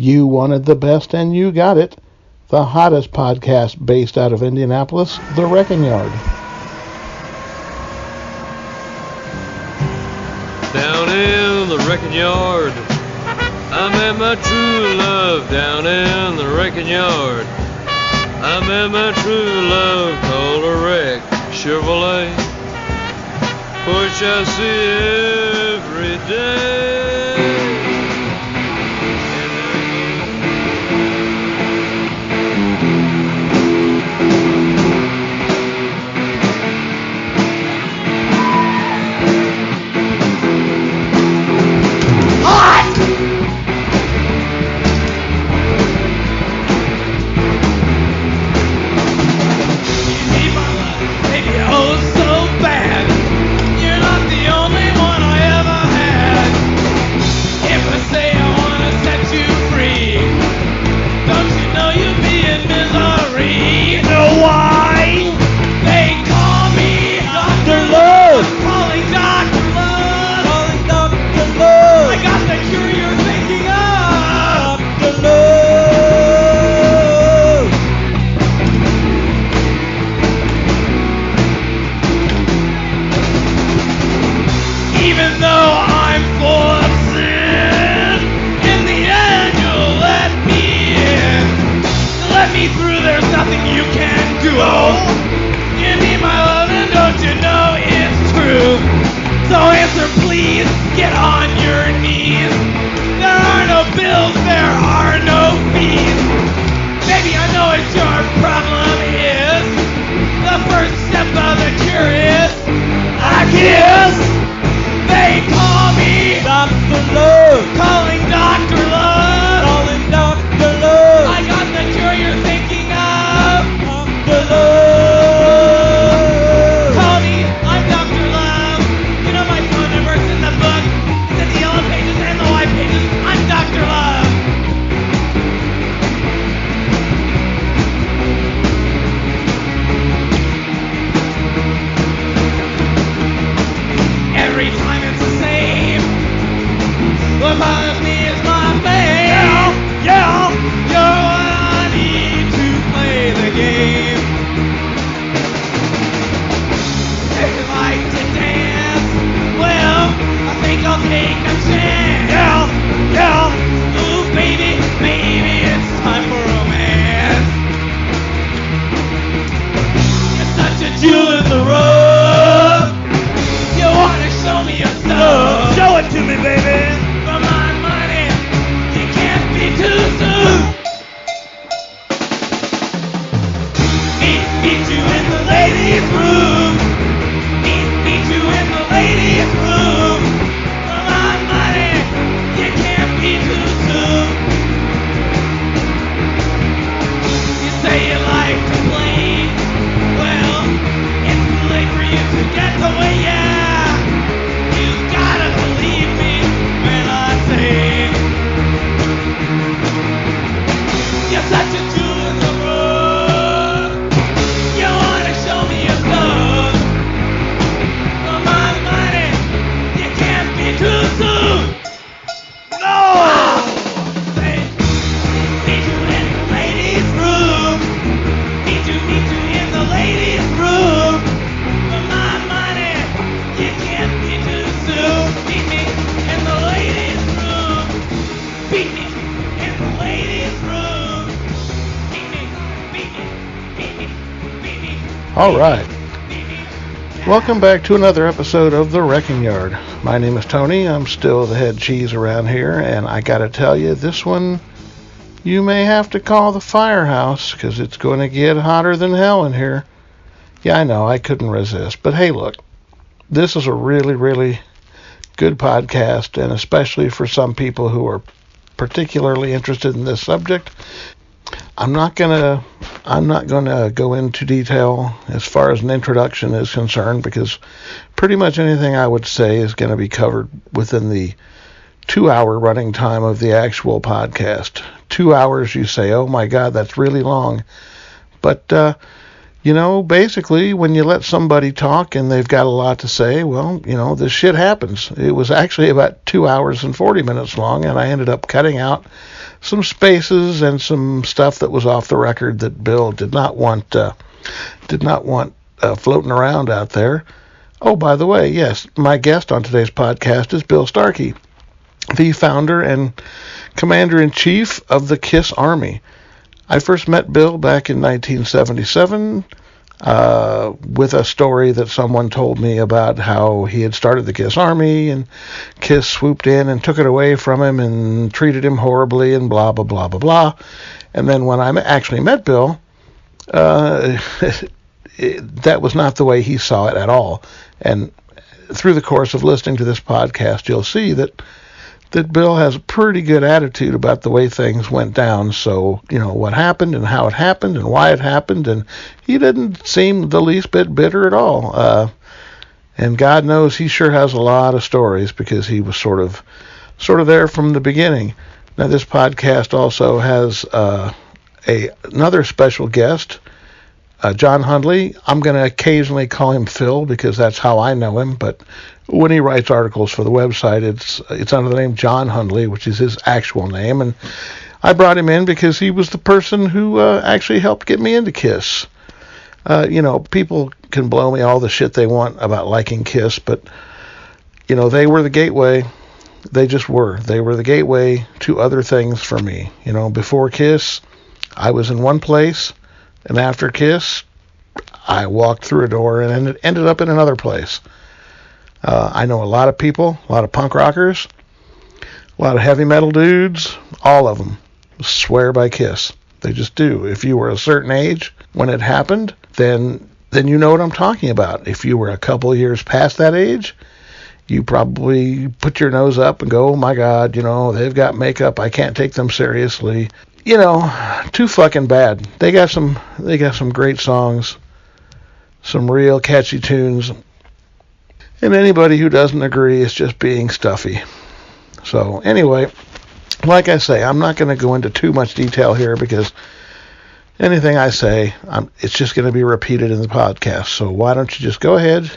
You wanted the best and you got it. The hottest podcast based out of Indianapolis, The Wrecking Yard. Down in the wrecking yard, I met my true love. Down in the wrecking yard, I met my true love, called a wreck Chevrolet, which I see every day. All right. Welcome back to another episode of The Wrecking Yard. My name is Tony. I'm still the head cheese around here, and I gotta tell you, this one you may have to call the firehouse, because it's going to get hotter than hell in here. Yeah, I know, I couldn't resist. But hey, look, this is a really, really good podcast, and especially for some people who are particularly interested in this subject. I'm not gonna go into detail as far as an introduction is concerned, because pretty much anything I would say is going to be covered within the 2-hour running time of the actual podcast. 2 hours, you say, oh my God, that's really long. But basically when you let somebody talk and they've got a lot to say, well, this shit happens. It was actually about 2 hours and 40 minutes long, and I ended up cutting out some spaces and some stuff that was off the record that Bill did not want floating around out there. Oh, by the way, yes, my guest on today's podcast is Bill Starkey, the founder and commander-in-chief of the KISS Army. I first met Bill back in 1977 with a story that someone told me about how he had started the KISS Army and KISS swooped in and took it away from him and treated him horribly and blah, blah, blah, blah, blah. And then when I actually met Bill, that was not the way he saw it at all. And through the course of listening to this podcast, you'll see that Bill has a pretty good attitude about the way things went down. So, what happened and how it happened and why it happened. And he didn't seem the least bit bitter at all. And God knows he sure has a lot of stories because he was sort of there from the beginning. Now, this podcast also has another special guest, John Hundley. I'm going to occasionally call him Phil because that's how I know him, but when he writes articles for the website, it's under the name John Hundley, which is his actual name, and I brought him in because he was the person who actually helped get me into KISS. People can blow me all the shit they want about liking KISS, but, they were the gateway. They just were. They were the gateway to other things for me. Before KISS, I was in one place, and after KISS, I walked through a door and ended up in another place. I know a lot of people, a lot of punk rockers, a lot of heavy metal dudes, all of them swear by KISS. They just do. If you were a certain age when it happened, then you know what I'm talking about. If you were a couple years past that age, you probably put your nose up and go, oh my God, they've got makeup, I can't take them seriously. Too fucking bad. They got some great songs, some real catchy tunes. And anybody who doesn't agree is just being stuffy. So anyway, like I say, I'm not going to go into too much detail here because anything I say, it's just going to be repeated in the podcast. So why don't you just go ahead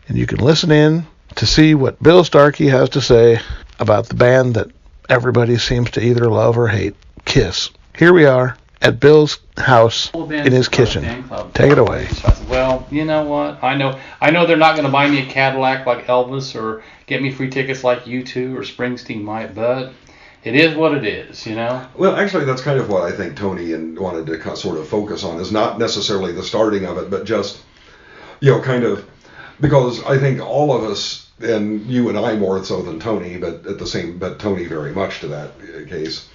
and you can listen in to see what Bill Starkey has to say about the band that everybody seems to either love or hate, KISS. Here we are at Bill's house in his kitchen. Take it away. Well, you know what? I know they're not going to buy me a Cadillac like Elvis or get me free tickets like U2 or Springsteen might, but it is what it is, Well, actually, that's kind of what I think Tony wanted to sort of focus on, is not necessarily the starting of it, but just, kind of, because I think all of us, and you and I more so than Tony, but Tony very much to that case.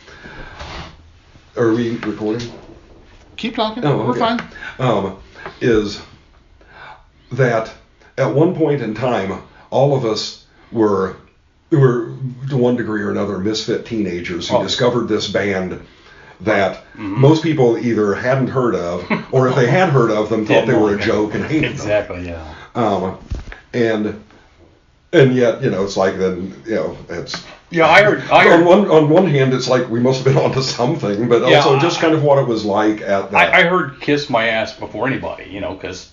Are we recording? Keep talking. Oh, okay. We're fine. Is that at one point in time, all of us were to one degree or another misfit teenagers who discovered this band that most people either hadn't heard of, or if they had heard of them, thought they were a joke and hated them. Exactly, yeah. And yet, it's like then, it's... Yeah, I heard. On one hand, it's like we must have been onto something, but also just kind of what it was like at that. I heard "Kiss My Ass" before anybody, because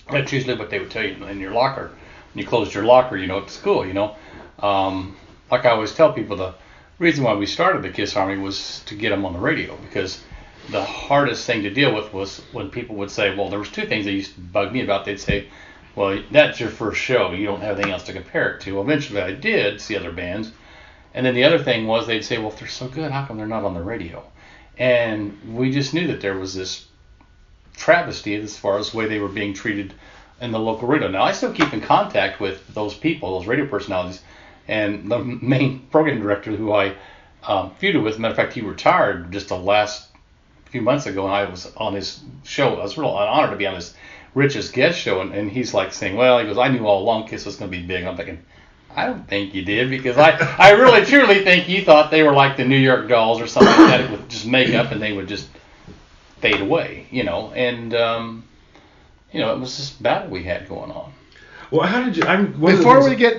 that's usually what they would tell you in your locker. When you closed your locker, at school, Like I always tell people, the reason why we started the KISS Army was to get them on the radio, because the hardest thing to deal with was when people would say, well, there was two things that used to bug me about. They'd say, well, that's your first show. You don't have anything else to compare it to. Well, eventually I did see other bands. And then the other thing was they'd say, well, if they're so good, how come they're not on the radio? And we just knew that there was this travesty as far as the way they were being treated in the local radio. Now, I still keep in contact with those people, those radio personalities, and the main program director who I feuded with. Matter of fact, he retired just the last few months ago, and I was on his show. I was real honored to be on his Rich's guest show, and he's like saying, well, he goes, I knew all along KISS was going to be big. I'm thinking, I don't think you did, because I really truly think you thought they were like the New York Dolls or something like that with just makeup and they would just fade away, and it was this battle we had going on. Well, how did you?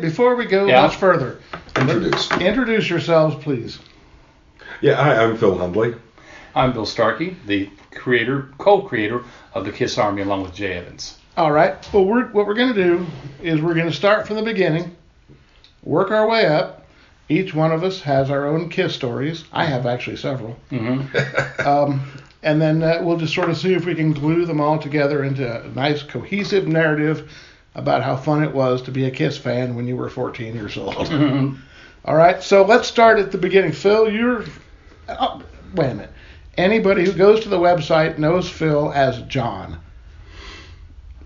Before we go much further, introduce yourselves, please. Yeah, hi, I'm Phil Hundley. I'm Bill Starkey, the co-creator of the KISS Army, along with Jay Evans. All right. Well, what we're going to do is we're going to start from the beginning, work our way up. Each one of us has our own KISS stories. I have actually several. Mm-hmm. And then we'll just sort of see if we can glue them all together into a nice cohesive narrative about how fun it was to be a KISS fan when you were 14 years old. Mm-hmm. All right, so let's start at the beginning. Phil, wait a minute. Anybody who goes to the website knows Phil as John.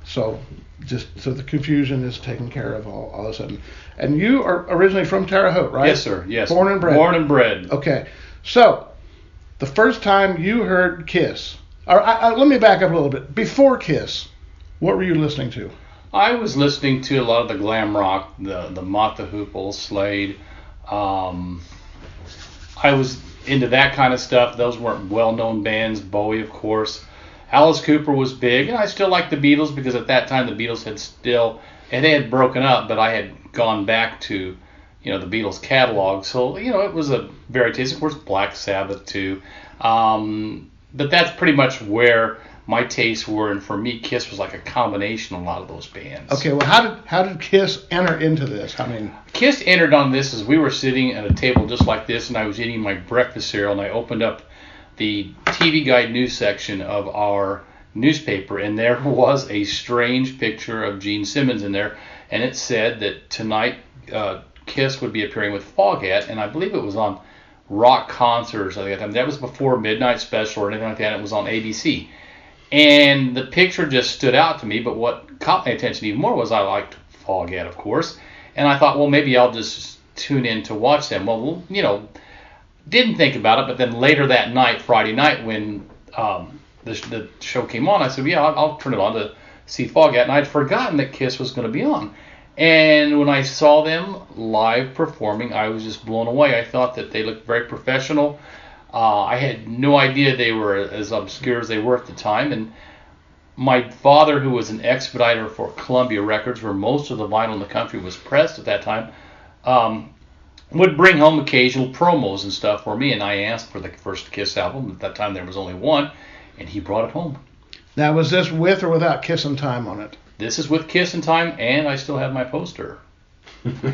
So the confusion is taken care of all of a sudden. And you are originally from Terre Haute, right? Yes, sir. Yes. Born and bred. Born and bred. Okay. So the first time you heard KISS, let me back up a little bit. Before KISS, what were you listening to? I was listening to a lot of the glam rock, the Mott the Hoople, Slade. I was into that kind of stuff. Those weren't well-known bands. Bowie, of course. Alice Cooper was big, and I still liked the Beatles because at that time the Beatles they had broken up, but I had gone back to, the Beatles catalog. So, it was a very tasty. Of course, Black Sabbath too. But that's pretty much where my tastes were, and for me, KISS was like a combination of a lot of those bands. Okay, well, how did KISS enter into this? KISS entered on this as we were sitting at a table just like this, and I was eating my breakfast cereal, and I opened up the TV Guide news section of our newspaper, and there was a strange picture of Gene Simmons in there, and it said that tonight KISS would be appearing with Foghat, and I believe it was on Rock Concerts at the time. That was before Midnight Special or anything like that. It was on ABC. And the picture just stood out to me, but what caught my attention even more was I liked Foghat, of course, and I thought, well, maybe I'll just tune in to watch them. Well, didn't think about it, but then later that night, Friday night, when the show came on, I said, yeah, I'll turn it on to see Foghat, and I'd forgotten that KISS was going to be on. And when I saw them live performing, I was just blown away. I thought that they looked very professional. I had no idea they were as obscure as they were at the time. And my father, who was an expediter for Columbia Records, where most of the vinyl in the country was pressed at that time, would bring home occasional promos and stuff for me. And I asked for the first KISS album. At that time, there was only one, and he brought it home. Now, was this with or without Kiss in Time on it? This is with Kiss in Time, and I still have my poster.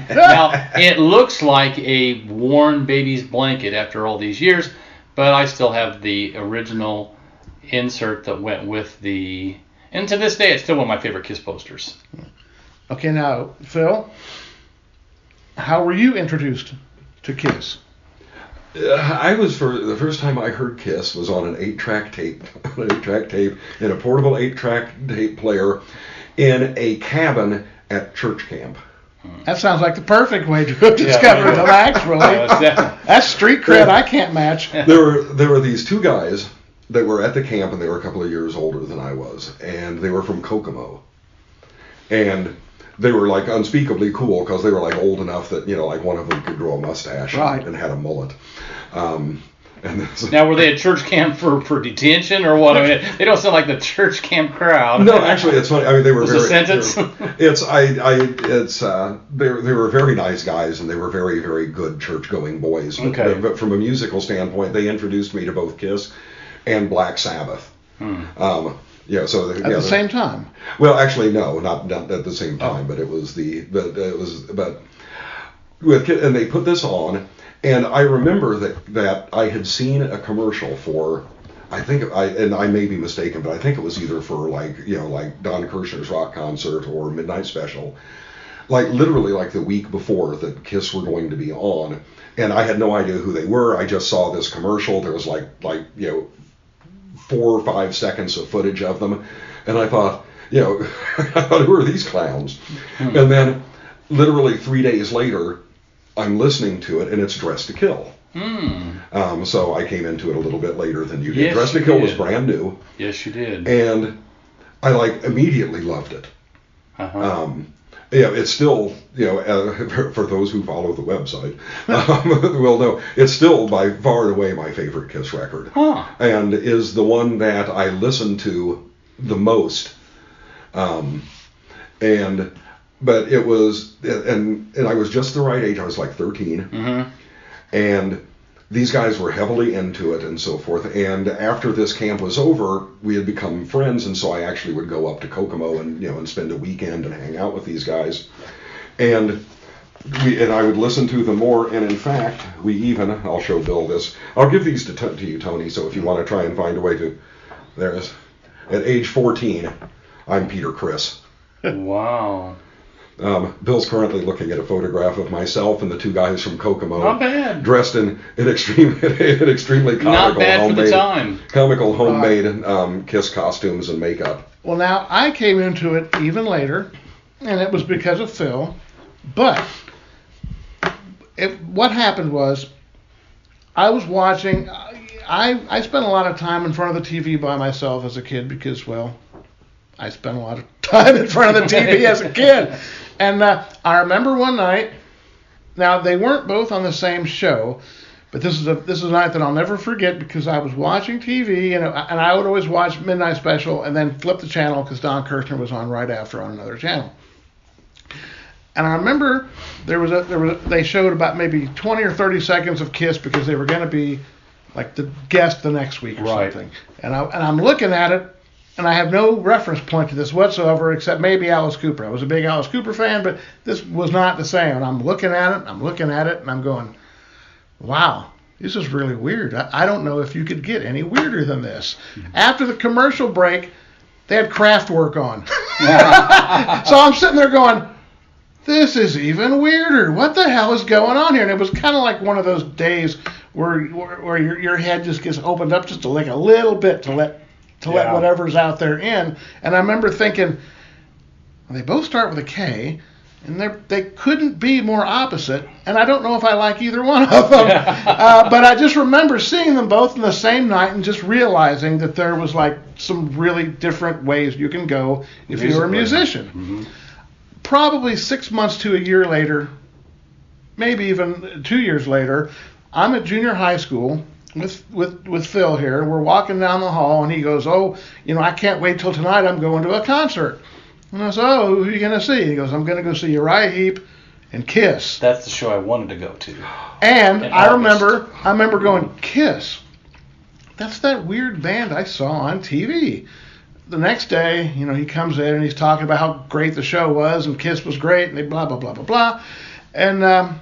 Now, it looks like a worn baby's blanket after all these years, but I still have the original insert that went with the... And to this day, it's still one of my favorite Kiss posters. Okay, now, Phil, how were you introduced to Kiss? For the first time I heard KISS was on an 8-track tape, in a portable 8-track tape player in a cabin at church camp. That sounds like the perfect way to have discovered the Lax, really. That's street cred I can't match. There were these two guys that were at the camp, and they were a couple of years older than I was, and they were from Kokomo. And they were like unspeakably cool because they were like old enough that, like one of them could grow a mustache and had a mullet. Now, were they at church camp for detention or what? I mean, they don't sound like the church camp crowd. No, actually, it's funny. I mean, they were was very. A sentence? They were very nice guys, and they were very, very good church-going boys. Okay. But from a musical standpoint, they introduced me to both KISS and Black Sabbath. At the same time. Well, actually, no, not at the same time, but and they put this on. And I remember that I had seen a commercial for, and I may be mistaken, but I think it was either for like Don Kirshner's Rock Concert or Midnight Special, like literally like the week before that KISS were going to be on, and I had no idea who they were. I just saw this commercial. There was like 4 or 5 seconds of footage of them, and I thought, who are these clowns? And then literally 3 days later, I'm listening to it, and it's Dressed to Kill. So I came into it a little bit later than you did. Yes, Dressed to Kill was brand new. Yes, you did. And I immediately loved it. It's still, for those who follow the website, will know, it's still by far and away my favorite KISS record. And is the one that I listen to the most. But it was, and I was just the right age. I was like 13, and these guys were heavily into it and so forth. And after this camp was over, we had become friends, and so I actually would go up to Kokomo and and spend a weekend and hang out with these guys. And I would listen to them more. And in fact, I'll show Bill this. I'll give these to you, Tony. So if you want to try and find a way to, there's at age 14, I'm Peter Criss. Wow. Bill's currently looking at a photograph of myself and the two guys from Kokomo. Not bad. Dressed in extremely comical, Not bad for the time. homemade KISS costumes and makeup. Well, now, I came into it even later, and it was because of Phil, but what happened was I was watching, I spent a lot of time in front of the TV by myself as a kid because, well, I spent a lot of time in front of the TV as a kid. And I remember one night, now they weren't both on the same show, but this is a night that I'll never forget because I was watching TV and I would always watch Midnight Special and then flip the channel because Don Kirshner was on right after on another channel. And I remember they showed about maybe 20 or 30 seconds of KISS because they were going to be like the guest the next week or something. And I'm looking at it. And I have no reference point to this whatsoever except maybe Alice Cooper. I was a big Alice Cooper fan, but this was not the same. And I'm looking at it, and I'm going, wow, this is really weird. I don't know if you could get any weirder than this. After the commercial break, they had Kraftwerk on. So I'm sitting there going, this is even weirder. What the hell is going on here? And it was kind of like one of those days where your head just gets opened up just to like a little bit to let whatever's out there in. And I remember thinking, well, they both start with a K, and they couldn't be more opposite. And I don't know if I like either one of them. But I just remember seeing them both in the same night and just realizing that there was like some really different ways you can go if you're a musician. Mm-hmm. Probably 6 months to a year later, maybe even 2 years later, I'm at junior high school with Phil here. We're walking down the hall, and he goes, I can't wait till tonight. I'm going to a concert. And I said, who are you going to see? He goes, I'm going to go see Uriah Heep and KISS. That's the show I wanted to go to. And I remember going, KISS? That's that weird band I saw on TV. The next day, he comes in, and he's talking about how great the show was, and KISS was great, and they blah, blah, blah, blah, blah. And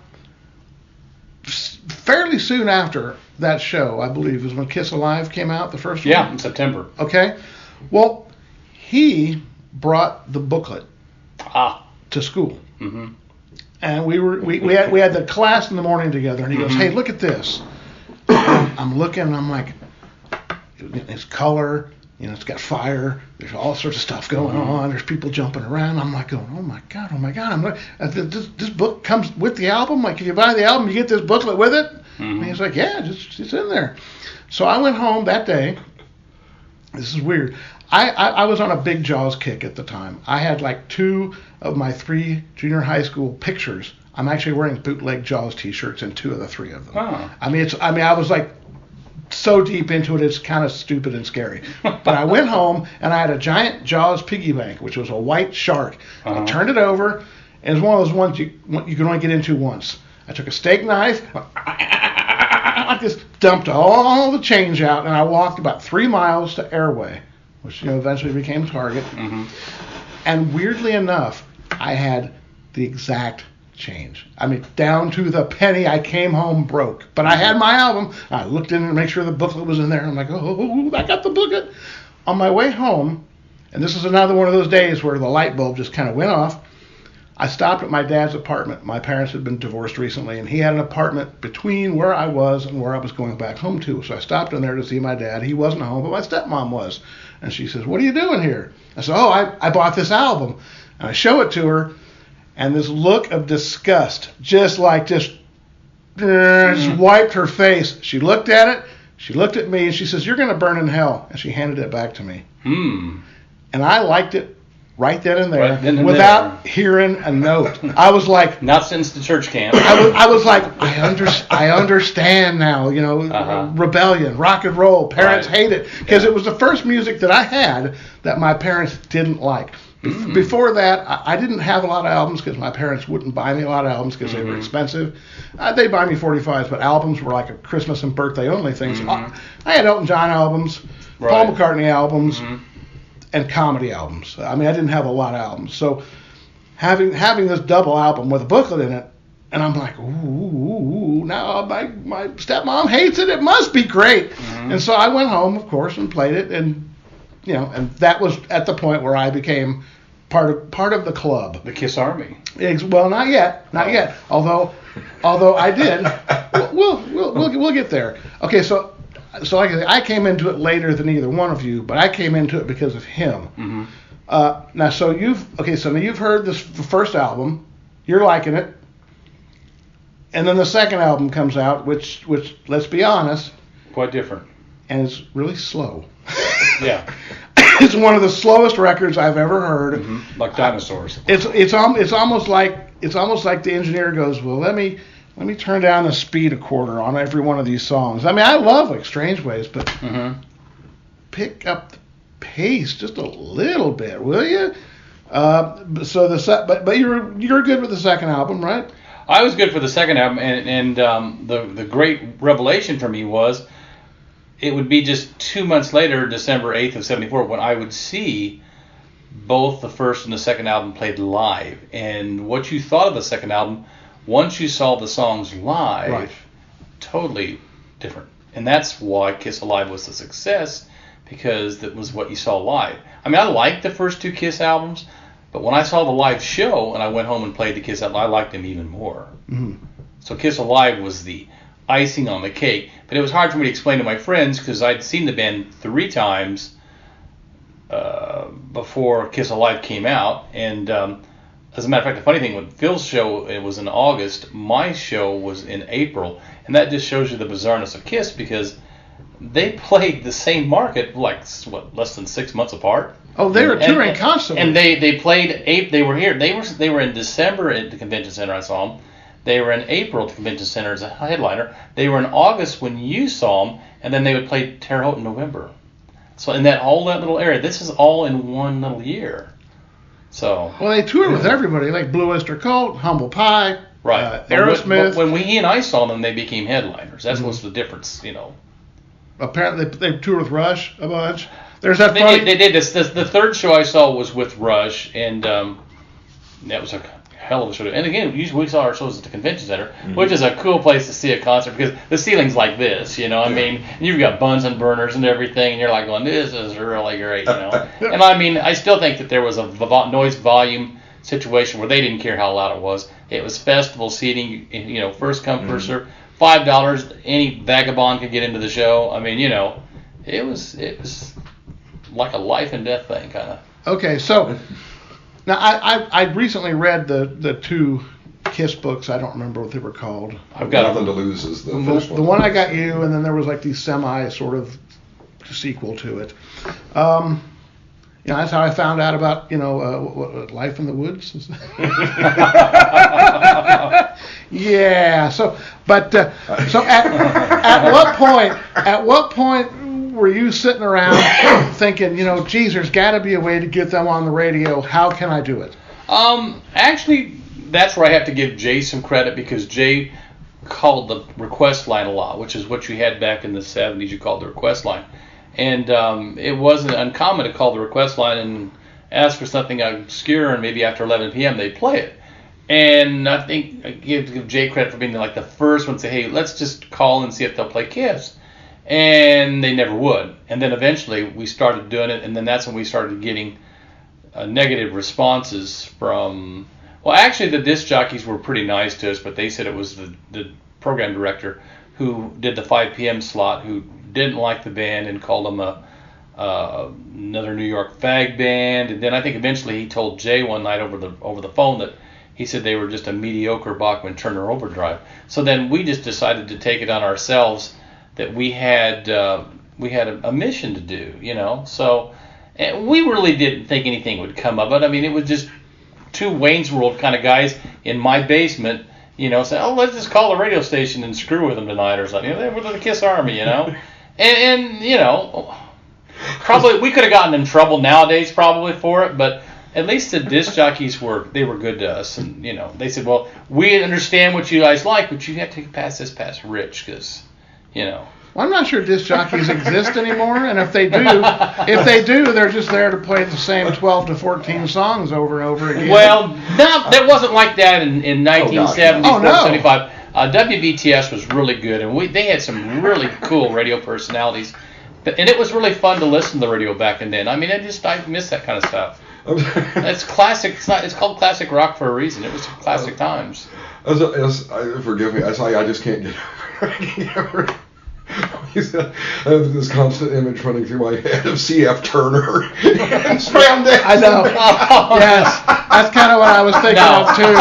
fairly soon after that show, I believe, was when KISS Alive came out, the first one? Yeah, in September. Okay. Well, he brought the booklet to school. Mm-hmm. And we had the class in the morning together, and he goes, hey, look at this. I'm looking, and I'm like, it's color, it's got fire, there's all sorts of stuff going on, there's people jumping around. I'm like going, oh my God. I'm like, this book comes with the album? Like, if you buy the album, you get this booklet with it? Mm-hmm. And he's like, yeah, it's in there. So I went home that day. This is weird. I was on a big Jaws kick at the time. I had like 2 of my 3 junior high school pictures. I'm actually wearing bootleg Jaws t-shirts in 2 of the 3 of them. Oh. I was like so deep into it, it's kind of stupid and scary. But I went home, and I had a giant Jaws piggy bank, which was a white shark. Uh-huh. I turned it over, and it's one of those ones you can only get into once. I took a steak knife, I just dumped all the change out, and I walked about 3 miles to Airway, which eventually became Target. Mm-hmm. And weirdly enough, I had the exact change. Down to the penny. I came home broke, but I had my album. I looked in to make sure the booklet was in there. I'm like, I got the booklet. On my way home, and this is another one of those days where the light bulb just kind of went off. I stopped at my dad's apartment. My parents had been divorced recently, and he had an apartment between where I was and where I was going back home to. So I stopped in there to see my dad. He wasn't home, but my stepmom was. And she says, what are you doing here? I said, I bought this album. And I show it to her, and this look of disgust just wiped her face. She looked at it, she looked at me, and she says, you're going to burn in hell. And she handed it back to me. And I liked it right then and there, without hearing a note. I was like, not since the church camp. I was like, I understand now. Rebellion, rock and roll. Parents hate it because it was the first music that I had that my parents didn't like. Before that, I didn't have a lot of albums because my parents wouldn't buy me a lot of albums because they were expensive. They buy me 45s, but albums were like a Christmas and birthday only thing. So I had Elton John albums, Paul McCartney albums, and comedy albums. I mean, I didn't have a lot of albums. So having this double album with a booklet in it, and I'm like, ooh, now my stepmom hates it. It must be great. And so I went home, of course, and played it, and and that was at the point where I became part of the club. The KISS Army. Well, not yet. Although I did. We'll get there. Okay, so like I came into it later than either one of you, but I came into it because of him. Now, so you've heard the first album, you're liking it, and then the second album comes out, which let's be honest, quite different, and it's really slow. Yeah. It's one of the slowest records I've ever heard. Like dinosaurs. It's almost like the engineer goes, well, let me turn down the speed a quarter on every one of these songs. I mean, I love like Strange Ways, but pick up the pace just a little bit, will you? But you're good with the second album, right? I was good for the second album, and the great revelation for me was it would be just 2 months later, December 8th of 74, when I would see both the first and the second album played live. And what you thought of the second album, once you saw the songs live, totally different. And that's why Kiss Alive was a success, because that was what you saw live. I mean, I liked the first two Kiss albums, but when I saw the live show and I went home and played the Kiss album, I liked them even more. So Kiss Alive was the icing on the cake, but it was hard for me to explain to my friends because I'd seen the band 3 times before Kiss Alive came out, and as a matter of fact, the funny thing, when Phil's show, it was in August, my show was in April, and that just shows you the bizarreness of Kiss, because they played the same market less than 6 months apart. Oh, they were touring constantly. And they played. They were here. They were in December at the convention center. I saw them. They were in April at the convention center as a headliner. They were in August when you saw them, and then they would play Terre Haute in November. So in that little area, this is all in one little year. So. Well, they toured with everybody, like Blue Oyster Cult, Humble Pie, Aerosmith. When he and I saw them, they became headliners. That's what's the difference, Apparently, they toured with Rush a bunch. There's that. They did this. The third show I saw was with Rush, and that was a hell of a show. And again, usually we saw our shows at the convention center, which is a cool place to see a concert because the ceiling's like this, I mean, you've got Bunsen burners and everything, and you're like going, this is really great, And I mean, I still think that there was a noise volume situation where they didn't care how loud it was. It was festival seating, first come, first serve. $5, any vagabond could get into the show. I mean, it was like a life and death thing, kind of. Okay, so now I recently read the 2 Kiss books. I don't remember what they were called. I've got Nothing to Lose is the first one. The one I got you, and then there was like the semi sort of sequel to it. That's how I found out about Life in the Woods. Yeah. So at what point were you sitting around thinking, geez, there's got to be a way to get them on the radio. How can I do it? Actually, that's where I have to give Jay some credit, because Jay called the request line a lot, which is what you had back in the 70s. You called the request line. And it wasn't uncommon to call the request line and ask for something obscure, and maybe after 11 p.m. they'd play it. And I think I give Jay credit for being like the first one to say, hey, let's just call and see if they'll play Kiss. And they never would. And then eventually we started doing it, and then that's when we started getting negative responses from... Well, actually the disc jockeys were pretty nice to us, but they said it was the program director who did the 5 p.m. slot who didn't like the band and called them another New York fag band. And then I think eventually he told Jay one night over the phone that he said they were just a mediocre Bachman Turner overdrive. So then we just decided to take it on ourselves that we had a mission to do, So and we really didn't think anything would come of it. I mean, it was just 2 Wayne's World kind of guys in my basement, say, oh, let's just call the radio station and screw with them tonight or something. We're the KISS Army, and probably we could have gotten in trouble nowadays probably for it, but at least the disc jockeys were good to us, and they said, well, we understand what you guys like, but you have to pass Rich, because Well, I'm not sure disc jockeys exist anymore, and if they do, they're just there to play the same 12 to 14 songs over and over again. Well, no, that wasn't like that in 1974, 75. WBTS was really good, and they had some really cool radio personalities, and it was really fun to listen to the radio back then. I mean, I miss that kind of stuff. It's classic. It's called classic rock for a reason. It was classic times. Forgive me. I just can't get over it. I have this constant image running through my head of C.F. Turner and Spandex. I know. Yes, that's kind of what I was thinking of too.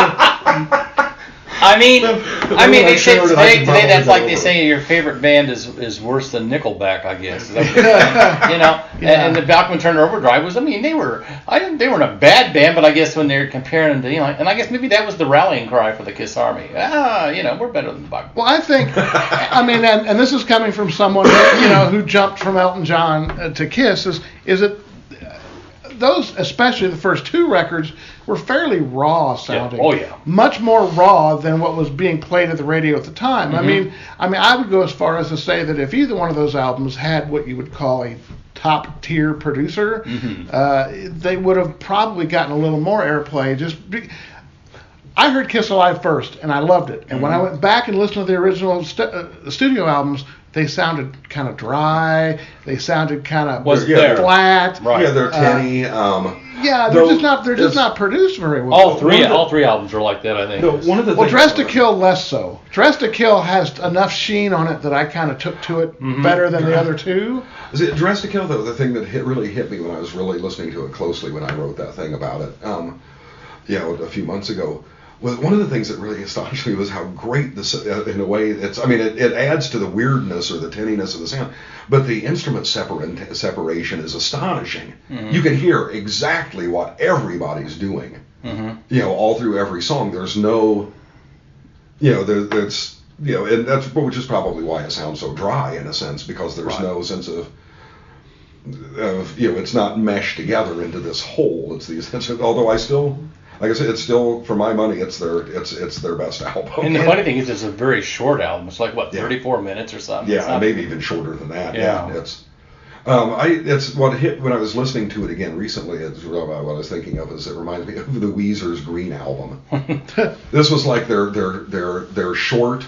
I mean, they say today that's like they say your favorite band is worse than Nickelback, I guess. And the Bachman Turner Overdrive was. I mean, they weren't a bad band, but I guess when they're comparing them to and I guess maybe that was the rallying cry for the KISS Army. We're better than Bachman. Well, I think, and this is coming from someone who jumped from Elton John to KISS is that those, especially the first two records, were fairly raw sounding. Yeah. Oh yeah. Much more raw than what was being played at the radio at the time. Mm-hmm. I would go as far as to say that if either one of those albums had what you would call a top tier producer, mm-hmm. They would have probably gotten a little more airplay. I heard Kiss Alive first, and I loved it. And mm-hmm. when I went back and listened to the original studio albums, they sounded kind of dry. They sounded kind of flat. Right. Yeah, they're tinny. They're just not produced very well. All three albums are like that, I think. No, one of the Dress to Kill less so. Dress to Kill has enough sheen on it that I kind of took to it mm-hmm. better than the other two. Dress to Kill, though, the thing that really hit me when I was really listening to it closely when I wrote that thing about it, a few months ago. Well, one of the things that really astonished me was how great this, in a way, it adds to the weirdness or the tinniness of the sound, but the instrument separation is astonishing. Mm-hmm. You can hear exactly what everybody's doing, mm-hmm. All through every song. There's no, and that's which is probably why it sounds so dry in a sense, because there's no sense of it's not meshed together into this whole. Although I still. Like I said, it's still, for my money, it's their best album. And the funny thing is, it's a very short album. It's like 34 minutes or something. Yeah, maybe even shorter than that. Yeah. It's what hit when I was listening to it again recently. It's what I was thinking of is it reminded me of the Weezer's Green album. This was like their short,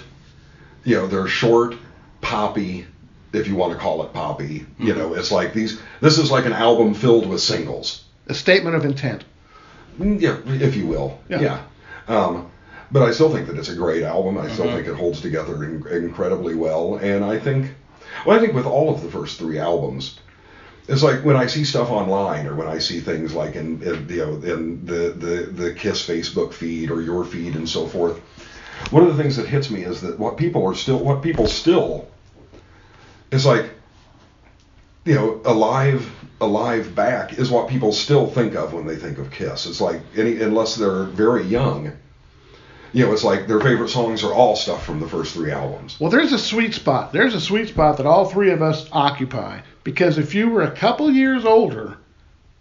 their short poppy, if you want to call it poppy. Mm-hmm. It's like this is like an album filled with singles. A statement of intent. Yeah, if you will. Yeah. But I still think that it's a great album. I still think it holds together incredibly well. And I think with all of the first three albums, it's like when I see stuff online or when I see things like in the KISS Facebook feed or your feed and so forth, one of the things that hits me is that what people still, it's like, Alive Back is what people still think of when they think of KISS. It's like, unless they're very young, it's like their favorite songs are all stuff from the first three albums. Well, there's a sweet spot. There's a sweet spot that all three of us occupy. Because if you were a couple years older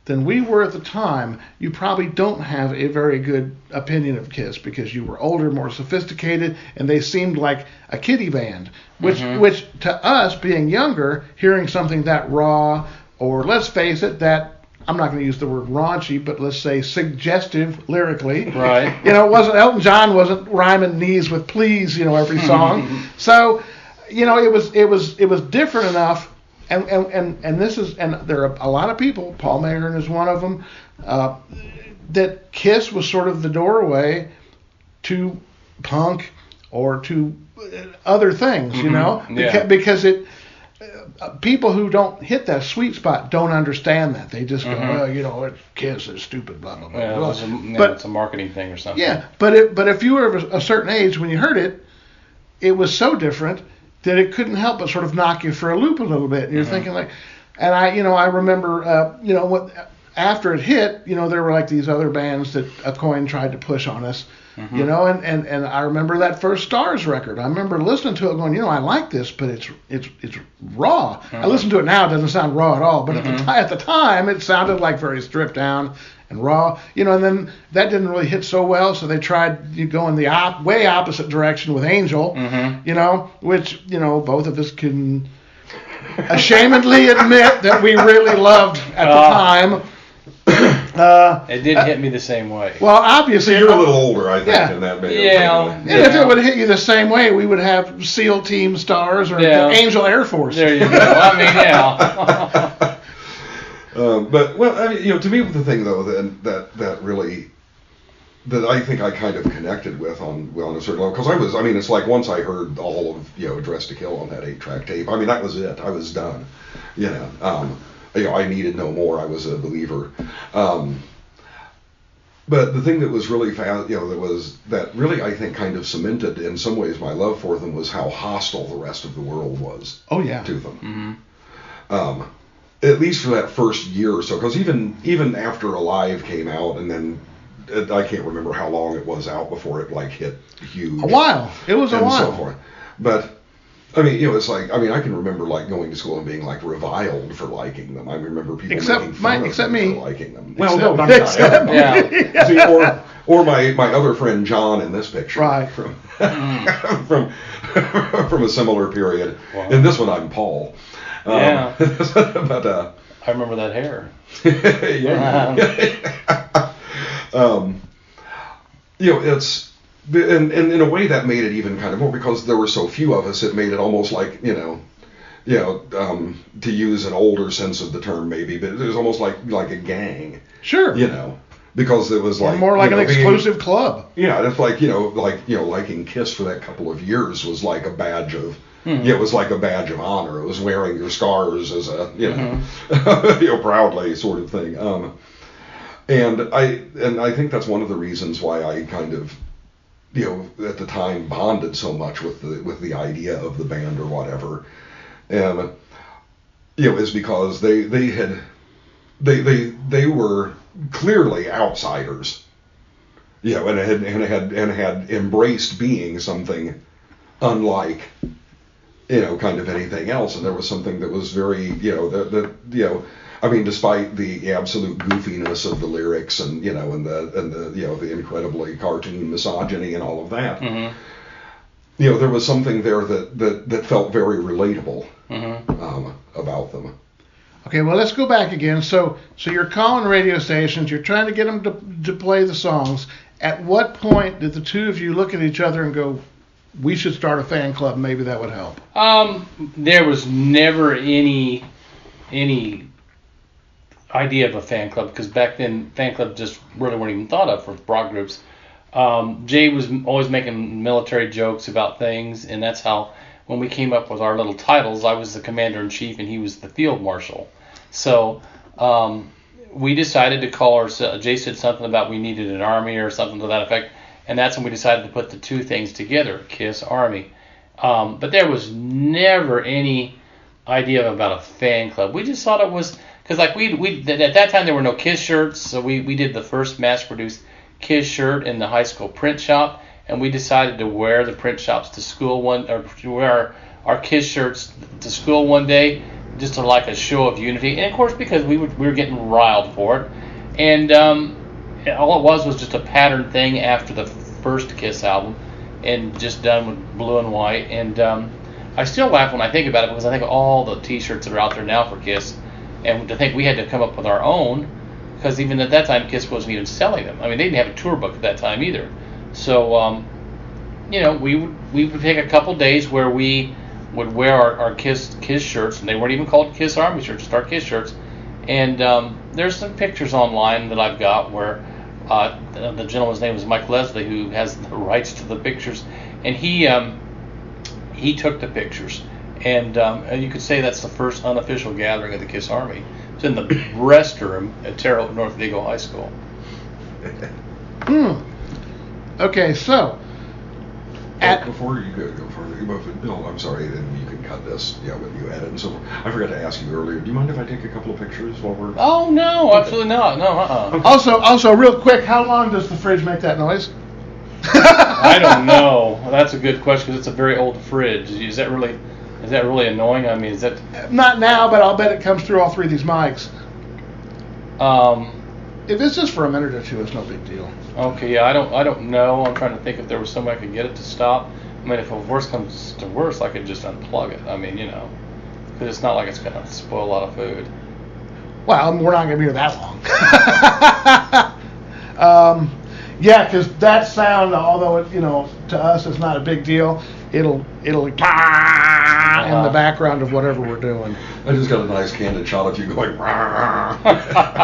than we were at the time, you probably don't have a very good opinion of KISS because you were older, more sophisticated, and they seemed like a kiddie band. Which to us, being younger, hearing something that raw, or let's face it, that, I'm not going to use the word raunchy, but let's say suggestive lyrically. Right. Elton John wasn't rhyming knees with please, every song. So, it was different enough. And there are a lot of people, Paul Mayern is one of them, that KISS was sort of the doorway to punk or to other things, because people who don't hit that sweet spot don't understand that. They just go, KISS is stupid, blah blah blah. Yeah, it's a marketing thing or something. Yeah, but if you were of a certain age when you heard it, it was so different that it couldn't help but sort of knock you for a loop a little bit. And you're thinking like, and I remember, after it hit, there were like these other bands that A Coin tried to push on us, and I remember that first Stars record. I remember listening to it going, I like this, but it's raw. I listen to it now, it doesn't sound raw at all, but at the time it sounded like very stripped down and raw, and then that didn't really hit so well, so they tried going the way opposite direction with Angel, which, both of us can ashamedly admit that we really loved at the time. It didn't hit me the same way. Well, obviously, you're a little older, I think, in that band. And if it would hit you the same way, we would have SEAL Team Stars or the Angel Air Force. There you go. I mean, yeah. To me, the thing though that really that I think I kind of connected with on a certain level, because it's like once I heard all of Dressed to Kill on that 8-track tape, that was it. I was done. I needed no more. I was a believer. But the thing that was really that really I think kind of cemented in some ways my love for them was how hostile the rest of the world was. Oh yeah. To them. At least for that first year or so, because even after Alive came out, and then I can't remember how long it was out before it hit huge. A while. It was a while. And so forth. But it's like, I can remember going to school and being reviled for liking them. I remember people making fun of me for liking them. Well, no, not everybody. Yeah. See, or my other friend John in this picture, right? From a similar period. Wow. In this one, I'm Paul. Yeah. But I remember that hair. Yeah. It's. And in a way that made it even kind of more, because there were so few of us, it made it almost like, to use an older sense of the term maybe, but it was almost like a gang. Sure. Because it was like more like an exclusive club. Yeah, it's like liking KISS for that couple of years was like a badge of it was like a badge of honor. It was wearing your scars as a proudly sort of thing. And I think that's one of the reasons why I kind of at the time bonded so much with the idea of the band or whatever, and is because they were clearly outsiders, and had embraced being something unlike kind of anything else, and there was something that was very despite the absolute goofiness of the lyrics and the incredibly cartoon misogyny and all of that, there was something there that felt very relatable about them. Okay, well, let's go back again. So you're calling radio stations, you're trying to get them to play the songs. At what point did the two of you look at each other and go, we should start a fan club, maybe that would help? There was never any idea of a fan club, because back then fan clubs just really weren't even thought of for rock groups. Jay was always making military jokes about things, and that's how when we came up with our little titles, I was the commander-in-chief and he was the field marshal. So we decided to call ourselves, Jay said something about we needed an army or something to that effect, and that's when we decided to put the two things together, KISS Army. But there was never any idea about a fan club. We just thought it was, because we at that time there were no KISS shirts, so we did the first mass-produced KISS shirt in the high school print shop, and we decided to wear the print shops to school to wear our KISS shirts to school one day, just to like a show of unity, and of course because we were getting riled for it, and all it was just a pattern thing after the first KISS album, and just done with blue and white, and I still laugh when I think about it, because I think of all the T-shirts that are out there now for KISS, and to think we had to come up with our own, because even at that time KISS wasn't even selling them. I mean, they didn't have a tour book at that time either. So we would take a couple days where we would wear our KISS shirts, and they weren't even called KISS Army shirts, just our KISS shirts. And there's some pictures online that I've got where the gentleman's name is Mike Leslie, who has the rights to the pictures, and he took the pictures. And you could say that's the first unofficial gathering of the KISS Army. It's in the restroom at Terre Haute North Vigo High School. Okay, so Before you go further, Bill, I'm sorry, and you can cut this, when you edit and so forth. I forgot to ask you earlier. Do you mind if I take a couple of pictures while we're? Oh no, absolutely not. No, Okay. Also, real quick, how long does the fridge make that noise? I don't know. That's a good question because it's a very old fridge. Is that really annoying? I mean, is that not now? But I'll bet it comes through all three of these mics. If it's just for a minute or two, it's no big deal. Okay, yeah, I don't know. I'm trying to think if there was some way I could get it to stop. I mean, if worse comes to worse, I could just unplug it. I mean, because it's not like it's going to spoil a lot of food. Well, we're not going to be here that long. Yeah, because that sound, although it, to us it's not a big deal, it'll in the background of whatever we're doing. I just got a nice candid shot of you going.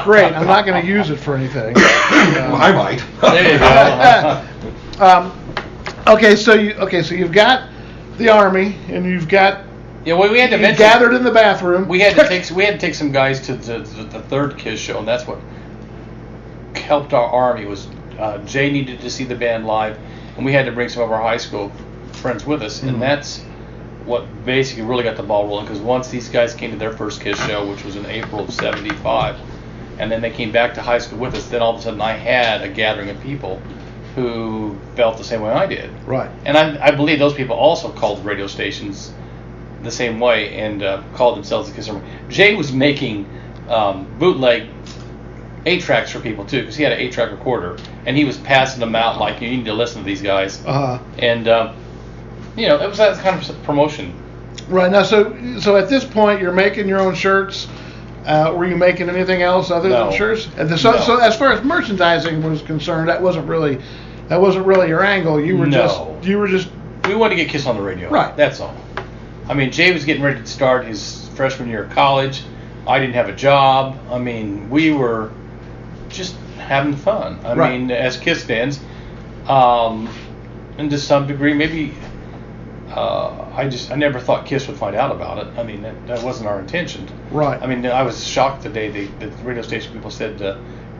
Great. I'm not going to use it for anything. Well, I might. There you go. Okay, so you've got the Army, and you've got we had to gathered in the bathroom. We had to take some guys to the third KISS show, and that's what helped our Army. Was Jay needed to see the band live, and we had to bring some of our high school friends with us, and that's what basically really got the ball rolling. Because once these guys came to their first KISS show, which was in April of '75, and then they came back to high school with us, then all of a sudden I had a gathering of people who felt the same way I did. Right. And I believe those people also called radio stations the same way and called themselves the KISS Army. Jay was making bootleg 8-tracks for people too, because he had an 8-track recorder, and he was passing them out like, you need to listen to these guys. And it was that kind of promotion. Right. Now, so at this point, you're making your own shirts. Were you making anything else other than shirts? So as far as merchandising was concerned, that wasn't really your angle. You were just. We wanted to get KISS on the radio. Right. That's all. I mean, Jay was getting ready to start his freshman year of college. I didn't have a job. I mean, we were just having fun. I mean, as KISS fans, and to some degree, maybe. I never thought KISS would find out about it. I mean, that wasn't our intention. Right. I mean, I was shocked the day the radio station people said,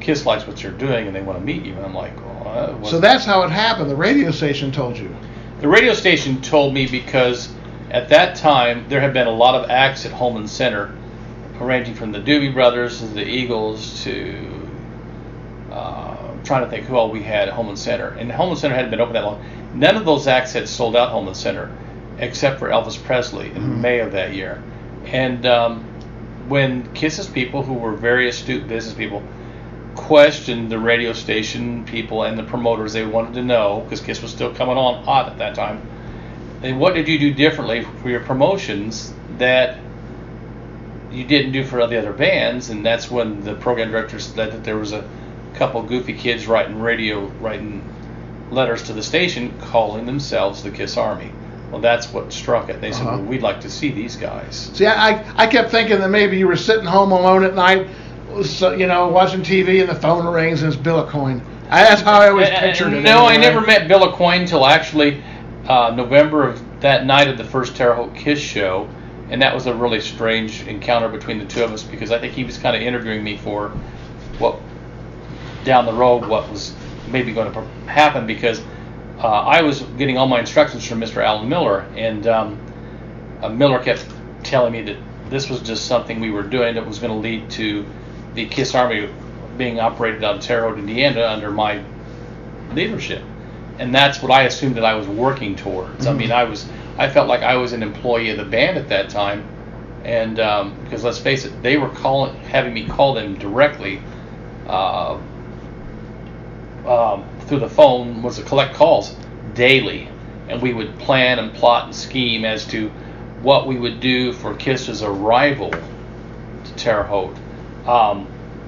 KISS likes what you're doing and they want to meet you. And I'm like, well, so that's how it happened. The radio station told you. The radio station told me because at that time there had been a lot of acts at Holman Center, ranging from the Doobie Brothers to the Eagles to trying to think who all we had at Holman Center. And Holman Center hadn't been open that long. None of those acts had sold out Holman Center, except for Elvis Presley in May of that year. And when KISS's people, who were very astute business people, questioned the radio station people and the promoters, they wanted to know, because KISS was still coming on hot at that time, what did you do differently for your promotions that you didn't do for the other bands? And that's when the program director said that there was a couple goofy kids writing letters to the station calling themselves the KISS Army. Well, that's what struck it. They said, well, we'd like to see these guys. See, I kept thinking that maybe you were sitting home alone at night, watching TV, and the phone rings and it's Bill Aucoin. That's how I always pictured it. No, I never met Bill Aucoin until actually November of that night of the first Terre Haute KISS show, and that was a really strange encounter between the two of us, because I think he was kind of interviewing me for what down the road what was maybe going to happen, because I was getting all my instructions from Mr. Alan Miller, and Miller kept telling me that this was just something we were doing that was going to lead to the KISS Army being operated out of Terre Haute, Indiana under my leadership. And that's what I assumed that I was working towards. I mean, I felt like I was an employee of the band at that time, and because let's face it, they were having me call them directly through the phone, was to collect calls daily, and we would plan and plot and scheme as to what we would do for KISS's arrival to Terre Haute.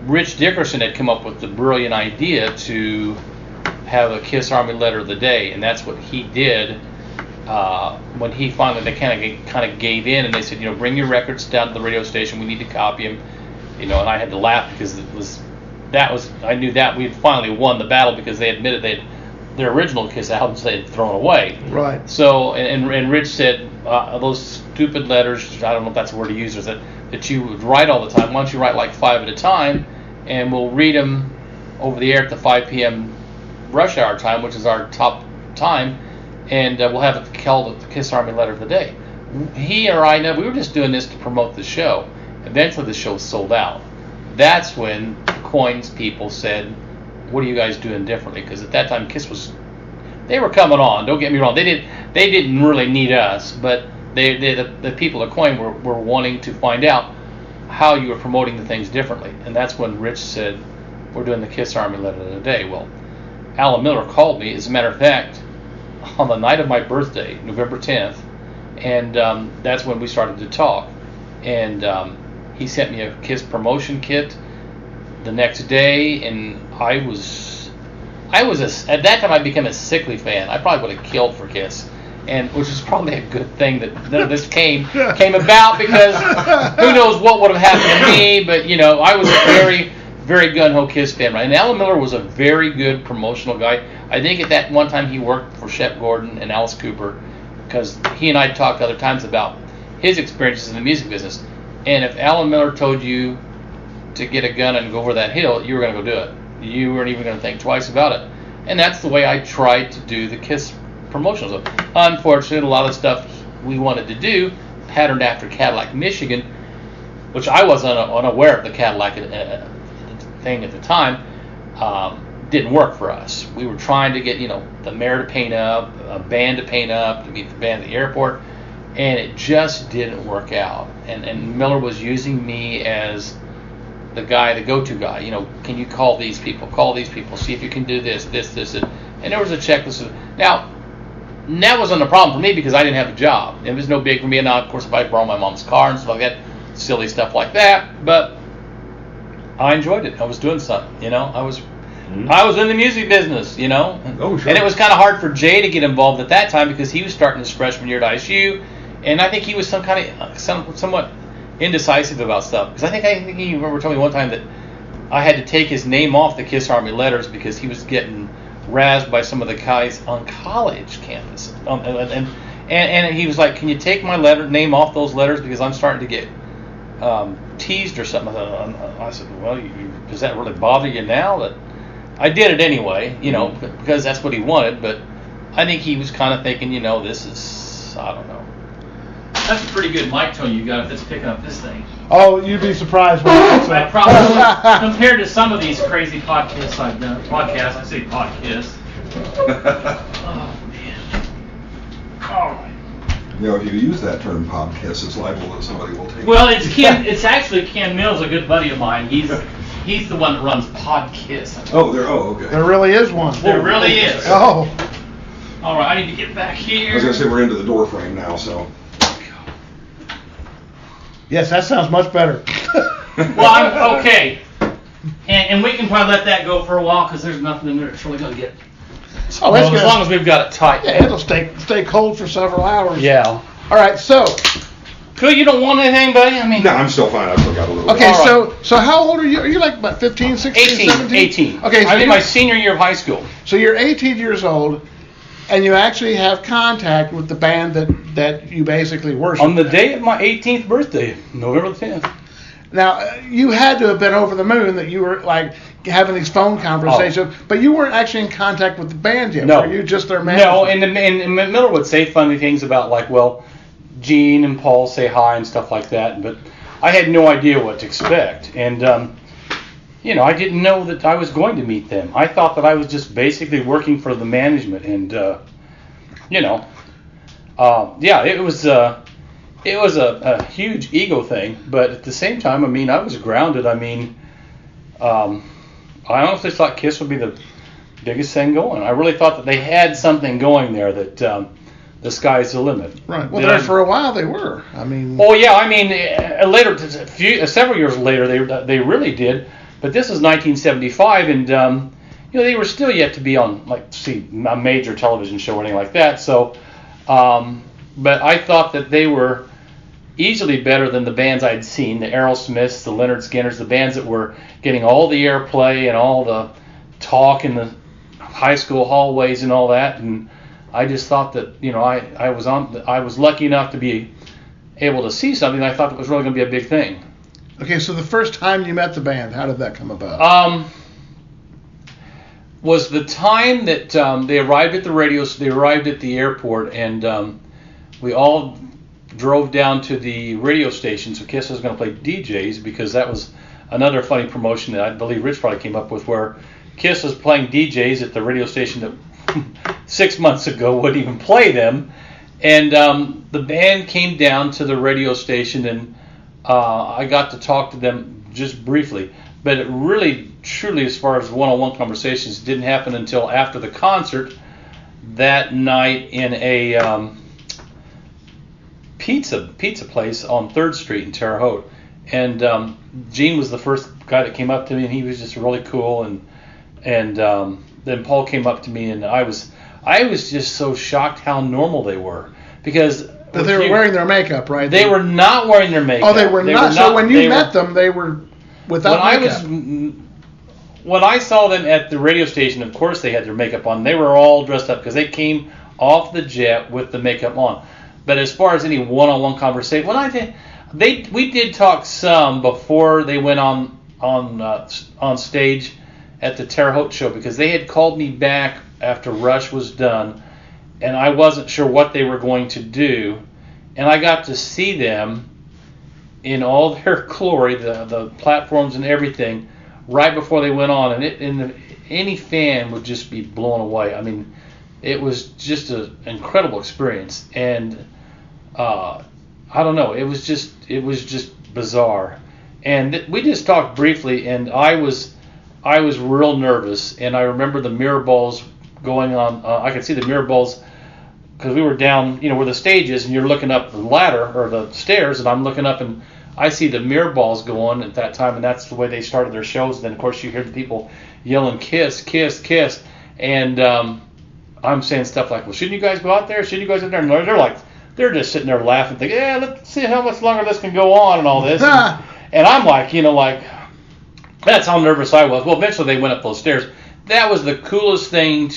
Rich Dickerson had come up with the brilliant idea to have a KISS Army letter of the day, and that's what he did when he finally, they kind of gave in, and they said, bring your records down to the radio station, we need to copy them, and I had to laugh, because I knew that we had finally won the battle, because they admitted their original KISS albums they had thrown away. Right. So, and Rich said, those stupid letters, I don't know if that's a word he used, that you would write all the time, why don't you write like 5 at a time, and we'll read them over the air at the 5 p.m. rush hour time, which is our top time, and we'll have it called the KISS Army Letter of the Day. He or I know we were just doing this to promote the show. Eventually, the show sold out. That's when the Coins people said, "What are you guys doing differently?" Because at that time, KISS they were coming on. Don't get me wrong. They didn't really need us, but the people at Coin were wanting to find out how you were promoting the things differently. And that's when Rich said, "We're doing the KISS Army Letter of the Day." Well, Alan Miller called me, as a matter of fact, on the night of my birthday, November 10th, and that's when we started to talk. And he sent me a KISS promotion kit the next day, and at that time I became a sickly fan. I probably would have killed for KISS, and which is probably a good thing that none of this came about, because who knows what would have happened to me. But I was a very, very gun-ho KISS fan, right? And Alan Miller was a very good promotional guy. I think at that one time he worked for Shep Gordon and Alice Cooper, because he and I talked other times about his experiences in the music business. And if Alan Miller told you to get a gun and go over that hill, you were going to go do it. You weren't even going to think twice about it. And that's the way I tried to do the KISS promotional stuff. Unfortunately, a lot of the stuff we wanted to do, patterned after Cadillac, Michigan, which I was unaware of the Cadillac thing at the time, didn't work for us. We were trying to get, the mayor to paint up, a band to paint up, to meet the band at the airport, and it just didn't work out. And Miller was using me as the go-to guy. Can you call these people, see if you can do this, and there was a checklist. Now, that wasn't a problem for me because I didn't have a job. It was no big for me. And now, of course, if I borrow my mom's car and stuff like that, silly stuff like that, but I enjoyed it. I was doing something, I was in the music business, Oh, sure. And it was kind of hard for Jay to get involved at that time because he was starting his freshman year at ISU, and I think he was somewhat indecisive about stuff. Because I think he remember telling me one time that I had to take his name off the KISS Army letters because he was getting razzed by some of the guys on college campus, and he was like, "Can you take my name off those letters because I'm starting to get teased or something?" I said, "Well, does that really bother you now?" But I did it anyway, because that's what he wanted. But I think he was kind of thinking, this is, I don't know. That's a pretty good mic tone you got if it's picking up this thing. Oh, you'd be surprised when it picks up. Probably, compared to some of these crazy podcasts I've done. Podcasts, I say podcast. Oh, man. All right. If you use that term podcast, it's liable that somebody will take Well, it's actually Ken Mills, a good buddy of mine. He's the one that runs PodKiss. Okay. There really is one. There really is. Oh. All right, I need to get back here. I was going to say we're into the door frame now, so. Yes, that sounds much better. Well, okay. And we can probably let that go for a while because there's nothing in there that's really going to get... Oh, that's good. As long as we've got it tight. Yeah, it'll stay cold for several hours. Yeah. All right, so... Cool, you don't want anything, buddy? I mean... No, I'm still fine. I've still got a little Okay, bit. so how old are you? Are you like about 15, 16, 17? 18. Okay, so I'm in my senior year of high school. So you're 18 years old, and you actually have contact with the band that you basically worship. On the day of my 18th birthday, November 10th. Now, you had to have been over the moon that you were like having these phone conversations, but you weren't actually in contact with the band yet. No. Were you just their manager? No, and Miller would say funny things about Gene and Paul say hi and stuff like that, but I had no idea what to expect. And, I didn't know that I was going to meet them. I thought that I was just basically working for the management, and, it was a huge ego thing, but at the same time, I was grounded. I honestly thought KISS would be the biggest thing going. I really thought that they had something going there that the sky's the limit. Right. Well, for a while they were. Oh yeah. Later, several years later, they really did. But this was 1975, and they were still yet to be on a major television show or anything like that. So, but I thought that they were easily better than the bands I'd seen, the Aerosmiths, the Lynyrd Skynyrd's, the bands that were getting all the airplay and all the talk in the high school hallways and all that. And I just thought that, I was lucky enough to be able to see something I thought that was really going to be a big thing. Okay, so the first time you met the band, how did that come about? was the time that they arrived at the radio. They arrived at the airport, and we all drove down to the radio station. So KISS was going to play DJs, because that was another funny promotion that I believe Rich probably came up with, where KISS was playing DJs at the radio station that 6 months ago wouldn't even play them. And the band came down to the radio station, and I got to talk to them just briefly. But it really, truly, as far as one-on-one conversations, didn't happen until after the concert that night in a pizza place on 3rd Street in Terre Haute. And Gene was the first guy that came up to me, and he was just really cool. And then Paul came up to me, and I was just so shocked how normal they were, because But they were wearing their makeup, right? They were not wearing their makeup. Oh, they were not. So when you met them, they were without makeup. When I saw them at the radio station, of course they had their makeup on. They were all dressed up because they came off the jet with the makeup on. But as far as any one-on-one conversation, we did talk some before they went on stage at the Terre Haute show, because they had called me back after Rush was done, and I wasn't sure what they were going to do, and I got to see them in all their glory, the platforms and everything, right before they went on, and any fan would just be blown away. I mean, it was just an incredible experience, and I don't know, it was just bizarre. And we just talked briefly, and I was real nervous, and I remember the mirror balls going on. I could see the mirror balls because we were down, where the stage is, and you're looking up the ladder or the stairs, and I'm looking up, and I see the mirror balls go on at that time, and that's the way they started their shows. And then, of course, you hear the people yelling, "Kiss, Kiss, Kiss," and I'm saying stuff like, "Well, shouldn't you guys go out there? Shouldn't you guys go out there?" And they're just sitting there laughing, thinking, "Yeah, let's see how much longer this can go on and all this." And I'm like, that's how nervous I was. Well, eventually they went up those stairs. That was the coolest thing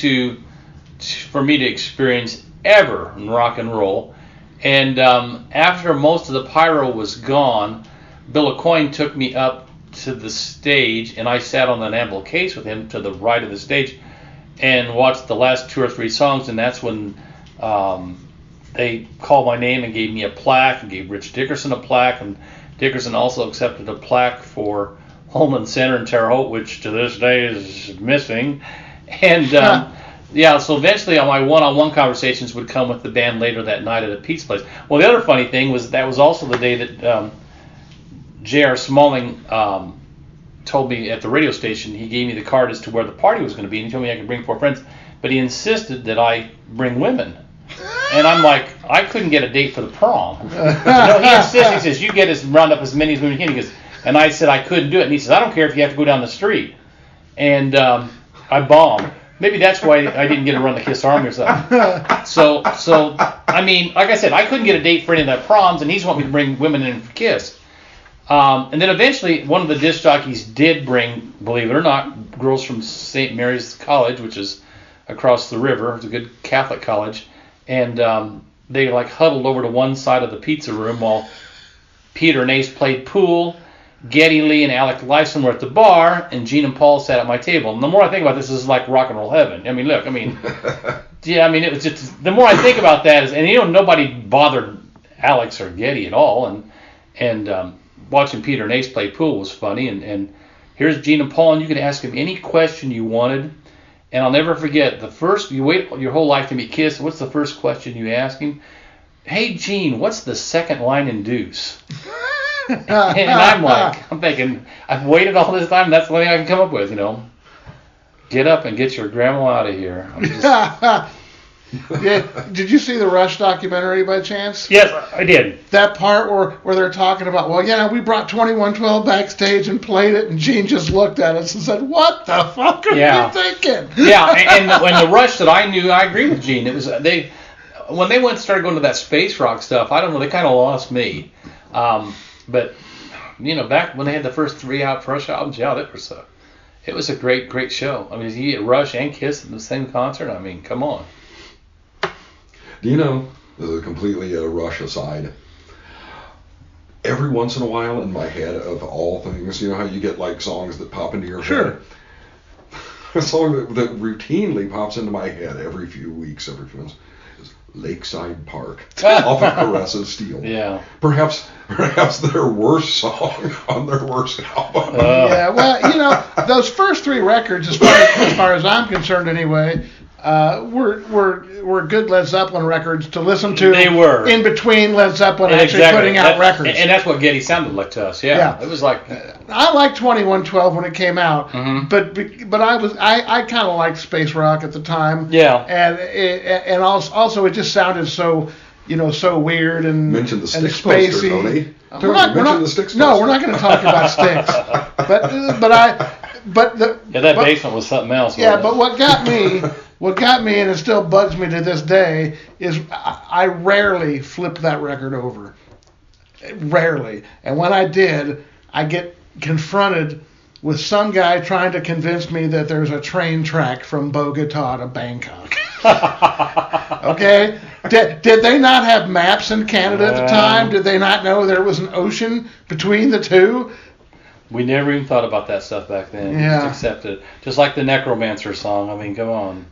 for me to experience ever in rock and roll. And after most of the pyro was gone, Bill Aucoin took me up to the stage, and I sat on an amble case with him to the right of the stage and watched the last 2 or 3 songs, and that's when they called my name and gave me a plaque, and gave Rich Dickerson a plaque, and Dickerson also accepted a plaque for Holman Center in Terre Haute, which to this day is missing. And so eventually my one-on-one conversations would come with the band later that night at a pizza place. Well, the other funny thing was that was also the day that J.R. Smalling told me at the radio station, he gave me the card as to where the party was going to be, and he told me I could bring 4 friends, but he insisted that I bring women. And I'm like, I couldn't get a date for the prom. He insisted. He says, you get us round up as many as we can. He goes, and I said I couldn't do it. And he says, I don't care if you have to go down the street. And I bombed. Maybe that's why I didn't get to run the KISS Army or something. So I mean, like I said, I couldn't get a date for any of that proms, and he's wanting me to bring women in for KISS. And then eventually, one of the disc jockeys did bring, believe it or not, girls from St. Mary's College, which is across the river. It's a good Catholic college. And they huddled over to one side of the pizza room while Peter and Ace played pool. Geddy Lee and Alec Lyson were at the bar, and Gene and Paul sat at my table. And the more I think about this, is like rock and roll heaven. I mean, look, it was just, the more I think about that, nobody bothered Alex or Geddy at all. And watching Peter and Ace play pool was funny. And here's Gene and Paul, and you could ask them any question you wanted. And I'll never forget, you wait your whole life to meet KISS, what's the first question you ask him? Hey, Gene, what's the second line in Deuce? And I'm thinking, I've waited all this time, that's the only thing I can come up with, Get up and get your grandma out of here. Yeah, did you see the Rush documentary by chance? Yes, I did. That part where they're talking about, we brought 2112 backstage and played it, and Gene just looked at us and said, what the fuck are you thinking? Yeah, and when the Rush that I knew, I agree with Gene. It was when they started going to that space rock stuff, I don't know, they kind of lost me. But back when they had the first 3 Rush albums, it was a great show. I mean, you get Rush and KISS in the same concert. I mean, come on. Do you know, completely a Rush aside, every once in a while in my head, of all things, how you get songs that pop into your head? Sure. a song that routinely pops into my head every few weeks, every few months, is Lakeside Park off of Caress Steel. Yeah. Perhaps their worst song on their worst album. Yeah, well, those first 3 records, as far as I'm concerned anyway, were good Led Zeppelin records to listen to. They were. In between Led Zeppelin actually putting out records. And that's what Geddy sounded like to us, yeah. It was like... I liked 2112 when it came out, but I kind of liked space rock at the time. Yeah. And also it just sounded so weird and Mention the Styx spacey. poster, Tony. We're not going to talk about Styx. That basement was something else. Yeah, but what got me, and it still bugs me to this day, is I rarely flip that record over. Rarely. And when I did, I get confronted with some guy trying to convince me that there's a train track from Bogota to Bangkok. Okay? Did they not have maps in Canada at the time? Did they not know there was an ocean between the two? We never even thought about that stuff back then. Yeah. Just accepted. Just like the Necromancer song. I mean, come on.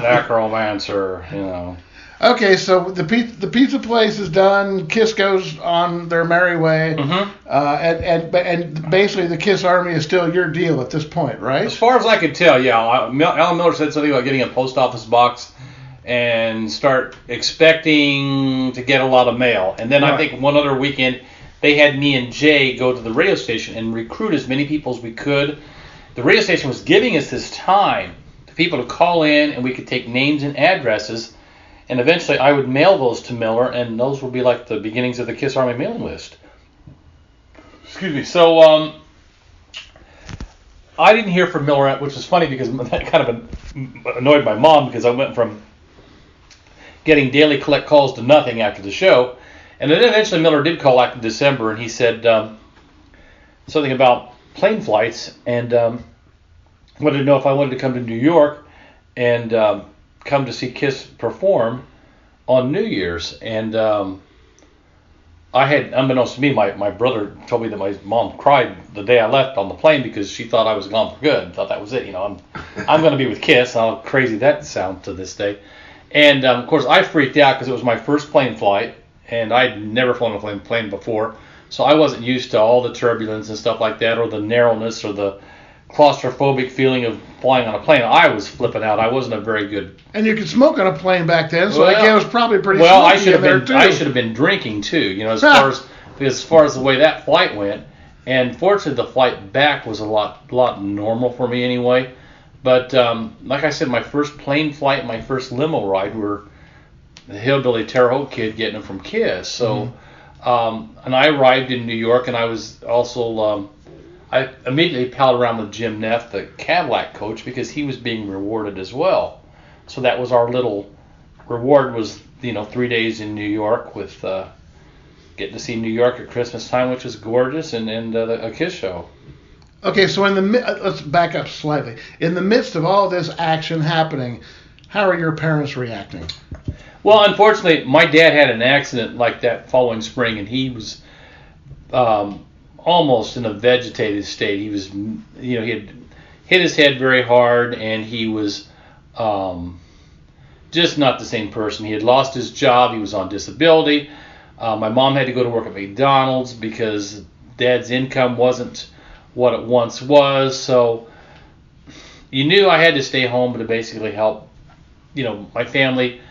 Necromancer, Okay, so the pizza place is done. KISS goes on their merry way, and basically the KISS Army is still your deal at this point, right? As far as I could tell, yeah. Alan Miller said something about getting a post office box and start expecting to get a lot of mail. And then I think one other weekend they had me and Jay go to the radio station and recruit as many people as we could. The radio station was giving us this time to people to call in, and we could take names and addresses. And eventually I would mail those to Miller, and those would be like the beginnings of the KISS Army mailing list. Excuse me. So I didn't hear from Miller, which was funny because that kind of annoyed my mom, because I went from getting daily collect calls to nothing after the show. And then eventually Miller did call after December, and he said something about plane flights, and wanted to know if I wanted to come to New York and come to see KISS perform on New Year's. And I had, unbeknownst to me, my brother told me that my mom cried the day I left on the plane because she thought I was gone for good. Thought that was it. I'm going to be with KISS. How crazy that sounds to this day. And of course I freaked out because it was my first plane flight, and I'd never flown a plane before, so I wasn't used to all the turbulence and stuff like that, or the narrowness, or the claustrophobic feeling of flying on a plane. I was flipping out. I wasn't a very good. And you could smoke on a plane back then, so it was probably pretty. Well, I should have been drinking too. As far as the way that flight went. And fortunately, the flight back was a lot normal for me anyway. But like I said, my first plane flight, my first limo ride were the hillbilly Terre Haute kid getting them from KISS. So, and I arrived in New York, and I was also. I immediately palled around with Jim Neff, the Cadillac coach, because he was being rewarded as well. So that was our little reward, was 3 days in New York with getting to see New York at Christmas time, which was gorgeous, and a KISS show. Okay, so let's back up slightly. In the midst of all this action happening, how are your parents reacting? Well, unfortunately, my dad had an accident like that following spring, and he was almost in a vegetative state. He was, he had hit his head very hard, and he was just not the same person. He had lost his job. He was on disability. My mom had to go to work at McDonald's because Dad's income wasn't what it once was. So you knew I had to stay home to basically help, my family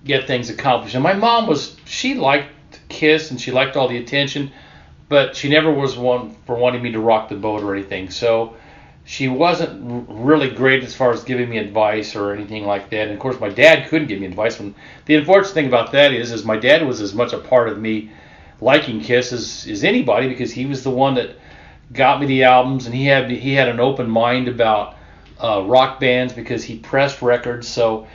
get things accomplished. And my mom she liked KISS, and she liked all the attention, but she never was one for wanting me to rock the boat or anything. So she wasn't really great as far as giving me advice or anything like that. And of course my dad couldn't give me advice. The unfortunate thing about that is my dad was as much a part of me liking KISS as anybody, because he was the one that got me the albums, and he had an open mind about rock bands because he pressed records. So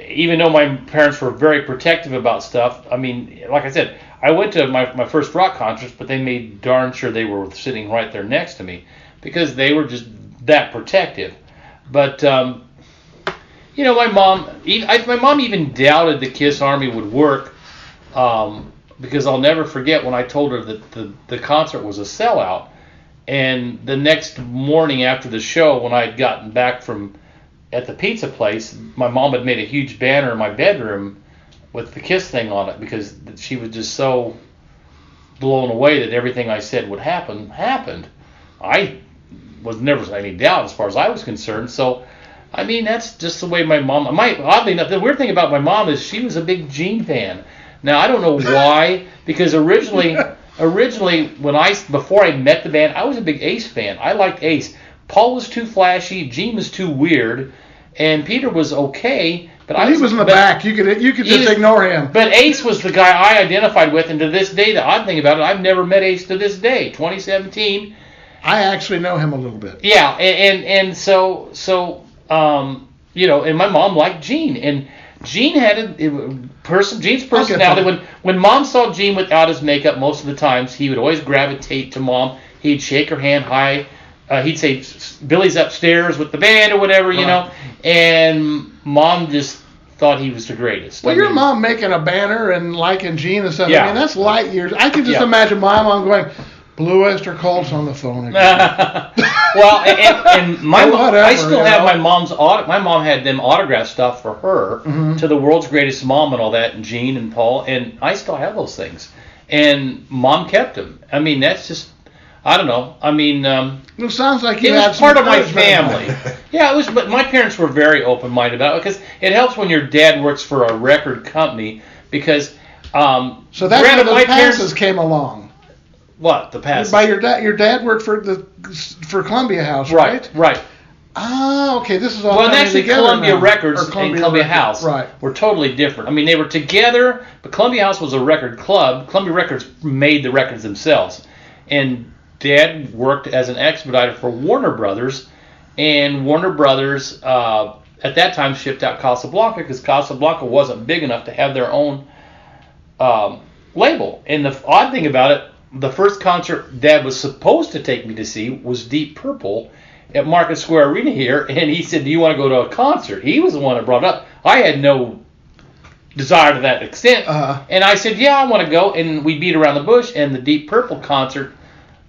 even though my parents were very protective about stuff, I mean, like I said, I went to my first rock concerts, but they made darn sure they were sitting right there next to me because they were just that protective. But my mom even doubted the KISS Army would work, because I'll never forget when I told her that the concert was a sellout, And the next morning after the show, when I had gotten back at the pizza place, my mom had made a huge banner in my bedroom with the KISS thing on it because she was just so blown away that everything I said would happen happened. I was never any doubt as far as I was concerned. So, I mean, that's just the way my mom. Oddly enough, the weird thing about my mom is she was a big Gene fan. Now I don't know why, because originally before I met the band, I was a big Ace fan. I liked Ace. Paul was too flashy, Gene was too weird, and Peter was okay. But he was in the back. You could just ignore him. But Ace was the guy I identified with, and to this day, the odd thing about it, I've never met Ace to this day. 2017. I actually know him a little bit. Yeah, and so and my mom liked Gene, and Gene had Gene's personality. When Mom saw Gene without his makeup, most of the times he would always gravitate to Mom. He'd shake her hand high. He'd say, "Billy's upstairs with the band," or whatever, you know. And Mom just thought he was the greatest. Well, your mom making a banner and liking Gene and stuff. Yeah. I mean, that's light years. I can just imagine my mom going, "Blue Oyster Cult's on the phone again." Well, and my whatever, I still have my mom's my mom had them autograph stuff for her to the world's greatest mom and all that, and Gene and Paul, and I still have those things. And Mom kept them. I mean, that's just, I don't know. I mean, it sounds like it was part of my family. Yeah, it was. But my parents were very open-minded about it because it helps when your dad works for a record company because. So that's when the passes came along. What, the passes? By your dad worked for Columbia House, right? Right. Ah, okay. This is all. Well, and actually, Columbia Records and Columbia House right. were totally different. I mean, they were together, but Columbia House was a record club. Columbia Records made the records themselves, and Dad worked as an expediter for Warner Brothers, and Warner Brothers at that time shipped out Casablanca because Casablanca wasn't big enough to have their own label. And the odd thing about it, the first concert Dad was supposed to take me to see was Deep Purple at Market Square Arena here, and he said, "Do you want to go to a concert?" He was the one that brought it up. I had no desire to that extent, and I said, "Yeah, I want to go." And we beat around the bush, and the Deep Purple concert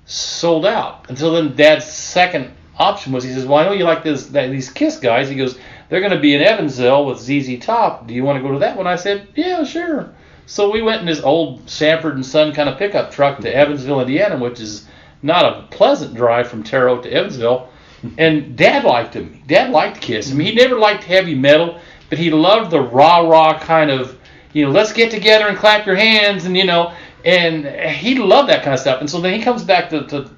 sold out. Until then, Dad's second option was, he says, "Well, I know you like these KISS guys." He goes, "They're going to be in Evansville with ZZ Top. Do you want to go to that one?" I said, "Yeah, sure." So we went in this old Sanford & Son kind of pickup truck to Evansville, Indiana, which is not a pleasant drive from Terre Haute to Evansville. And Dad liked him. Dad liked KISS. I mean, he never liked heavy metal, but he loved the rah-rah kind of, let's get together and clap your hands, and, and he loved that kind of stuff. And so then he comes back to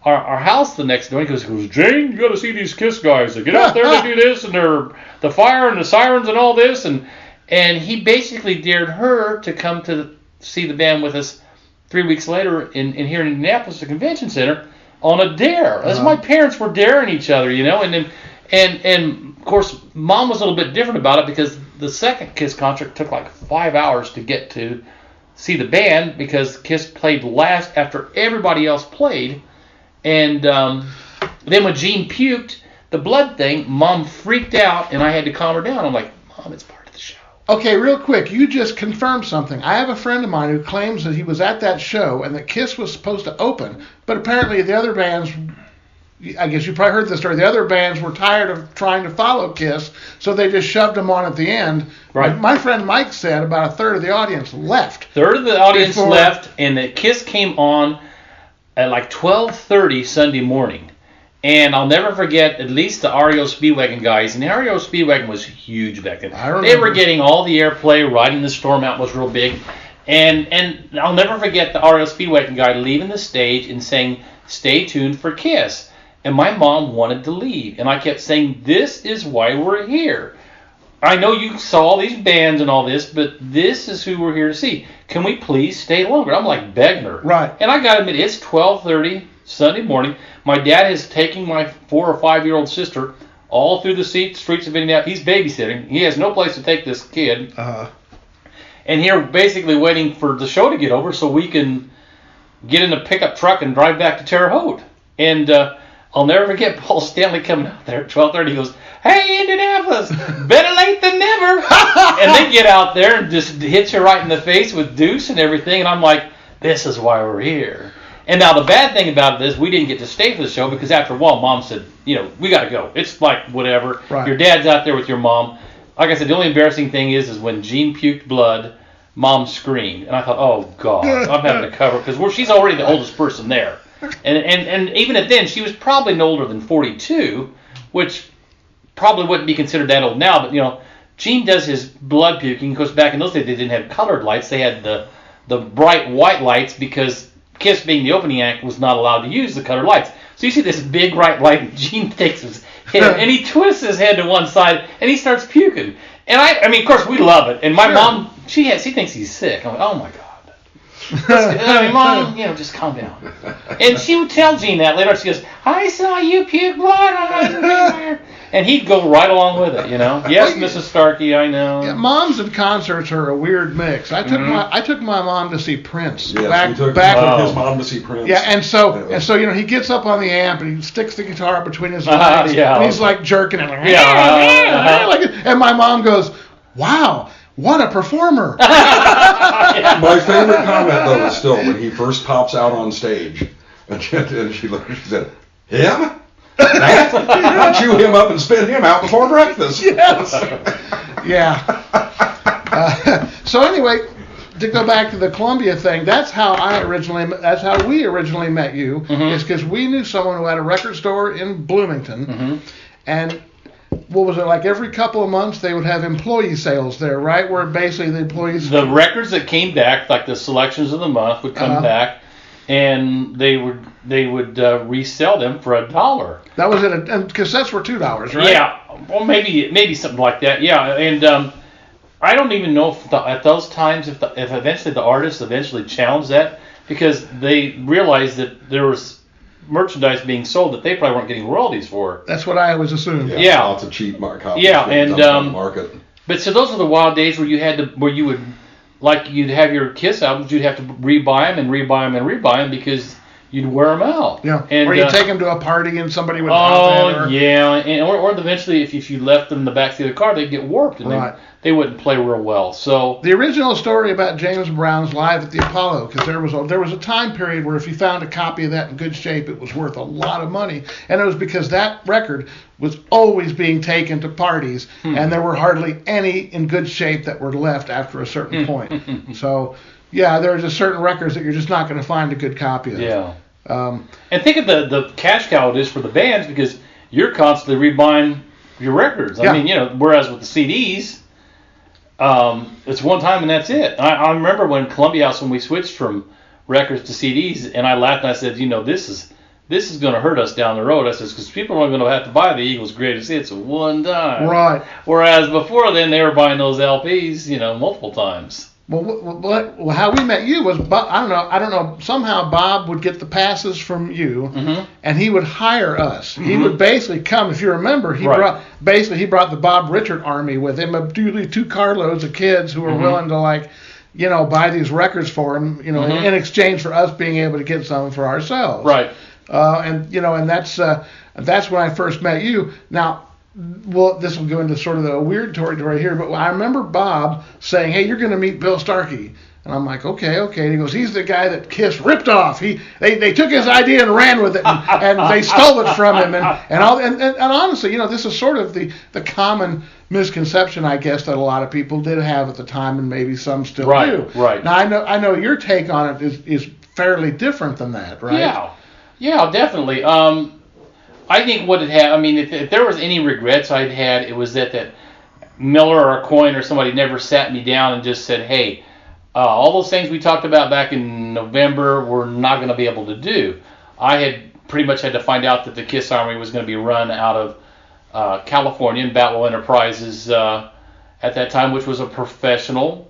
our house the next day. He goes, "Jane, you got to see these KISS guys. They get out there, they do this, and they're the fire and the sirens and all this." And he basically dared her to come to see the band with us 3 weeks later in here in Indianapolis, the convention center, on a dare. As my parents were daring each other, and of course, Mom was a little bit different about it because the second KISS concert took like 5 hours to get to see the band because KISS played last after everybody else played. And then when Gene puked, the blood thing, Mom freaked out, and I had to calm her down. I'm like, "Mom, it's part of the show." Okay, real quick, you just confirmed something. I have a friend of mine who claims that he was at that show and that KISS was supposed to open, but apparently the other bands, I guess you probably heard this story, the other bands were tired of trying to follow KISS, so they just shoved them on at the end. Right. My friend Mike said about a third of the audience left. Third of the audience left, and the KISS came on at like 12:30 Sunday morning. And I'll never forget at least the REO Speedwagon guys. And the REO Speedwagon was huge back then. They were getting all the airplay. Riding the Storm Out was real big. And I'll never forget the REO Speedwagon guy leaving the stage and saying, "Stay tuned for KISS." And my mom wanted to leave. And I kept saying, "This is why we're here. I know you saw all these bands and all this, but this is who we're here to see. Can we please stay longer?" I'm like begging her. Right. And I got to admit, it's 12:30 Sunday morning. My dad is taking my 4 or 5-year-old sister all through the streets of Indianapolis. He's babysitting. He has no place to take this kid. And here basically waiting for the show to get over so we can get in a pickup truck and drive back to Terre Haute. And I'll never forget Paul Stanley coming out there at 12:30. He goes, "Hey, Indianapolis, better late than never." And they get out there and just hits you right in the face with Deuce and everything. And I'm like, "This is why we're here." And now the bad thing about it is we didn't get to stay for the show because after a while, Mom said, we got to go. It's like whatever. Right. Your dad's out there with your mom. Like I said, the only embarrassing thing is when Jean puked blood, Mom screamed, and I thought, oh God, I'm having to cover because she's already the oldest person there, and even at then she was probably no older than 42, which probably wouldn't be considered that old now. But Gene does his blood puking. Of course, back in those days they didn't have colored lights; they had the bright white lights because KISS, being the opening act, was not allowed to use the colored lights. So you see this big bright light, and Gene takes his head and he twists his head to one side and he starts puking. And I mean, of course, we love it. And my mom, she thinks he's sick. I'm like, oh my God. I mean, Mom, just calm down. And she would tell Gene that later. She goes, I saw you puke blood on. And he'd go right along with it, Yes, Mrs. Starkey, I know. Yeah, moms and concerts are a weird mix. I took my mom to see Prince. Yes, we took his mom to see Prince. Yeah, and so he gets up on the amp and he sticks the guitar up between his legs and he's like jerking it. Like, and my mom goes, "Wow, what a performer!" My favorite comment though is still when he first pops out on stage, and she said, "Him? I'll chew him up and spit him out before breakfast." Yes. Yeah. So anyway, to go back to the Columbia thing, that's how we originally met you. Is because we knew someone who had a record store in Bloomington, and what was it, like every couple of months they would have employee sales there, right? Where basically the employees... The records that came back, like the selections of the month, would come back, and they would resell them for $1. That was it, and cassettes were $2, right? Yeah, well maybe something like that. Yeah, and I don't even know if at those times if eventually the artists eventually challenged that because they realized that there was merchandise being sold that they probably weren't getting royalties for. That's what I always assumed. Yeah. Lots of cheap copies. Yeah, and on the market. But so those were the wild days where you would you'd have your KISS albums, you'd have to rebuy them and rebuy them and rebuy them because you'd wear them out. Yeah. And, or you'd take them to a party and somebody would drop it. Oh yeah, or eventually if you left them in the backseat of the car, they'd get warped and they wouldn't play real well. So the original story about James Brown's Live at the Apollo, because there was a time period where if you found a copy of that in good shape, it was worth a lot of money, and it was because that record was always being taken to parties, and there were hardly any in good shape that were left after a certain point. So yeah, there's a certain records that you're just not going to find a good copy of. Yeah. And think of the cash cow it is for the bands because you're constantly rebuying your records. I mean, whereas with the CDs. It's one time and that's it. I remember when Columbia House, when we switched from records to CDs, and I laughed and I said, this is going to hurt us down the road. I said, because people are going to have to buy the Eagles' greatest hits one time. Right. Whereas before then, they were buying those LPs, multiple times. Well, how we met you was, I don't know. Somehow Bob would get the passes from you, and he would hire us. He would basically come. If you remember, he brought the Bob Richard Army with him, usually 2 carloads of kids who were willing to buy these records for him, in exchange for us being able to get some for ourselves. Right. And that's when I first met you. Now. Well, this will go into sort of the weird territory here, but I remember Bob saying, "Hey, you're going to meet Bill Starkey," and I'm like, "Okay." And he goes, "He's the guy that KISS ripped off. They took his idea and ran with it, and they stole it from him, and honestly, this is sort of the common misconception, I guess, that a lot of people did have at the time, and maybe some still do. Right. Now I know your take on it is fairly different than that, right? Yeah, definitely. I think what it had, if there was any regrets I'd had, it was that Miller or Coyne or somebody never sat me down and just said, hey, all those things we talked about back in November, we're not going to be able to do. I had pretty much had to find out that the KISS Army was going to be run out of California and Batwell Enterprises at that time, which was a professional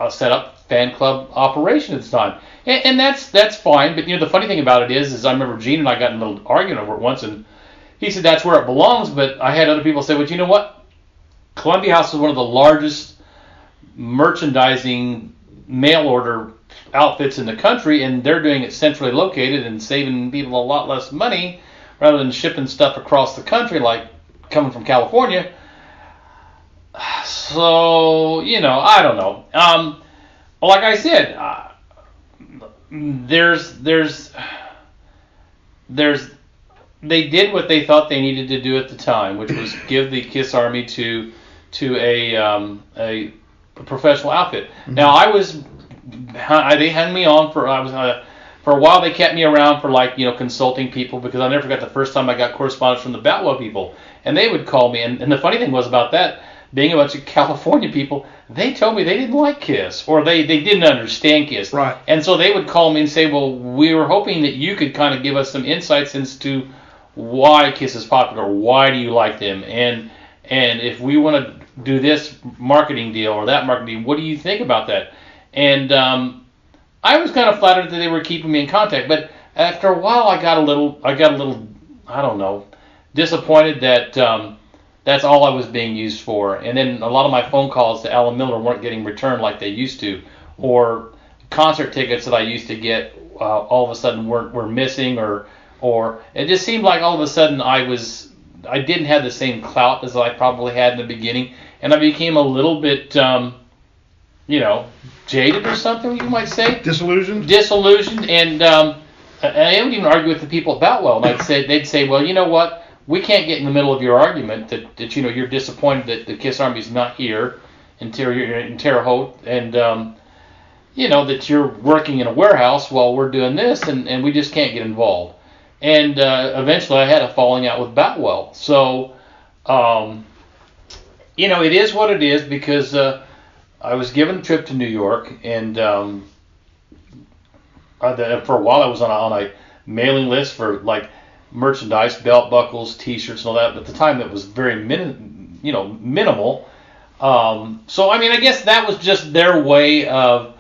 set-up fan club operation at the time. And that's fine, but the funny thing about it is I remember Gene and I got in a little argument over it once, and he said that's where it belongs, but I had other people say, well, you know what? Columbia House is one of the largest merchandising mail order outfits in the country, and they're doing it centrally located and saving people a lot less money rather than shipping stuff across the country like coming from California. So, I don't know. Like I said, they did what they thought they needed to do at the time, which was give the KISS Army to a professional outfit. Mm-hmm. Now they had me on for a while. They kept me around for consulting people, because I never forgot the first time I got correspondence from the Boutwell people, and they would call me. And the funny thing was about that, being a bunch of California people, they told me they didn't like KISS, or they didn't understand KISS. Right. And so they would call me and say, well, we were hoping that you could kind of give us some insights into why KISS is popular, why do you like them, and if we want to do this marketing deal or that marketing deal, what do you think about that? And I was kind of flattered that they were keeping me in contact, but after a while I got a little I don't know, disappointed that that's all I was being used for. And then a lot of my phone calls to Alan Miller weren't getting returned like they used to, or concert tickets that I used to get all of a sudden were missing, or it just seemed like all of a sudden I didn't have the same clout as I probably had in the beginning, and I became a little bit jaded or something, you might say. Disillusioned, and I would even argue with the people at Boutwell, and they'd say, well, you know what, we can't get in the middle of your argument that you're disappointed that the KISS Army's not here in Terre Haute, and that you're working in a warehouse while we're doing this, and we just can't get involved. And eventually I had a falling out with Boutwell. So, it is what it is, because I was given a trip to New York, and for a while I was on a mailing list for merchandise, belt buckles, T-shirts, and all that. But at the time it was very minimal. So I guess that was just their way of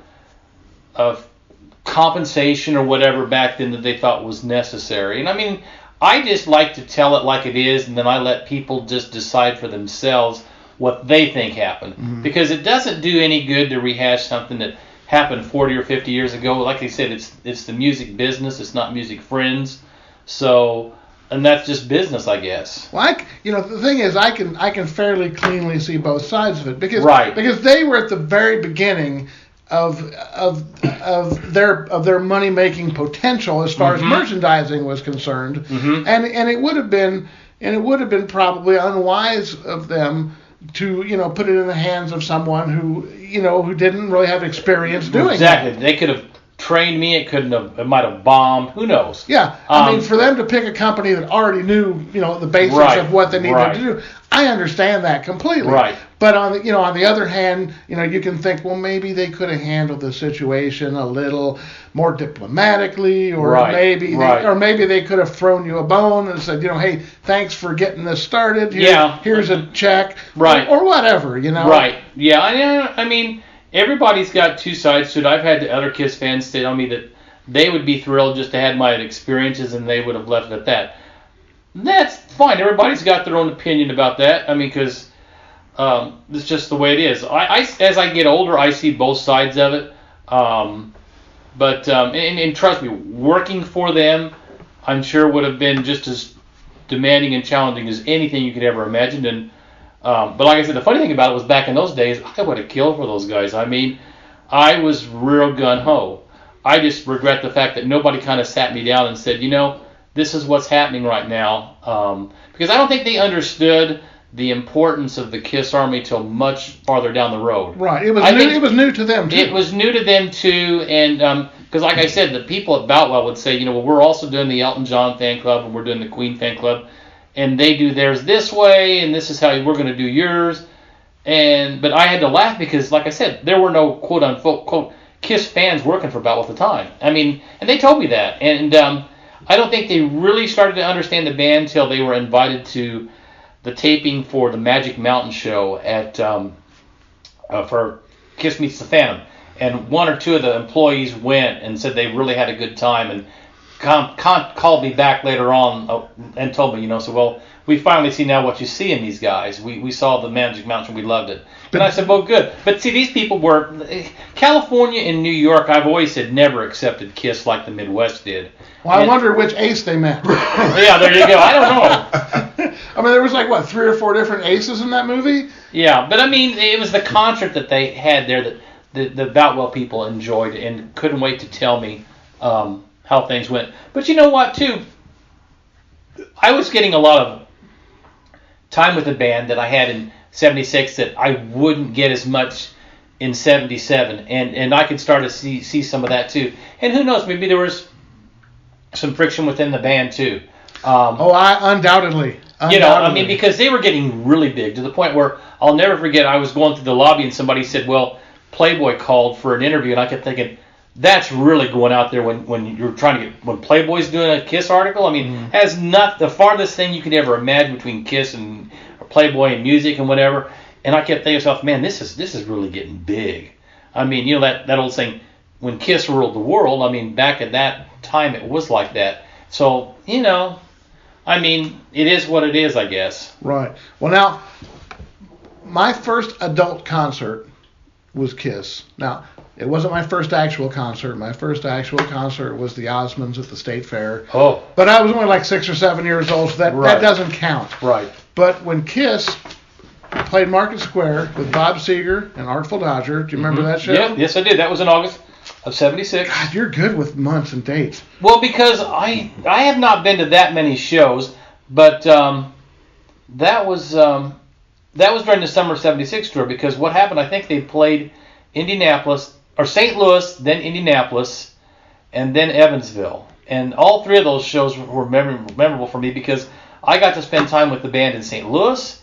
compensation or whatever back then that they thought was necessary. And I just like to tell it like it is, and then I let people just decide for themselves what they think happened. Mm-hmm. Because it doesn't do any good to rehash something that happened 40 or 50 years ago. Like I said, it's the music business, it's not music friends. So, and that's just business, I guess. Well, the thing is, I can fairly cleanly see both sides of it, because they were at the very beginning of their money making potential as far as merchandising was concerned, and it would have been probably unwise of them to put it in the hands of someone who didn't really have experience doing exactly. that. They could have trained me. It might have bombed. Who knows? Yeah, for them to pick a company that already knew the basics of what they needed to do, I understand that completely. Right. But on the other hand, you can think, well, maybe they could have handled the situation a little more diplomatically, or maybe they could have thrown you a bone and said, hey, thanks for getting this started. Here's a check. Right. Or whatever, Right. Yeah. Everybody's got two sides to it. I've had other KISS fans tell me that they would be thrilled just to have my experiences, and they would have left it at that. That's fine. Everybody's got their own opinion about that. Because it's just the way it is. As I get older, I see both sides of it. But trust me, working for them, I'm sure would have been just as demanding and challenging as anything you could ever imagine. And but like I said, the funny thing about it was back in those days, I would have killed for those guys. I was real gung-ho. I just regret the fact that nobody kind of sat me down and said, this is what's happening right now. Because I don't think they understood the importance of the KISS Army till much farther down the road. Right. It was new to them, too. It was new to them, too. And because, like I said, the people at Boutwell would say, we're also doing the Elton John fan club, and we're doing the Queen fan club. And they do theirs this way, and this is how we're going to do yours. But I had to laugh because, like I said, there were no quote-unquote quote KISS fans working for Boutwell at the time. And they told me that. And I don't think they really started to understand the band until they were invited to the taping for the Magic Mountain show at for KISS Meets the Phantom. And one or two of the employees went and said they really had a good time, and called me back later on and told me, so, well, we finally see now what you see in these guys. We saw the Magic Mountain, we loved it. And I said, well, good. But see, these people California and New York, I've always said, never accepted KISS like the Midwest did. Well, I wonder which ace they meant. Yeah, there you go. I don't know. There was 3 or 4 different aces in that movie? Yeah, but it was the concert that they had there that the Boutwell people enjoyed and couldn't wait to tell me how things went. But you know what, too? I was getting a lot of time with the band that I had in 76 that I wouldn't get as much in 77, and I could start to see some of that too. And who knows, maybe there was some friction within the band too. Undoubtedly. You know, I mean, because they were getting really big to the point where I'll never forget, I was going through the lobby and somebody said, well, Playboy called for an interview, and I kept thinking, that's really going out there when you're trying to get, when Playboy's doing a KISS article. I mean, has not the farthest thing you could ever imagine between KISS and Playboy and music and whatever. And I kept thinking to myself, man, this is really getting big. I mean, you know, that old saying, when KISS ruled the world, I mean, back at that time it was like that. So, you know, I mean, it is what it is, I guess. Right. Well, now, my first adult concert was KISS. Now, it wasn't my first actual concert. My first actual concert was the Osmonds at the State Fair. Oh. But I was only like 6 or 7 years old, so that doesn't count. Right. But when KISS played Market Square with Bob Seger and Artful Dodger, do you remember that show? Yeah, yes, I did. That was in August of 76. God, you're good with months and dates. Well, because I have not been to that many shows, but that was during the summer of 76 tour, because what happened, I think they played Indianapolis, or St. Louis, then Indianapolis, and then Evansville. And all three of those shows were memorable for me because I got to spend time with the band in St. Louis.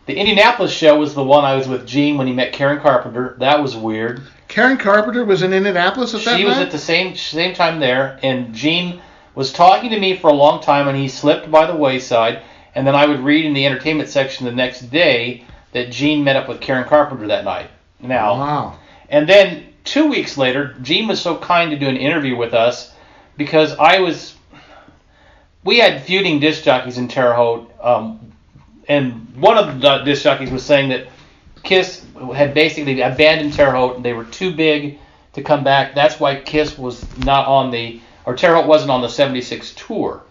The Indianapolis show was the one I was with Gene when he met Karen Carpenter. That was weird. Karen Carpenter was in Indianapolis at that time? She was at the same time there, and Gene was talking to me for a long time, and he slipped by the wayside. And then I would read in the entertainment section the next day that Gene met up with Karen Carpenter that night. Now, wow. And then 2 weeks later, Gene was so kind to do an interview with us because we had feuding disc jockeys in Terre Haute, and one of the disc jockeys was saying that KISS had basically abandoned Terre Haute and they were too big to come back. That's why KISS was not on Terre Haute wasn't on the 76 tour.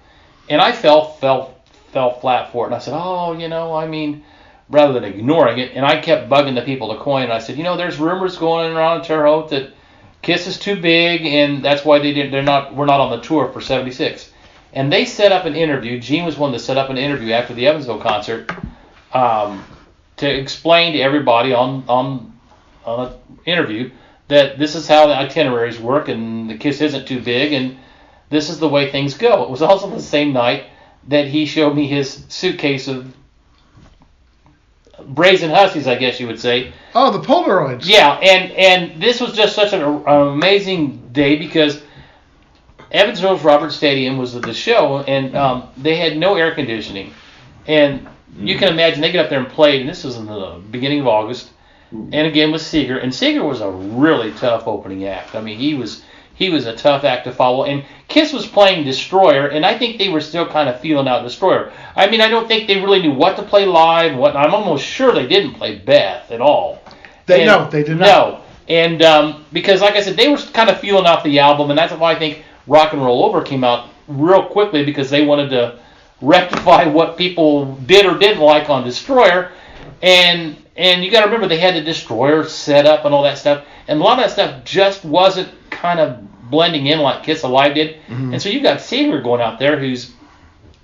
And I fell flat for it. And I said, I mean, rather than ignoring it, and I kept bugging the people to coin. And I said, there's rumors going around in Terre Haute that KISS is too big, and that's why we're not on the tour for 76. And they set up an interview. Gene was one that set up an interview after the Evansville concert to explain to everybody on an interview that this is how the itineraries work, and the KISS isn't too big, and this is the way things go. It was also the same night that he showed me his suitcase of brazen huskies, I guess you would say. Oh, the Polaroids. Yeah, and this was just such an amazing day because Evansville's Robert Stadium was the show, and they had no air conditioning. And you can imagine they get up there and played, and this was in the beginning of August, and again with Seger. And Seger was a really tough opening act. I mean, he was a tough act to follow. And KISS was playing Destroyer, and I think they were still kind of feeling out Destroyer. I mean, I don't think they really knew what to play live. I'm almost sure they didn't play Beth at all. They did not. No. And because, like I said, they were kind of feeling out the album, and that's why I think Rock and Roll Over came out real quickly, because they wanted to rectify what people did or didn't like on Destroyer. And you got to remember, they had the Destroyer set up and all that stuff, and a lot of that stuff just wasn't kind of blending in like Kiss Alive did. Mm-hmm. And so you got Seger going out there, who's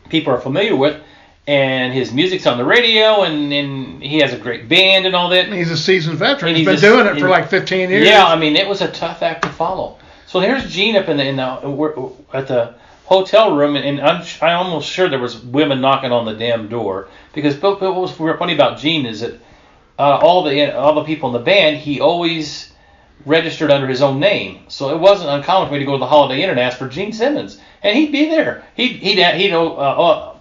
people are familiar with, and his music's on the radio, and he has a great band and all that. He's a seasoned veteran. He's been doing it for like 15 years. Yeah, I mean, it was a tough act to follow. So here's Gene up at the hotel room, and I'm almost sure there was women knocking on the damn door, because what was funny about Gene is that all the people in the band, he always registered under his own name, so it wasn't uncommon for me to go to the Holiday Inn and ask for Gene Simmons, and he'd be there. He'd answer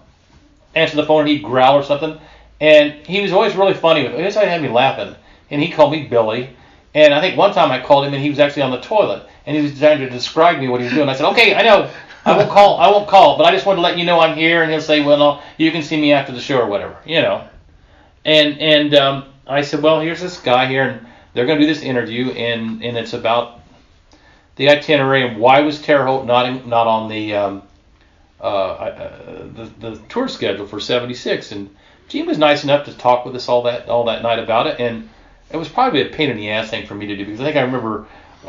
the phone, and he'd growl or something, and he was always really funny with it. He always had me laughing, and he called me Billy. And I think one time I called him, and he was actually on the toilet, and he was trying to describe me what he was doing. I said, "Okay, I know, I won't call, but I just wanted to let you know I'm here." And he'll say, "Well, no, you can see me after the show or whatever, And I said, "Well, here's this guy here, and they're going to do this interview, and it's about the itinerary and why was Terre Haute not on the tour schedule for '76." And Gene was nice enough to talk with us all that night about it, and it was probably a pain in the ass thing for me to do, because I think I remember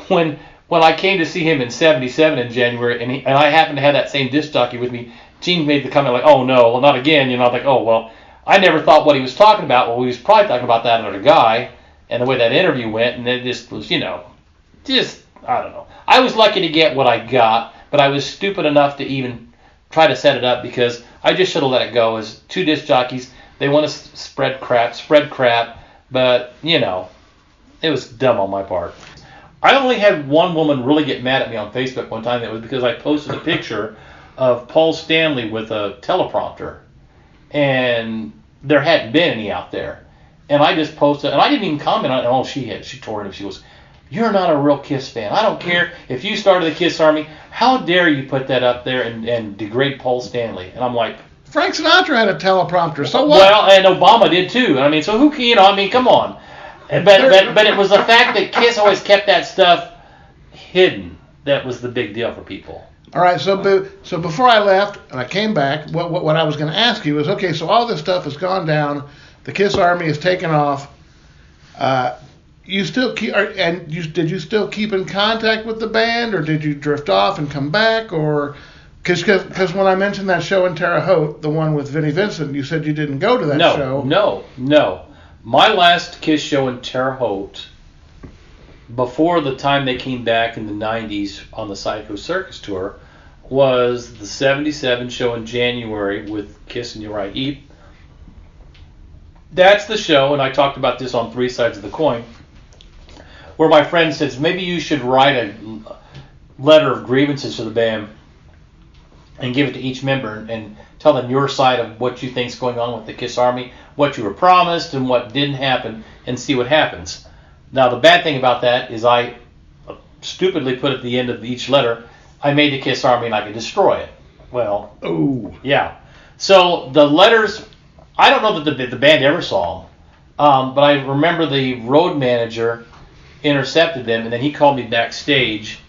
when when I came to see him in '77 in January, and I happened to have that same disc jockey with me, Gene made the comment like, "Oh no, well not again." I'm like, "Oh well." I never thought what he was talking about. Well, he was probably talking about that other guy, and the way that interview went, and it just was, just I don't know. I was lucky to get what I got, but I was stupid enough to even try to set it up because I just should have let it go. As two disc jockeys, they want to spread crap, but it was dumb on my part. I only had one woman really get mad at me on Facebook one time. It was because I posted a picture of Paul Stanley with a teleprompter, and there hadn't been any out there. And I just posted, and I didn't even comment on it. Oh, she tore it up. She goes, "You're not a real KISS fan. I don't care if you started the KISS Army. How dare you put that up there and degrade Paul Stanley?" And I'm like, Frank Sinatra had a teleprompter, so what? Well, and Obama did too. I mean, so who can, come on. But it was the fact that KISS always kept that stuff hidden that was the big deal for people. All right, so before I left and I came back, what I was going to ask you is, okay, so all this stuff has gone down, the KISS Army has taken off. You still did you still keep in contact with the band, or did you drift off and come back, or because when I mentioned that show in Terre Haute, the one with Vinnie Vincent, you said you didn't go to that show. No. My last KISS show in Terre Haute, before the time they came back in the 90s on the Psycho Circus tour, was the 77 show in January with KISS and Uriah Heep. That's the show, and I talked about this on Three Sides of the Coin, where my friend says, maybe you should write a letter of grievances to the band and give it to each member and tell them your side of what you think's going on with the KISS Army, what you were promised and what didn't happen, and see what happens. Now, the bad thing about that is I stupidly put at the end of each letter, I made the KISS Army and I could destroy it. Well, yeah. So the letters, I don't know that the band ever saw them, but I remember the road manager intercepted them, and then he called me backstage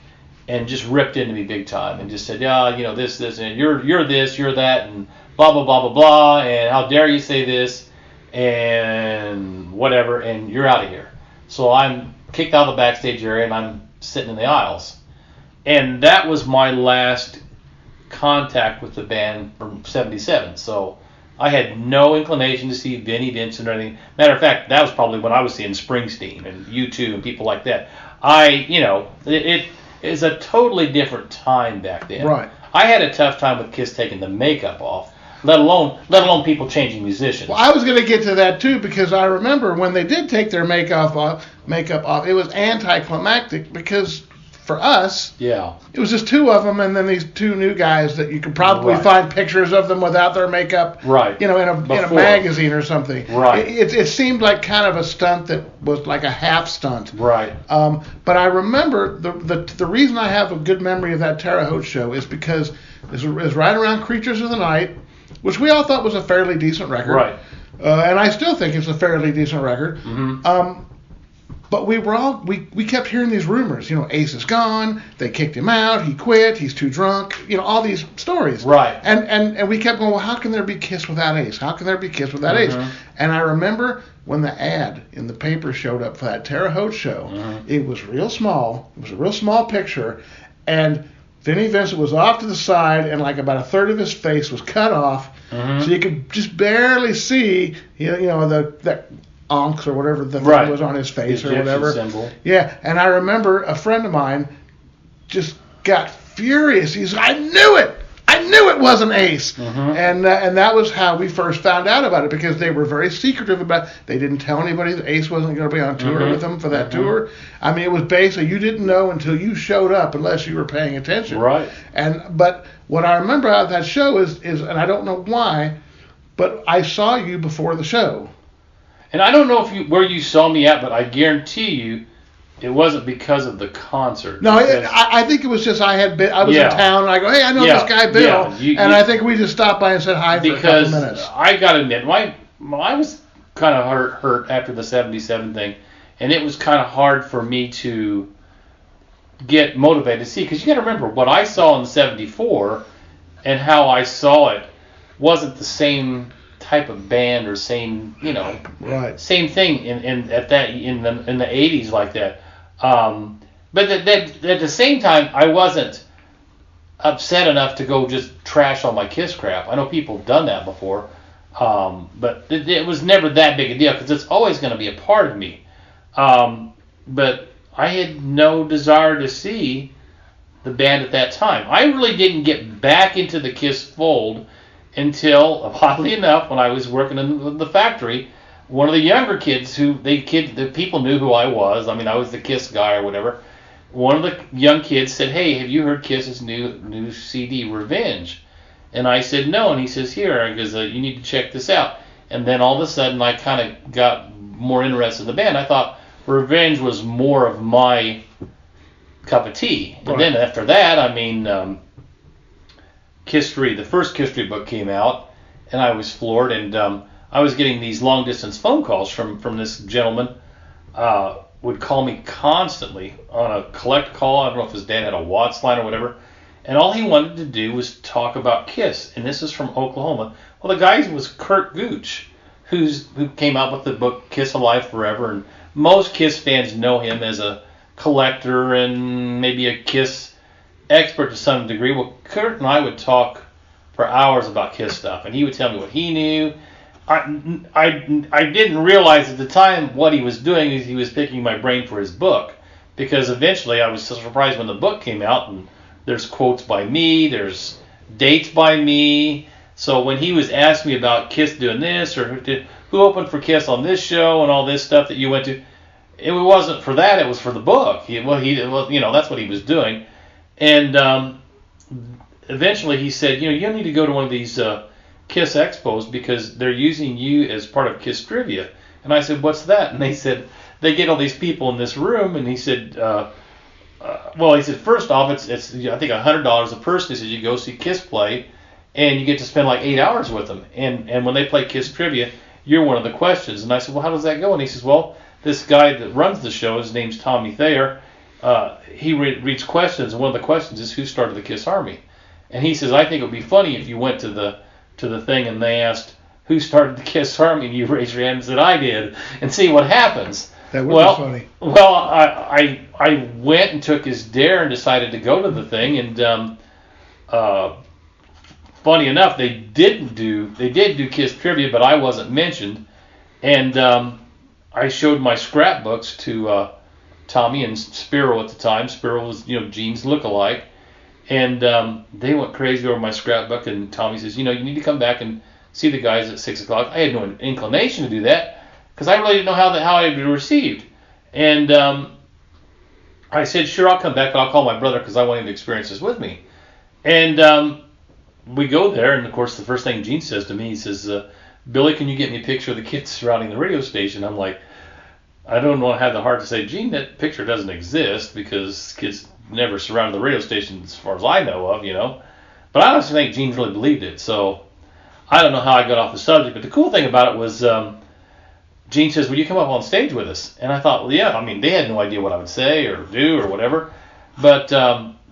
and just ripped into me big time and just said, yeah, this, and you're this, you're that, and blah, blah, blah, blah, blah, and how dare you say this, and whatever, and you're out of here. So I'm kicked out of the backstage area, and I'm sitting in the aisles. And that was my last contact with the band from 77. So I had no inclination to see Vinnie Vincent or anything. Matter of fact, that was probably when I was seeing Springsteen and U2 and people like that. It is a totally different time back then. Right. I had a tough time with KISS taking the makeup off, let alone people changing musicians. Well, I was going to get to that too, because I remember when they did take their makeup off, it was anticlimactic because for us, it was just two of them, and then these two new guys that you could probably find pictures of them without their makeup, in a magazine or something. Right. It seemed like kind of a stunt that was like a half stunt. Right. But I remember the reason I have a good memory of that Terre Haute show is because it was right around Creatures of the Night, which we all thought was a fairly decent record. Right. And I still think it's a fairly decent record. Mm-hmm. But we kept hearing these rumors. Ace is gone. They kicked him out. He quit. He's too drunk. All these stories. Right. And we kept going, well, how can there be KISS without Ace? How can there be KISS without Ace? And I remember when the ad in the paper showed up for that Terre Haute show, it was real small. It was a real small picture. And Vinnie Vincent was off to the side, and like about a third of his face was cut off. So you could just barely see, that onks or whatever the thing was on his face or whatever. Symbol. Yeah, and I remember a friend of mine just got furious. He's, I knew it wasn't Ace. And that was how we first found out about it, because they were very secretive about it. They didn't tell anybody that Ace wasn't going to be on tour with them for that tour. I mean, it was basically you didn't know until you showed up, unless you were paying attention. Right. But what I remember out of that show is, and I don't know why, but I saw you before the show. And I don't know where you saw me at, but I guarantee you it wasn't because of the concert. No, I think it was just I was in town, and I go, hey, I know this guy Bill, and I think we just stopped by and said hi for a couple minutes. Because I got to admit, I was kind of hurt after the 77 thing, and it was kind of hard for me to get motivated to see, because you got to remember, what I saw in 74 and how I saw it wasn't the same type of band or same same thing in the 80s like that. But at the same time, I wasn't upset enough to go just trash all my KISS crap. I know people have done that before, but it was never that big a deal because it's always going to be a part of me. But I had no desire to see the band at that time. I really didn't get back into the KISS fold until, oddly enough, when I was working in the factory. One of the younger kids the people knew who I was. I mean, I was the KISS guy or whatever. One of the young kids said, "Hey, have you heard KISS's new CD, Revenge?" And I said, "No." And he says, "Here," because you need to check this out. And then all of a sudden, I kind of got more interested in the band. I thought Revenge was more of my cup of tea. Right. And then after that, I mean, KISS 3, the first KISS 3 book came out, and I was floored. And I was getting these long distance phone calls from this gentleman. Would call me constantly on a collect call. I don't know if his dad had a Watts line or whatever. And all he wanted to do was talk about KISS. And this is from Oklahoma. Well, the guy was Kurt Gooch, who came out with the book KISS Alive Forever. And most KISS fans know him as a collector and maybe a KISS expert to some degree. Well, Kurt and I would talk for hours about KISS stuff. And he would tell me what he knew. I didn't realize at the time what he was doing is he was picking my brain for his book, because eventually I was so surprised when the book came out and there's quotes by me, there's dates by me. So when he was asking me about KISS doing this or who opened for KISS on this show and all this stuff that you went to, it wasn't for that, it was for the book. That's what he was doing. And eventually he said, you need to go to one of these KISS expos because they're using you as part of KISS trivia. And I said, what's that? And they said, they get all these people in this room. And he said, he said, first off, it's I think $100 a person. He said, you go see KISS play and you get to spend like 8 hours with them. And when they play KISS trivia, you're one of the questions. And I said, well, how does that go? And he says, well, this guy that runs the show, his name's Tommy Thayer, he reads questions. And one of the questions is, who started the KISS Army? And he says, I think it would be funny if you went to the thing and they asked who started the KISS Army and you raised your hand and said I did, and see what happens. That would be funny. Well, I went and took his dare and decided to go to the thing, and funny enough, they did do KISS trivia, but I wasn't mentioned, and I showed my scrapbooks to Tommy and Spiro at the time. Spiro was Gene's lookalike. And they went crazy over my scrapbook, and Tommy says, you need to come back and see the guys at 6 o'clock. I had no inclination to do that because I really didn't know how I'd be received. And I said, sure, I'll come back, but I'll call my brother because I want him to experience this with me. And we go there, and of course, the first thing Gene says to me, he says, Billy, can you get me a picture of the kids surrounding the radio station? I'm like, I don't want to have the heart to say, Gene, that picture doesn't exist because kids never surrounded the radio station as far as I know of, But I honestly think Gene really believed it. So I don't know how I got off the subject, but the cool thing about it was Gene says, will you come up on stage with us? And I thought, well, yeah, I mean, they had no idea what I would say or do or whatever. But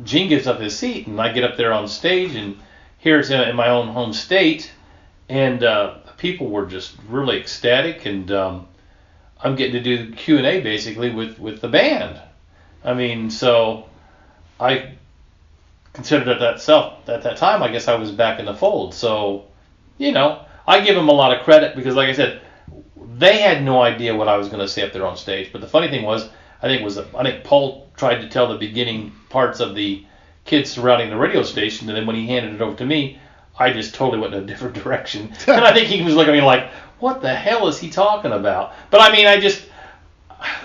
Gene gives up his seat, and I get up there on stage, and here it's in my own home state, and people were just really ecstatic, and I'm getting to do Q&A basically with the band. I mean, so I considered at that time, I guess I was back in the fold. So, I give them a lot of credit because, like I said, they had no idea what I was going to say up there on stage. But the funny thing was, I think Paul tried to tell the beginning parts of the kids surrounding the radio station, and then when he handed it over to me, I just totally went in a different direction. And I think he was looking at me like, what the hell is he talking about? But I mean,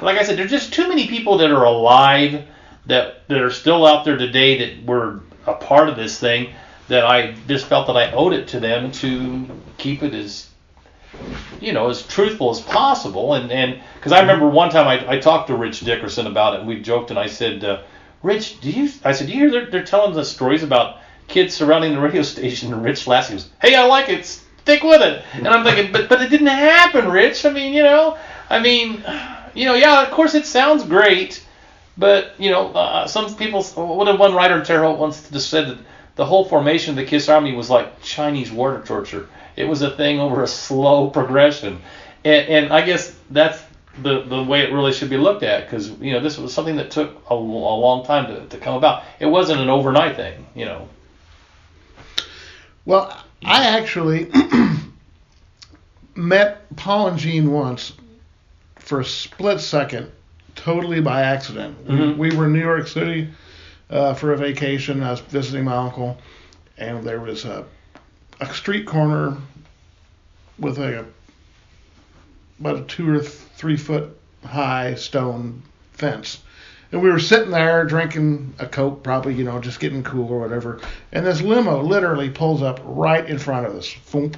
like I said, there's just too many people that are alive that are still out there today that were a part of this thing that I just felt that I owed it to them to keep it as truthful as possible. And because I remember one time I talked to Rich Dickerson about it, and we joked, and I said, Rich, do you hear they're telling the stories about kids surrounding the radio station? And Rich laughed. He goes, hey, I like it. Stick with it. And I'm thinking, but it didn't happen, Rich. I mean, yeah, of course it sounds great. But, some people, one writer in Terre Haute once just said that the whole formation of the KISS Army was like Chinese water torture. It was a thing over a slow progression. And I guess that's the way it really should be looked at, because this was something that took a long time to come about. It wasn't an overnight thing, Well, I actually met Paul and Gene once for a split second, totally by accident. Mm-hmm. We were in New York City for a vacation. I was visiting my uncle, and there was a street corner with about a 2 or 3 foot high stone fence. And we were sitting there drinking a Coke, probably, just getting cool or whatever. And this limo literally pulls up right in front of us. Foom.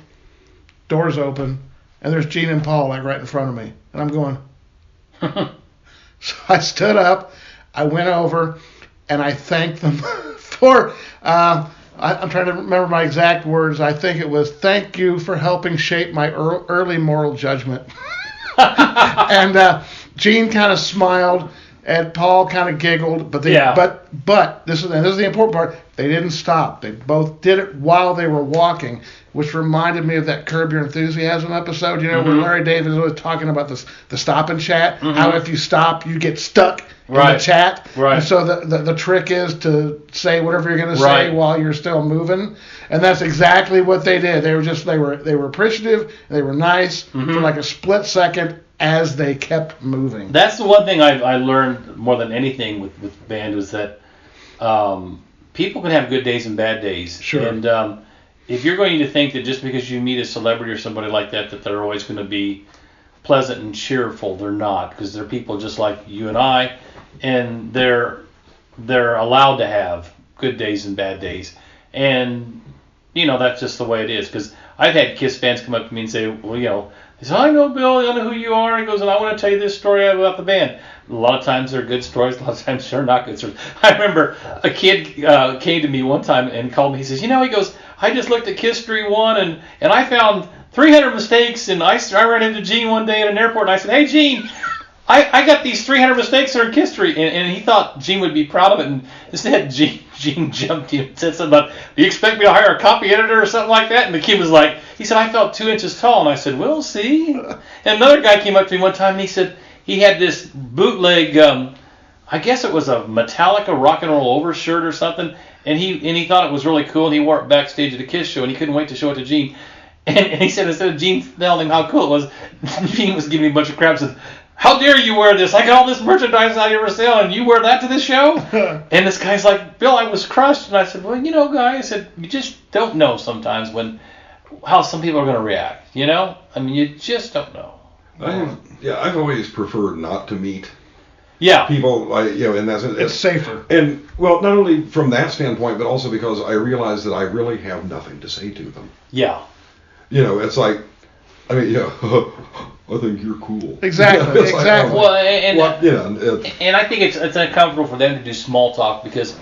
Doors open, and there's Gene and Paul right in front of me. And I'm going. So I stood up, I went over, and I thanked them for, I'm trying to remember my exact words. I think it was, "Thank you for helping shape my early moral judgment." And Gene kind of smiled, and Paul kind of giggled, but this is the important part. They didn't stop. They both did it while they were walking, which reminded me of that Curb Your Enthusiasm episode, where Larry David was talking about the stop and chat, how if you stop, you get stuck in the chat. Right. And so the trick is to say whatever you're going to say while you're still moving. And that's exactly what they did. They were appreciative, they were nice for like a split second as they kept moving. That's the one thing I learned more than anything with band was that people can have good days and bad days. Sure. And if you're going to think that just because you meet a celebrity or somebody like that they're always going to be pleasant and cheerful, they're not, because they're people just like you and I, and they're allowed to have good days and bad days. And that's just the way it is. Because I've had KISS fans come up to me and say, well, he said, "I know Bill, I know who you are." He goes, "And I want to tell you this story about the band." A lot of times they're good stories, a lot of times they're not good stories. I remember a kid came to me one time and called me. He says, he goes, "I just looked at KISS 1 and I found 300 mistakes, and I ran into Gene one day at an airport, and I said, 'Hey, Gene, I got these 300 mistakes that are in KISS 3. And he thought Gene would be proud of it, and instead Gene jumped in and said something about, "Do you expect me to hire a copy editor or something like that?" And the kid was like, he said, "I felt 2 inches tall." And I said, "We'll see." And another guy came up to me one time, and he said he had this bootleg, I guess it was a Metallica rock and roll overshirt or something, and he thought it was really cool, and he wore it backstage at a KISS show, and he couldn't wait to show it to Gene. And he said instead of Gene telling him how cool it was, Gene was giving me a bunch of crap and said, "How dare you wear this? I got all this merchandise out here for sale, and you wear that to this show?" And this guy's like, "Bill, I was crushed." And I said, "Well, guy," I said, "you just don't know sometimes how some people are going to react, I mean, you just don't know." I've always preferred not to meet people, and it's safer. And, well, not only from that standpoint, but also because I realize that I really have nothing to say to them. Yeah. It's like, I mean, I think you're cool. Exactly, exactly. And I think it's uncomfortable for them to do small talk because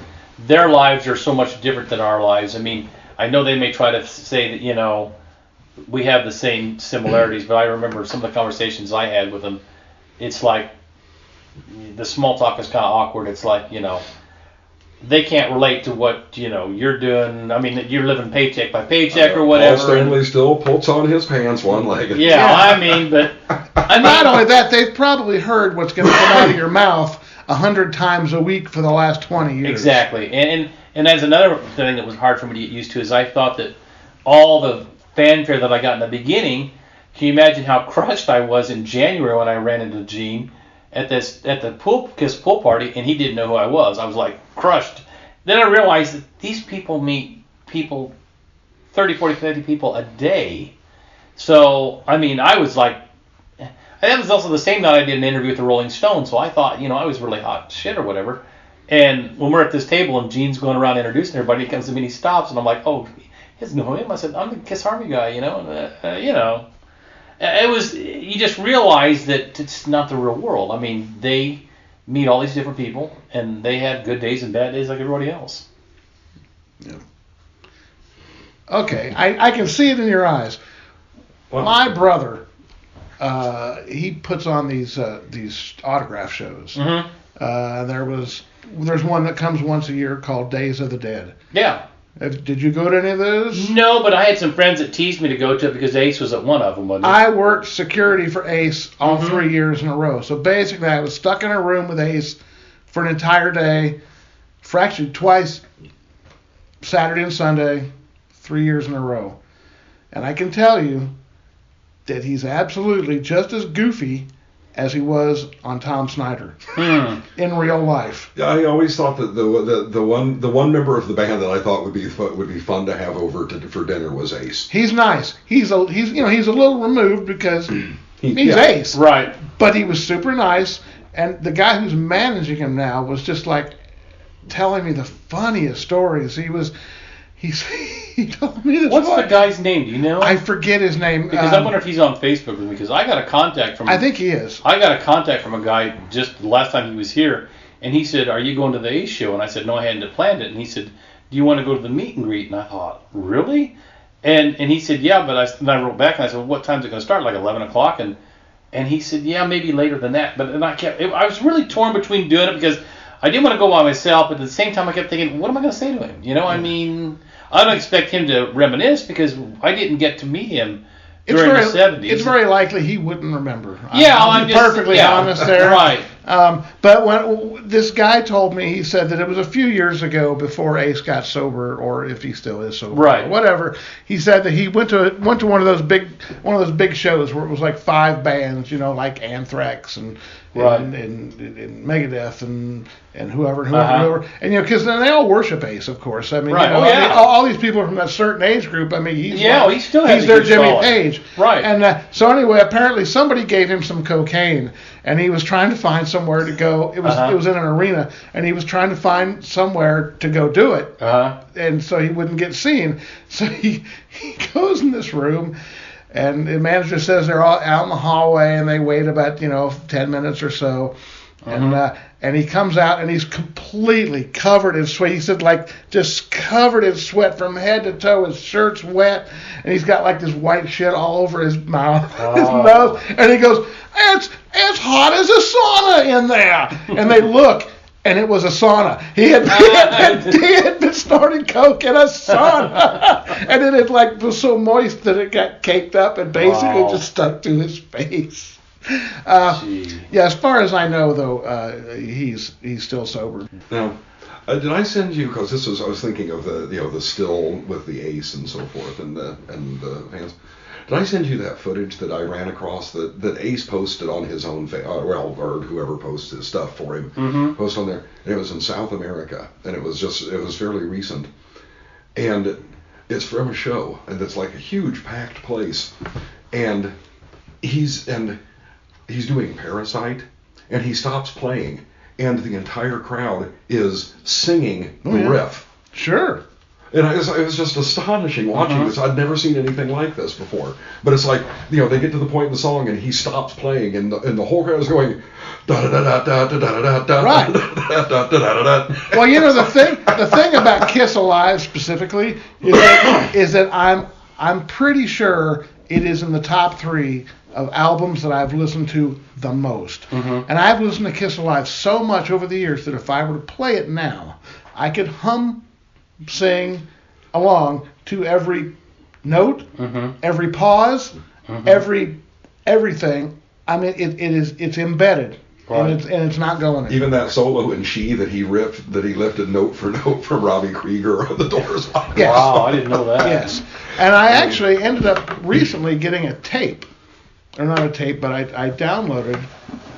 their lives are so much different than our lives. I mean, I know they may try to say that, we have the same similarities, but I remember some of the conversations I had with them. It's like the small talk is kind of awkward. It's like, they can't relate to what, you're doing. I mean, you're living paycheck by paycheck or whatever. Paul Stanley still puts on his pants one-legged. Yeah, I mean, but... Not only that, they've probably heard what's going to come out of your mouth 100 times a week for the last 20 years. Exactly. And that's another thing that was hard for me to get used to is I thought that all the fanfare that I got in the beginning, can you imagine how crushed I was in January when I ran into Gene at the KISS pool party, and he didn't know who I was. I was like crushed. Then I realized that these people meet people, 30, 40, 50 people a day. So, I mean, I was like, and that was also the same night I did an interview with the Rolling Stones, so I thought, I was really hot shit or whatever. And when we're at this table and Gene's going around introducing everybody, he comes to me and he stops, and I'm like, "Oh, he doesn't know who I am." I said, "I'm the KISS Army guy, It was, you just realize that it's not the real world. I mean, they meet all these different people, and they have good days and bad days like everybody else. Yeah. Okay, I can see it in your eyes. Well, my brother, he puts on these autograph shows. Mm-hmm. There's one that comes once a year called Days of the Dead. Yeah. Did you go to any of those? No, but I had some friends that teased me to go to it because Ace was at one of them, wasn't he? I worked security for Ace all 3 years in a row. So basically, I was stuck in a room with Ace for an entire day, for actually twice, Saturday and Sunday, 3 years in a row. And I can tell you that he's absolutely just as goofy as he was on Tom Snyder in real life. Yeah, I always thought that the one member of the band that I thought would be fun to have over for dinner was Ace. He's nice. He's a little removed because he's Ace. Right. But he was super nice, and the guy who's managing him now was just like telling me the funniest stories. He told me this. What's the guy's name? Do you know? I forget his name. Because I wonder if he's on Facebook with me. Because I got a contact from. I think he is. I got a contact from a guy just the last time he was here, and he said, "Are you going to the Ace show?" And I said, "No, I hadn't planned it." And he said, "Do you want to go to the meet and greet?" And I thought, "Really?" And he said, "Yeah," but I wrote back and I said, well, "What time's it going to start? Like 11 o'clock?" And he said, "Yeah, maybe later than that." But then I was really torn between doing it because I didn't want to go by myself, but at the same time I kept thinking, what am I going to say to him? You know, I mean, I don't expect him to reminisce because I didn't get to meet him during the 70s. It's very likely he wouldn't remember. Yeah, I'm just perfectly honest there. Right. But when this guy told me, he said that it was a few years ago before Ace got sober, or if he still is sober, right? Or whatever. He said that he went to one of those big shows where it was like 5 bands, you know, like Anthrax and Megadeth and whoever, and you know, because they all worship Ace, of course. I mean, right. you know, all these people from that certain age group. I mean, he's their Jimmy Page, right? And so anyway, apparently somebody gave him some cocaine, and he was trying to find somewhere to go. It was in an arena, and he was trying to find somewhere to go do it, and so he wouldn't get seen. So he goes in this room. And the manager says they're all out in the hallway, and they wait about 10 minutes or so, and he comes out and he's completely covered in sweat. He said like just covered in sweat from head to toe. His shirt's wet, and he's got like this white shit all over his mouth, his nose, and he goes, "It's hot as a sauna in there." And they look. And it was a sauna. He had been snorting coke in a sauna, and it was so moist that it got caked up and basically just stuck to his face. As far as I know, though, he's still sober. Now, did I send you? Because I was thinking of the still with the Ace and so forth and the fans. Did I send you that footage that I ran across that Ace posted on his own or whoever posts his stuff for him, post on there? And it was in South America, and it was fairly recent, and it's from a show, and it's like a huge packed place, and he's doing Parasite, and he stops playing, and the entire crowd is singing the riff. Sure. And it was just astonishing watching this. I'd never seen anything like this before. But it's like, they get to the point in the song and he stops playing and the whole crowd is going da da da da da da da da right. da da da da. Well, the thing about Kiss Alive specifically is that I'm pretty sure it is in the top 3 of albums that I've listened to the most. And I've listened to Kiss Alive so much over the years that if I were to play it now, I could sing along to every note, every pause, everything. I mean, it's embedded, right. and it's not going anywhere. Even that solo in She that he lifted note for note from Robbie Krieger on the Doors. Yes. Wow, I didn't know that. Yes, and I actually ended up recently getting a tape, or not a tape, but I downloaded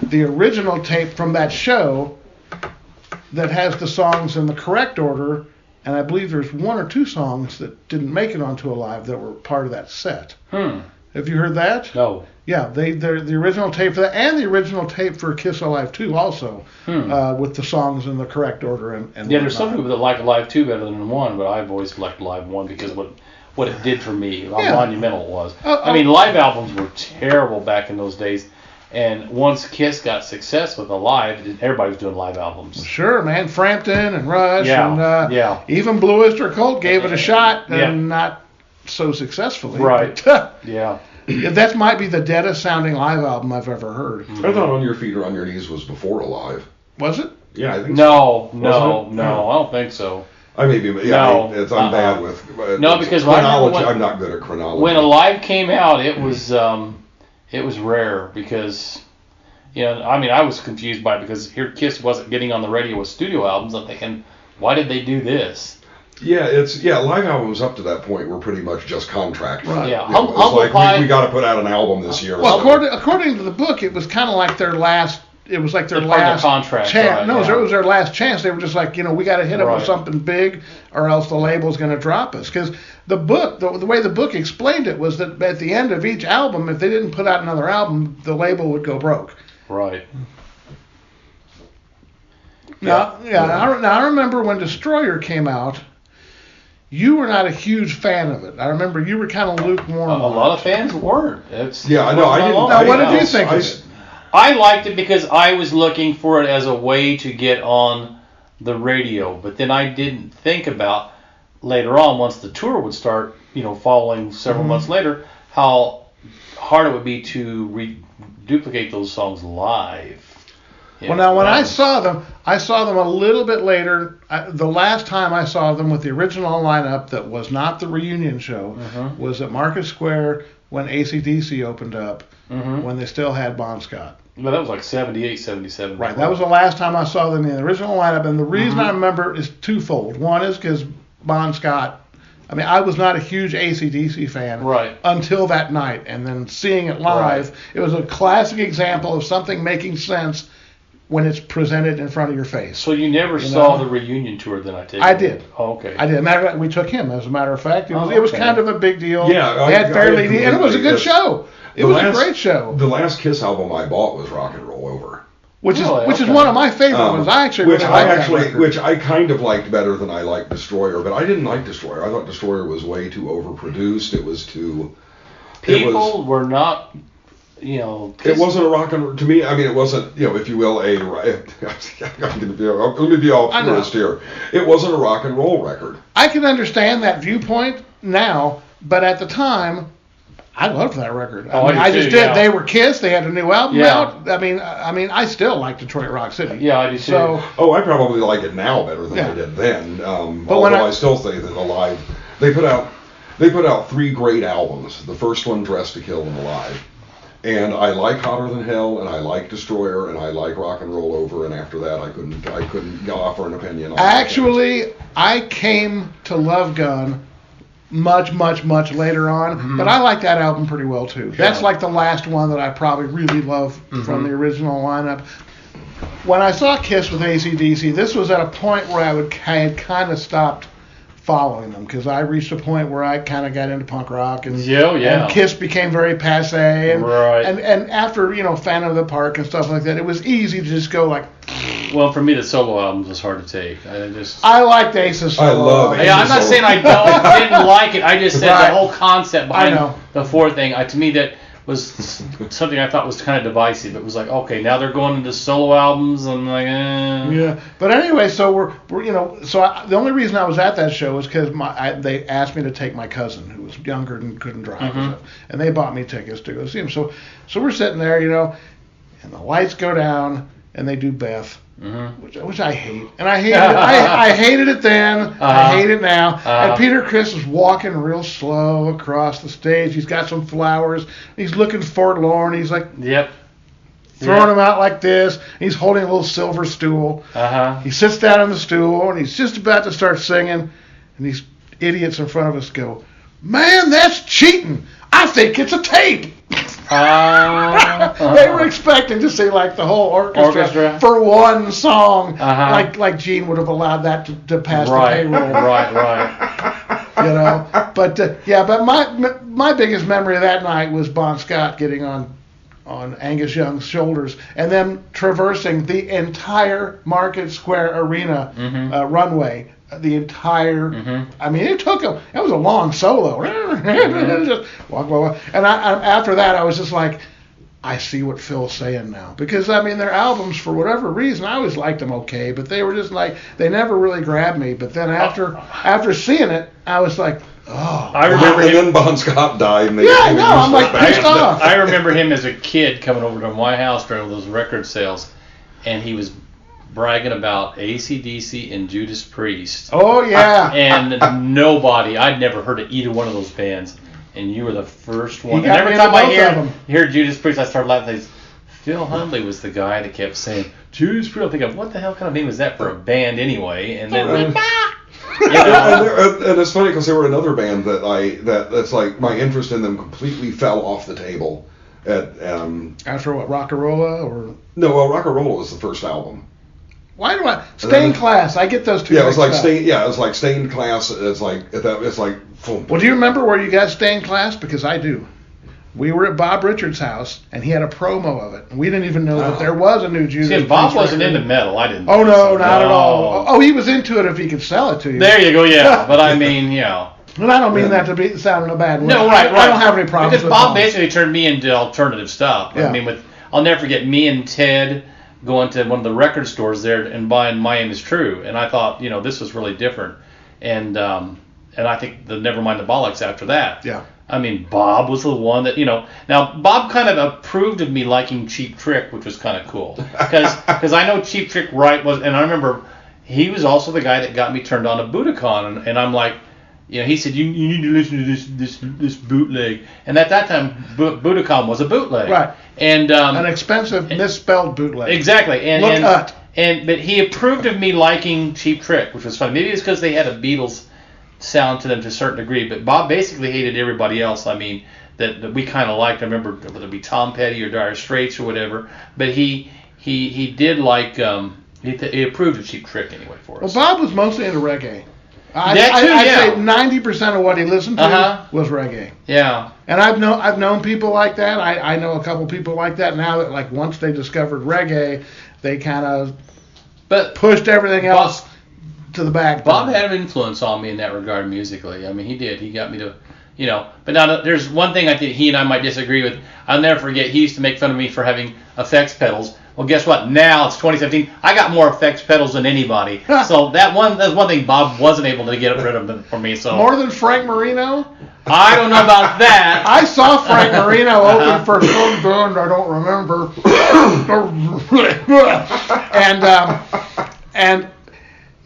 the original tape from that show that has the songs in the correct order. And I believe there's 1 or 2 songs that didn't make it onto Alive that were part of that set. Have you heard that? No. Yeah, they're the original tape for that, and the original tape for Kiss Alive 2 also, with the songs in the correct order. And there's some people that like Alive 2 better than 1, but I've always liked Alive 1 because what it did for me, how monumental it was. I mean, live albums were terrible back in those days. And once Kiss got success with Alive, everybody was doing live albums. Sure, man. Frampton and Rush and even Blue Oyster Cult gave it a shot, and not so successfully. Right. But, yeah. That might be the deadest sounding live album I've ever heard. I thought On Your Feet or On Your Knees was before Alive. Was it? Yeah, I think so. No, I don't think so. I may be, No, I'm bad with No, because chronology. I'm not good at chronology. When Alive came out, it was rare because, I was confused by it because here KISS wasn't getting on the radio with studio albums. I'm thinking, why did they do this? Yeah, live albums up to that point were pretty much just contract. Right. Yeah, It's like we got to put out an album this year. Well, according to the book, it was kind of like their last. It was like their last contract. chance. Right, no, it was their last chance. They were just like, we got to hit them with Right. something big, or else the label's going to drop us. Because the book, the way the book explained it was that at the end of each album, if they didn't put out another album, the label would go broke. Right. Now, I remember when Destroyer came out. You were not a huge fan of it. I remember you were kind of lukewarm. A lot of fans weren't. I didn't. Now, what did you think of it? I liked it because I was looking for it as a way to get on the radio, but then I didn't think about later on, once the tour would start, following several months later, how hard it would be to duplicate those songs live. Well, now when I saw them a little bit later. The last time I saw them with the original lineup that was not the reunion show was at Market Square when AC/DC opened up, when they still had Bon Scott. But that was like 78, 77. Right, that was the last time I saw them in the original lineup, and the reason I remember is twofold. One is because Bon Scott, I was not a huge AC/DC fan until that night, and then seeing it live, it was a classic example of something making sense when it's presented in front of your face. So you never saw the reunion tour then, I take it? I did. Oh, okay. I did. We took him, as a matter of fact. It was kind of a big deal. Yeah. We had Fairly, and it was a good show. It was a great show. The last KISS album I bought was Rock and Roll Over. Which is one of my favorite ones. I actually really like that record. Which I kind of liked better than I liked Destroyer, but I didn't like Destroyer. I thought Destroyer was way too overproduced. It was too... People were not... it wasn't a rock and roll to me. It wasn't, if you will, let me be all purist here. It wasn't a rock and roll record. I can understand that viewpoint now, but at the time, I loved that record. I just did. They were KISS. They had a new album out. I still like Detroit Rock City. Yeah, I do too. So, I probably like it now better than I did then. Although I still say that Alive, they put out 3 great albums. The first one, Dressed to Kill, and Alive. And I like Hotter Than Hell, and I like Destroyer, and I like Rock and Roll Over, and after that I couldn't offer an opinion on Actually, I came to Love Gun much later on, but I like that album pretty well too. Yeah. That's like the last one that I probably really love from the original lineup. When I saw KISS with AC/DC, this was at a point where I had kind of stopped following them because I reached a point where I kind of got into punk rock and KISS became very passe and after Phantom of the Park and stuff like that, it was easy to just go like. Well, for me, the solo albums was hard to take. I liked Ace's solo. I love Ace's I'm not saying I didn't like it. I just said the whole concept behind the 4 thing. To me, that was something I thought was kind of divisive. It was like, okay, now they're going into solo albums. I'm like, Yeah, but anyway, so we're the only reason I was at that show was because they asked me to take my cousin who was younger and couldn't drive, and they bought me tickets to go see him. So we're sitting there, and the lights go down, and they do Beth. Which I hate, and I hated it. I hated it then. I hate it now. And Peter Criss is walking real slow across the stage. He's got some flowers. He's looking forlorn. He's like, throwing them out like this. He's holding a little silver stool. He sits down on the stool, and he's just about to start singing, and these idiots in front of us go, "Man, that's cheating. I think it's a tape." They were expecting to see like the whole orchestra for one song, like Gene would have allowed that to pass the payroll. Right. But my biggest memory of that night was Bon Scott getting on Angus Young's shoulders and then traversing the entire Market Square Arena runway. The entire, it took him. It was a long solo. Just walk. And after that, I was just like, I see what Phil's saying now. Because their albums, for whatever reason, I always liked them okay, but they were just like they never really grabbed me. But then after seeing it, I was like, oh. I remember and then Bon Scott died. And I'm like pissed off. I remember him as a kid coming over to my house during those record sales, and he was bragging about AC/DC and Judas Priest. Oh, yeah. And nobody, I'd never heard of either one of those bands. And you were the first one. You And got every me time into I both of them. hear Judas Priest, I start laughing. Phil Hundley was the guy that kept saying, Judas Priest. I'm thinking, what the hell kind of name is that for a band anyway? And then, you know, And it's funny because they were another band that's like my interest in them completely fell off the table at After what, Rockarola or? no, well, Rockarola was the first album. Why do I Stained Class? I get those two. Yeah, it was mixed like up. Stained. Yeah, it was like Stained Class. It's like boom. Well, do you remember where you got Stained Class? Because I do. We were at Bob Richards' house, and he had a promo of it. And we didn't even know that there was a new Judas see, Bob Priest wasn't record. into metal. I didn't. Oh, think no, so. not at No. all. Oh, he was into it if he could sell it to you. There you go, yeah. But I mean, you know. And I don't mean that to sound in a bad way. No, right. I don't have any problems because with Bob Bob. basically turned me into alternative stuff. Yeah. I mean, I'll never forget me and Ted going to one of the record stores there and buying My Aim Is True, and I thought, you know, this was really different, and I think the Nevermind the Bollocks after that. Yeah. I mean, Bob was the one that, you know. Now, Bob kind of approved of me liking Cheap Trick, which was kind of cool, because I know Cheap Trick was, and I remember he was also the guy that got me turned on to Budokan, and I'm like. You know, he said, you need to listen to this bootleg. And at that time, Budokan was a bootleg. Right. And An expensive misspelled bootleg. exactly. And, Look but he approved of me liking Cheap Trick, which was funny. Maybe it's because they had a Beatles sound to them to a certain degree. But Bob basically hated everybody else. I mean, that we kind of liked. I remember whether it be Tom Petty or Dire Straits or whatever. But he did like he approved of Cheap Trick anyway for Well, us. Bob was mostly into reggae. I'd yeah. say 90% of what he listened to was reggae. Yeah. And I've known people like that. I know a couple people like that now that like once they discovered reggae, they kind of pushed everything else to the back. Bob had an influence on me in that regard musically. I mean, he did. He got me to, you know. But now there's one thing I think he and I might disagree with. I'll never forget. He used to make fun of me for having effects pedals. Well, guess what? Now it's 2017. I got more effects pedals than anybody. So that's one thing Bob wasn't able to get rid of for me. So More than Frank Marino? I don't know about that. I saw Frank Marino open for some band I don't remember. and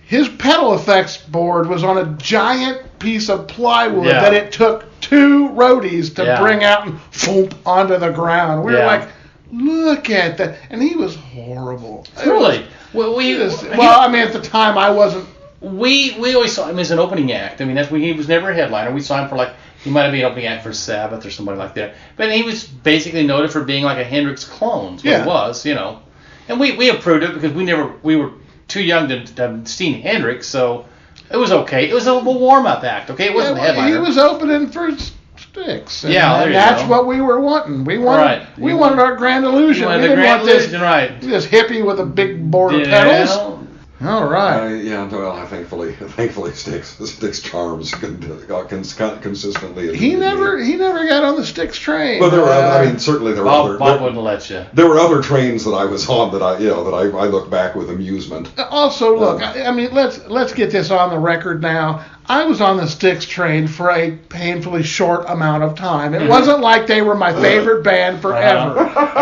his pedal effects board was on a giant piece of plywood that it took 2 roadies to bring out and thump onto the ground. We were like, look at that. And he was horrible. Really? Well, I mean, at the time, I wasn't. We always saw him as an opening act. I mean, he was never a headliner. We saw him for he might have been an opening act for Sabbath or somebody like that. But he was basically noted for being like a Hendrix clone. What it was, you know. And we approved it because we were too young to have seen Hendrix, so it was okay. It was a warm-up act, okay? It wasn't a headliner. He was opening for Styx. And and that's what we were wanting. We wanted our Grand Illusion. We wanted we the didn't Grand want Illusion, right. this hippie with a big board of pedals. All right. Well, thankfully, Styx charms consistently. He never got on the Styx train. Well, there were. Certainly there were. Bob wouldn't let you. There were other trains that I was on that I look back with amusement. Also, look, I mean, let's get this on the record now. I was on the Styx train for a painfully short amount of time. It wasn't like they were my favorite band forever.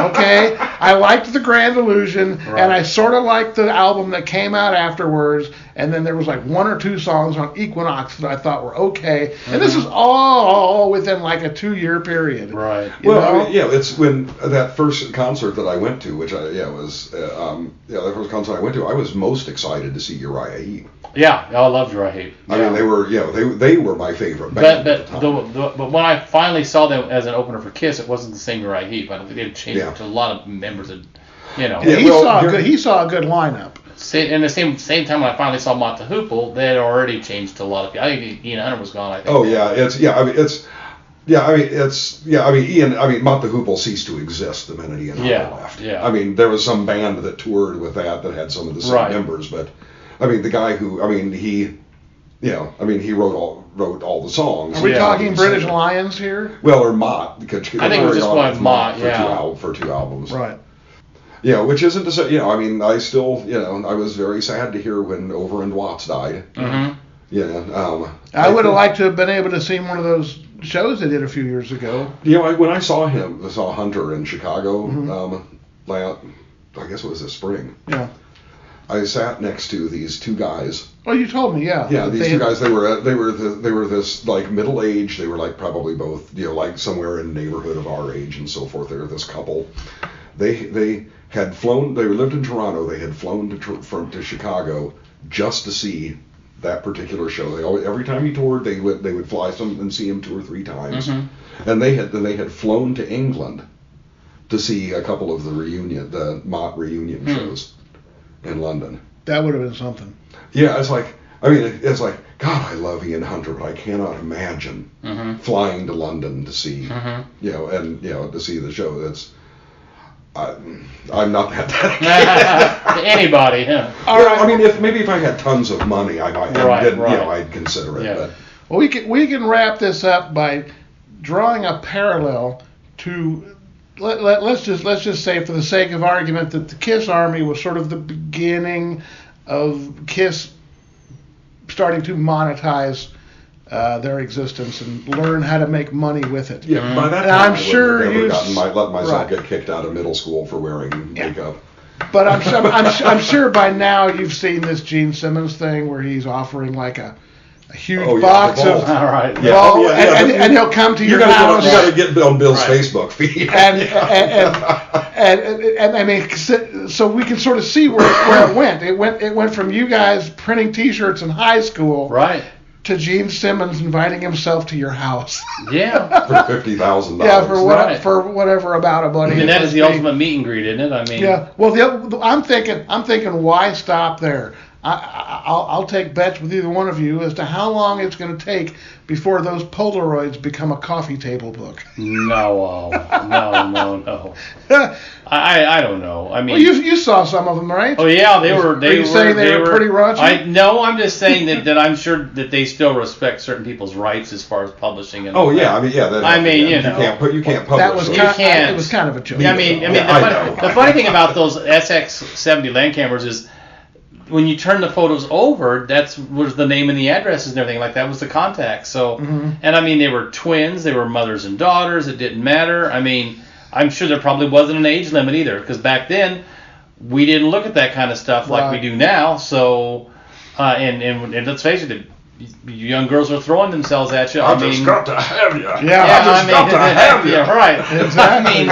Okay, I liked the Grand Illusion, and I sort of liked the album that came out afterwards. And then there was like 1 or 2 songs on Equinox that I thought were okay. And this is all within like a 2-year period. Right. It's when that first concert that I went to, which that first concert I went to, I was most excited to see Uriah Heep. Yeah, I loved Uriah Heep. I mean, they were my favorite band. But when I finally saw them as an opener for KISS, it wasn't the same Uriah Heep. I don't think they had changed it to a lot of members that, you know. Yeah, he saw a good lineup. In the same time when I finally saw Mott the Hoople, they had already changed to a lot of people. I think Ian Hunter was gone. I think. Oh yeah, Mott the Hoople ceased to exist the minute Ian Hunter left. Yeah. I mean, there was some band that toured with that had some of the same members, but I mean, the guy who, he wrote all the songs. Are we talking British Lions here? Well, or Mott. I think it was just one Mott, for 2 albums. Right. Yeah, which isn't to say, I still, I was very sad to hear when Over and Watts died. Mm-hmm. I would have liked to have been able to see one of those shows they did a few years ago. When I saw Hunter in Chicago, I guess it was this spring. Yeah. I sat next to these two guys. Oh, you told me, yeah. Yeah, these two guys. They were this like middle age. They were like probably both like somewhere in the neighborhood of our age and so forth. They were this couple. They had flown. They lived in Toronto. They had flown to Chicago just to see that particular show. Every time he toured, they would fly and see him 2 or 3 times. Mm-hmm. And they had flown to England to see a couple of the Mott reunion shows in London. That would have been something. Yeah, it's like God, I love Ian Hunter, but I cannot imagine flying to London to see to see the show. I'm not that dedicated. Anybody, yeah. I mean, if I had tons of money, I might, I'd consider it. Yeah. But well, we can wrap this up by drawing a parallel to. Let's just say, for the sake of argument, that the KISS Army was sort of the beginning of KISS starting to monetize their existence and learn how to make money with it. Yeah, by that time, I let myself get kicked out of middle school for wearing makeup. But I'm sure by now you've seen this Gene Simmons thing where he's offering like a huge box of and he'll come to your house. You got to get on Bill's Facebook feed. And I mean, so we can sort of see where it went. It went from you guys printing T-shirts in high school, right, to Gene Simmons inviting himself to your house. Yeah, for $50,000. Yeah, for whatever amount of money. I mean, that is the ultimate meet and greet, isn't it? I mean, yeah. Well, I'm thinking, why stop there? I'll take bets with either one of you as to how long it's going to take before those Polaroids become a coffee table book. No. I don't know. I mean, well, you saw some of them, right? Oh yeah, they were. Are you saying they were pretty raunchy? No, I'm just saying that I'm sure that they still respect certain people's rights as far as publishing and. Oh yeah, I mean you can't publish. It was kind of a joke. I mean, the funny thing about those SX70 land cameras is, when you turn the photos over, that was the name and the addresses and everything like that was the contact. So, and I mean, they were twins, they were mothers and daughters. It didn't matter. I mean, I'm sure there probably wasn't an age limit either, because back then we didn't look at that kind of stuff like we do now. So, and let's face it, young girls are throwing themselves at you. I just got to have you. Yeah, I just got to have you. Yeah, right. Exactly. I mean,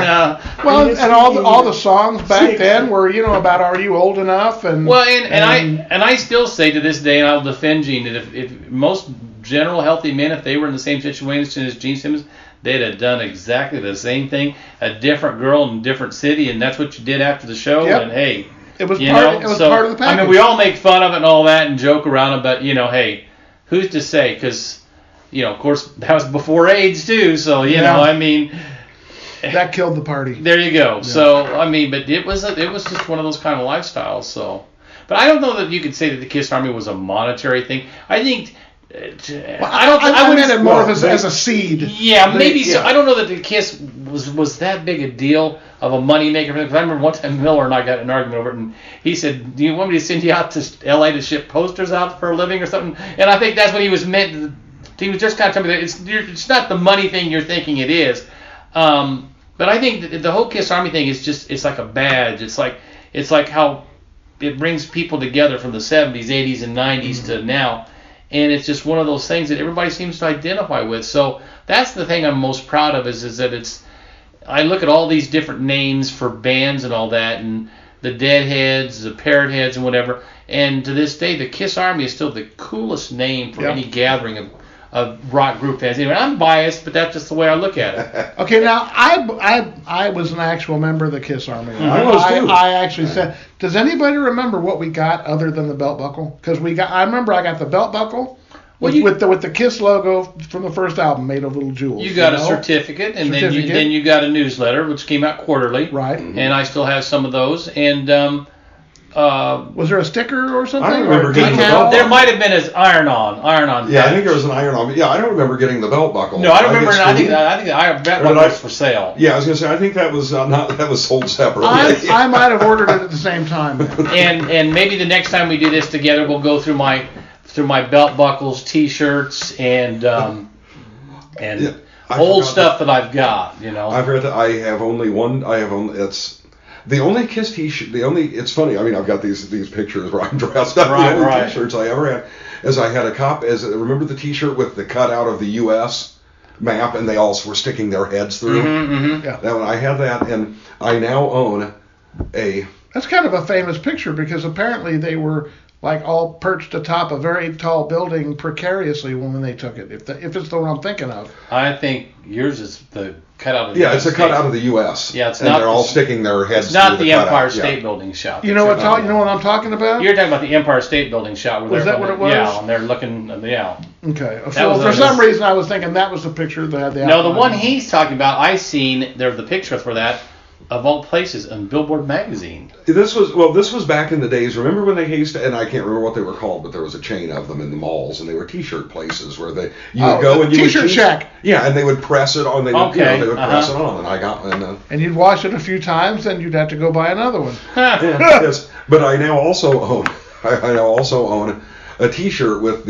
and all the songs back then were, about are you old enough? And I still say to this day, and I'll defend Gene, that if most general healthy men, if they were in the same situation as Gene Simmons, they'd have done exactly the same thing. A different girl in a different city, and that's what you did after the show. Yep. And hey, it was part of the package. I mean, we all make fun of it and all that and joke around it, but hey. Who's to say? Because, of course, that was before AIDS too. So I mean, that killed the party. There you go. Yeah. So I mean, but it was just one of those kind of lifestyles. So, but I don't know that you could say that the KISS Army was a monetary thing. I think. I meant it more as a seed. Yeah, maybe so. I don't know that the KISS was that big a deal of a money maker. Because I remember one time Miller and I got in an argument over it, and he said, "Do you want me to send you out to L.A. to ship posters out for a living or something?" And I think that's what he was meant. He was just kind of telling me that it's not the money thing you're thinking it is. But I think that the whole KISS Army thing is it's like a badge. It's like how it brings people together from the 70s, 80s, and 90s to now. And it's just one of those things that everybody seems to identify with. So that's the thing I'm most proud of is that I look at all these different names for bands and all that, and the Deadheads, the Parrot Heads, and whatever. And to this day, the KISS Army is still the coolest name for any gathering of rock group fans. Anyway, I'm biased, but that's just the way I look at it. Okay, now I was an actual member of the KISS Army. I actually said, does anybody remember what we got other than the belt buckle? Because I remember I got the belt buckle with the KISS logo from the first album made of little jewels. You got a certificate, and then you got a newsletter which came out quarterly. Right. And I still have some of those. And was there a sticker or something? I remember getting the belt. There might have been an iron-on. Yeah, I think there was an iron-on. Yeah, I don't remember getting the belt buckle. No, I don't remember. I think the belt buckle was for sale. Yeah, I was gonna say I think that was sold separately. I might have ordered it at the same time. And maybe the next time we do this together, we'll go through my belt buckles, T-shirts, and old stuff that I've got. I've read that I have only one. The only KISS T-shirt, it's funny. I mean, I've got these pictures where I'm dressed up. Right, the only right. T-shirts I ever had is I had remember the T-shirt with the cutout of the U.S. map, and they all were sticking their heads through. Yeah. That one, I had that, and I now own a. That's kind of a famous picture because apparently they were like all perched atop a very tall building precariously when they took it. If it's the one I'm thinking of. I think yours is the cutout of the Yeah, US it's a cutout of the U.S. Yeah, it's and not. they're all sticking their heads. It's not through the cutout. Empire State Building shot. You know what I'm talking about? You're talking about the Empire State Building shot. Where Was they're that what it was? Yeah, and they're looking. Yeah. Okay. was For some reason, I was thinking that was the picture that had the. No, the outline. one he's talking about, I seen there the picture for that, of all places, in Billboard magazine. This was back in the days. Remember when they used to, and I can't remember what they were called, but there was a chain of them in the malls, and they were T-shirt places where you would go and you T-shirt would shack. Yeah, and they would press it on. They would press it Uh-huh. on, and I got one. And you'd wash it a few times, then you'd have to go buy another one. Yes, but I now also own a T-shirt with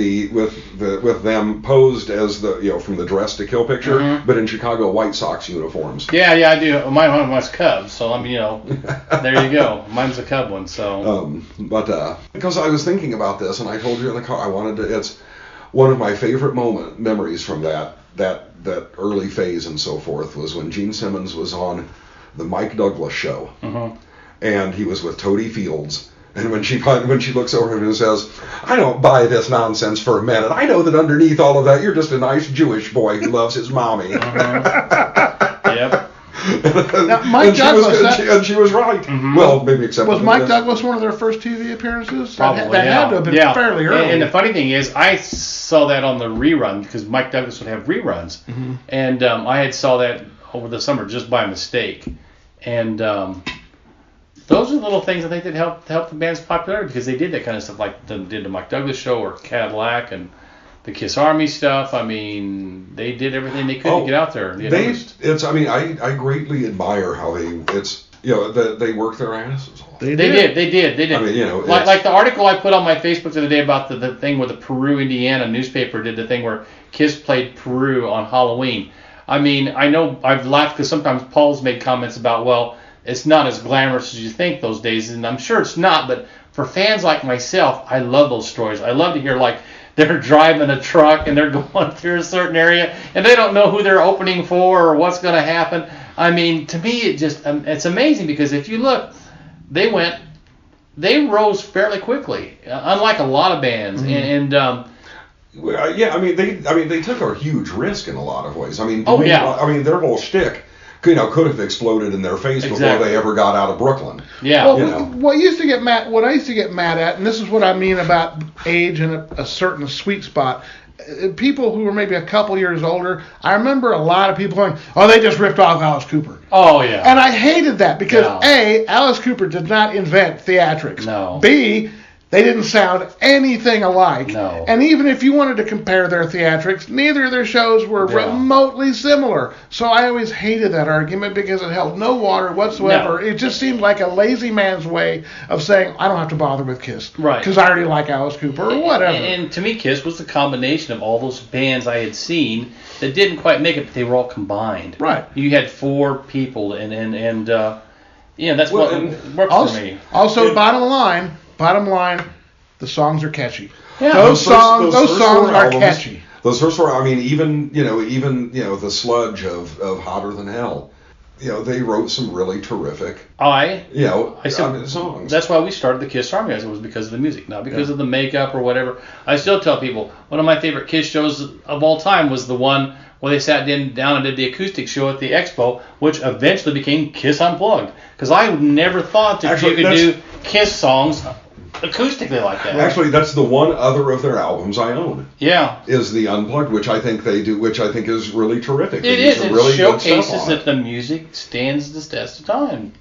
them posed as from the Dress to Kill picture, but in Chicago White Sox uniforms. Yeah, I do. Mine was Cubs, so I mean, there you go. Mine's a Cub one, so. But because I was thinking about this, and I told you in the car, I wanted to. It's one of my favorite memories from that early phase and so forth was when Gene Simmons was on the Mike Douglas show, and he was with Toady Fields. And when she looks over him and says, "I don't buy this nonsense for a minute. I know that underneath all of that, you're just a nice Jewish boy who loves his mommy." Yep. Now, Mike Douglas, and she was right. Well, maybe except was Mike Douglas one of their first TV appearances? Probably, that had to have been fairly early. And the funny thing is, I saw that on the rerun because Mike Douglas would have reruns, and I had saw that over the summer just by mistake, and those are the little things I think that helped the band's popularity because they did that kind of stuff like they did the Mike Douglas show or Cadillac and the KISS Army stuff. I mean, they did everything they could to get out there. I greatly admire how they work their asses off. They did. I mean, like the article I put on my Facebook the other day about the thing where the Peru, Indiana newspaper did the thing where KISS played Peru on Halloween. I mean, I know I've laughed because sometimes Paul's made comments about, well, it's not as glamorous as you think those days, and I'm sure it's not, but for fans like myself, I love those stories. I love to hear, like, they're driving a truck and they're going through a certain area, and they don't know who they're opening for or what's going to happen. I mean, to me, it's amazing because if you look, they rose fairly quickly, unlike a lot of bands, they took a huge risk in a lot of ways. I mean, their whole shtick could have exploded in their face before they ever got out of Brooklyn. Yeah. Well, what I used to get mad at, and this is what I mean about age and a certain sweet spot. People who were maybe a couple years older, I remember a lot of people going, "Oh, they just ripped off Alice Cooper." Oh yeah. And I hated that because A, Alice Cooper did not invent theatrics. No. B, they didn't sound anything alike. No. And even if you wanted to compare their theatrics, neither of their shows were remotely similar. So I always hated that argument because it held no water whatsoever. No. It just seemed like a lazy man's way of saying, I don't have to bother with KISS. Right. Because I already like Alice Cooper or whatever. And to me, KISS was the combination of all those bands I had seen that didn't quite make it, but they were all combined. Right. You had four people, and that's what works for me. Also, bottom line, the songs are catchy. Yeah. Those songs are catchy. Those first four, I mean, even the sludge of Hotter Than Hell, they wrote some really terrific, songs. That's why we started the KISS Army. It was because of the music, not because of the makeup or whatever. I still tell people one of my favorite KISS shows of all time was the one where they sat down and did the acoustic show at the Expo, which eventually became KISS Unplugged. Because I never thought that you could do KISS songs acoustically like that. Actually, that's the one other of their albums I own. Yeah. Is the Unplugged, which I think they do, which I think is really terrific. It is. It showcases that the music stands the test of time.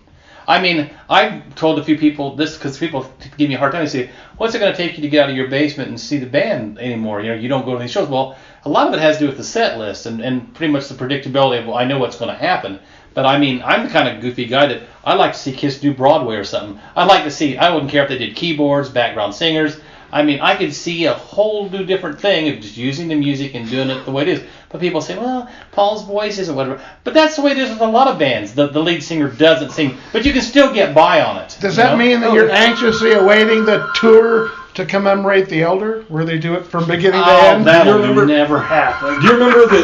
I mean, I told a few people this because people give me a hard time. They say, what's it going to take you to get out of your basement and see the band anymore? You don't go to these shows. Well, a lot of it has to do with the set list and pretty much the predictability of, I know what's going to happen. But I mean, I'm the kind of goofy guy that I like to see KISS do Broadway or something. I'd like to see, I wouldn't care if they did keyboards, background singers. I mean, I could see a whole new different thing of just using the music and doing it the way it is. But people say, well, Paul's voice isn't whatever. But that's the way it is with a lot of bands. The lead singer doesn't sing, but you can still get by on it. Does that mean that you're anxiously awaiting the tour to commemorate the Elder, where they do it from beginning to end? That'll never happen. Do you remember the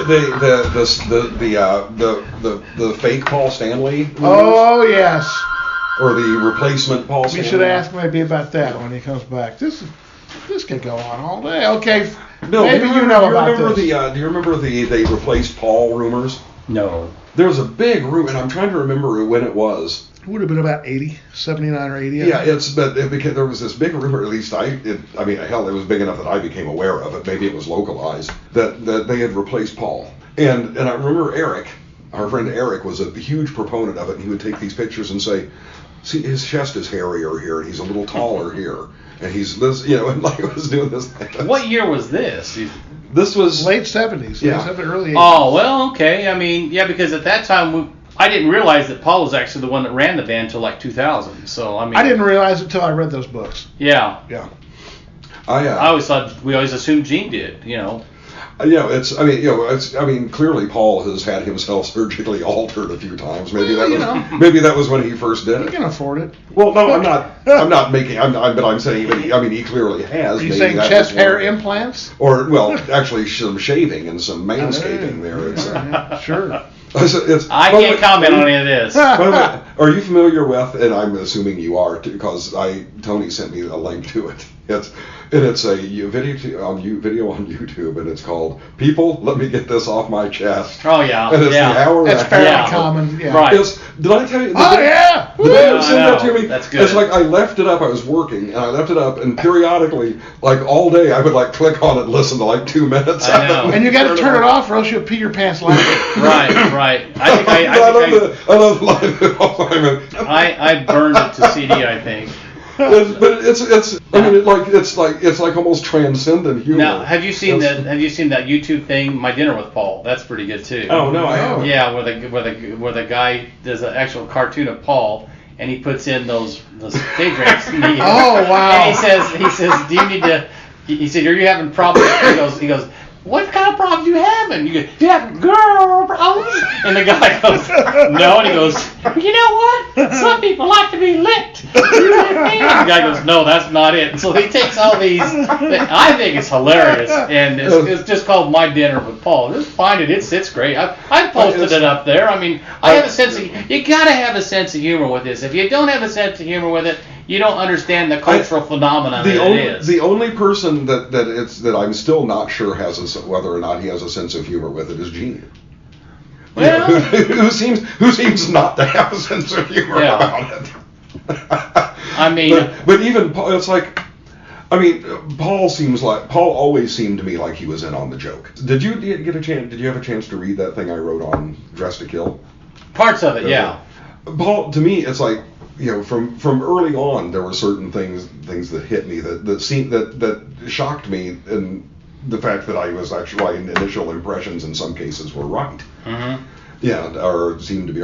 fake Paul Stanley? Movies? Oh, yes. Or the replacement Paul Stanley? We should ask maybe about that when he comes back. This could go on all day. Okay, no, maybe you know about this. Do you remember they replaced Paul rumors? No. There was a big rumor, and I'm trying to remember when it was. It would have been about 79 or 80. Yeah, there was this big rumor. At least hell, it was big enough that I became aware of it. Maybe it was localized that they had replaced Paul. And I remember Eric, our friend Eric, was a huge proponent of it. And he would take these pictures and say, "See, his chest is hairier here, and he's a little taller here, and he's this, and like was doing this thing." What year was this? This was late 70s. Yeah. Early 80s. Oh, well, okay. I mean, yeah, because at that time I didn't realize that Paul was actually the one that ran the band until like 2000. So I mean, I didn't realize it until I read those books. Yeah. Yeah. I always thought we always assumed Gene did. Clearly Paul has had himself surgically altered a few times. Maybe that was when he first did it. You can afford it. Well, no, but I'm saying, he clearly has. Are you saying chest hair implants? Or, well, actually some shaving and some manscaping there. Sure. I can't comment on any of this. Are you familiar with, and I'm assuming you are, because Tony sent me a link to it. It's a video on YouTube, and it's called "People, Let Me Get This Off My Chest." Oh yeah, and it's the hour. That's fairly common. Yeah. Right. Did I tell you? Yeah. Did I ever send that to me? That's good. It's like I left it up. I was working, and I left it up, and periodically, like all day, I would like click on it, and listen to like 2 minutes. I know. And you got to turn it off, or else you'll pee your pants laughing. Right. I burned it to CD. I think. But it's like almost transcendent humor. Now, have you seen that YouTube thing, My Dinner with Paul? That's pretty good too. Oh no, I haven't. Yeah, where the guy does an actual cartoon of Paul, and he puts in those stage ramps. Oh wow! And he says, do you need to? He said, are you having problems? He goes. What kind of problems you having? You have girl problems? And the guy goes, no. And he goes, you know what? Some people like to be licked. And the guy goes, no, that's not it. And so he takes all these. I think it's hilarious, and it's just called My Dinner with Paul. Just find it. It's great. I posted it up there. I mean, I have a sense of. You gotta have a sense of humor with this. If you don't have a sense of humor with it, you don't understand the cultural phenomenon that it is. The only person that I'm still not sure whether or not he has a sense of humor with it is Gene. Well, who seems not to have a sense of humor about it. I mean, but even Paul, it's like, Paul always seemed to me like he was in on the joke. Did you get a chance? Did you have a chance to read that thing I wrote on Dress to Kill? Parts of it, yeah. Paul, to me, it's like, from early on, there were certain things that hit me that shocked me, and the fact that I was actually, my initial impressions in some cases were right. Mm-hmm. Yeah, or seemed to be.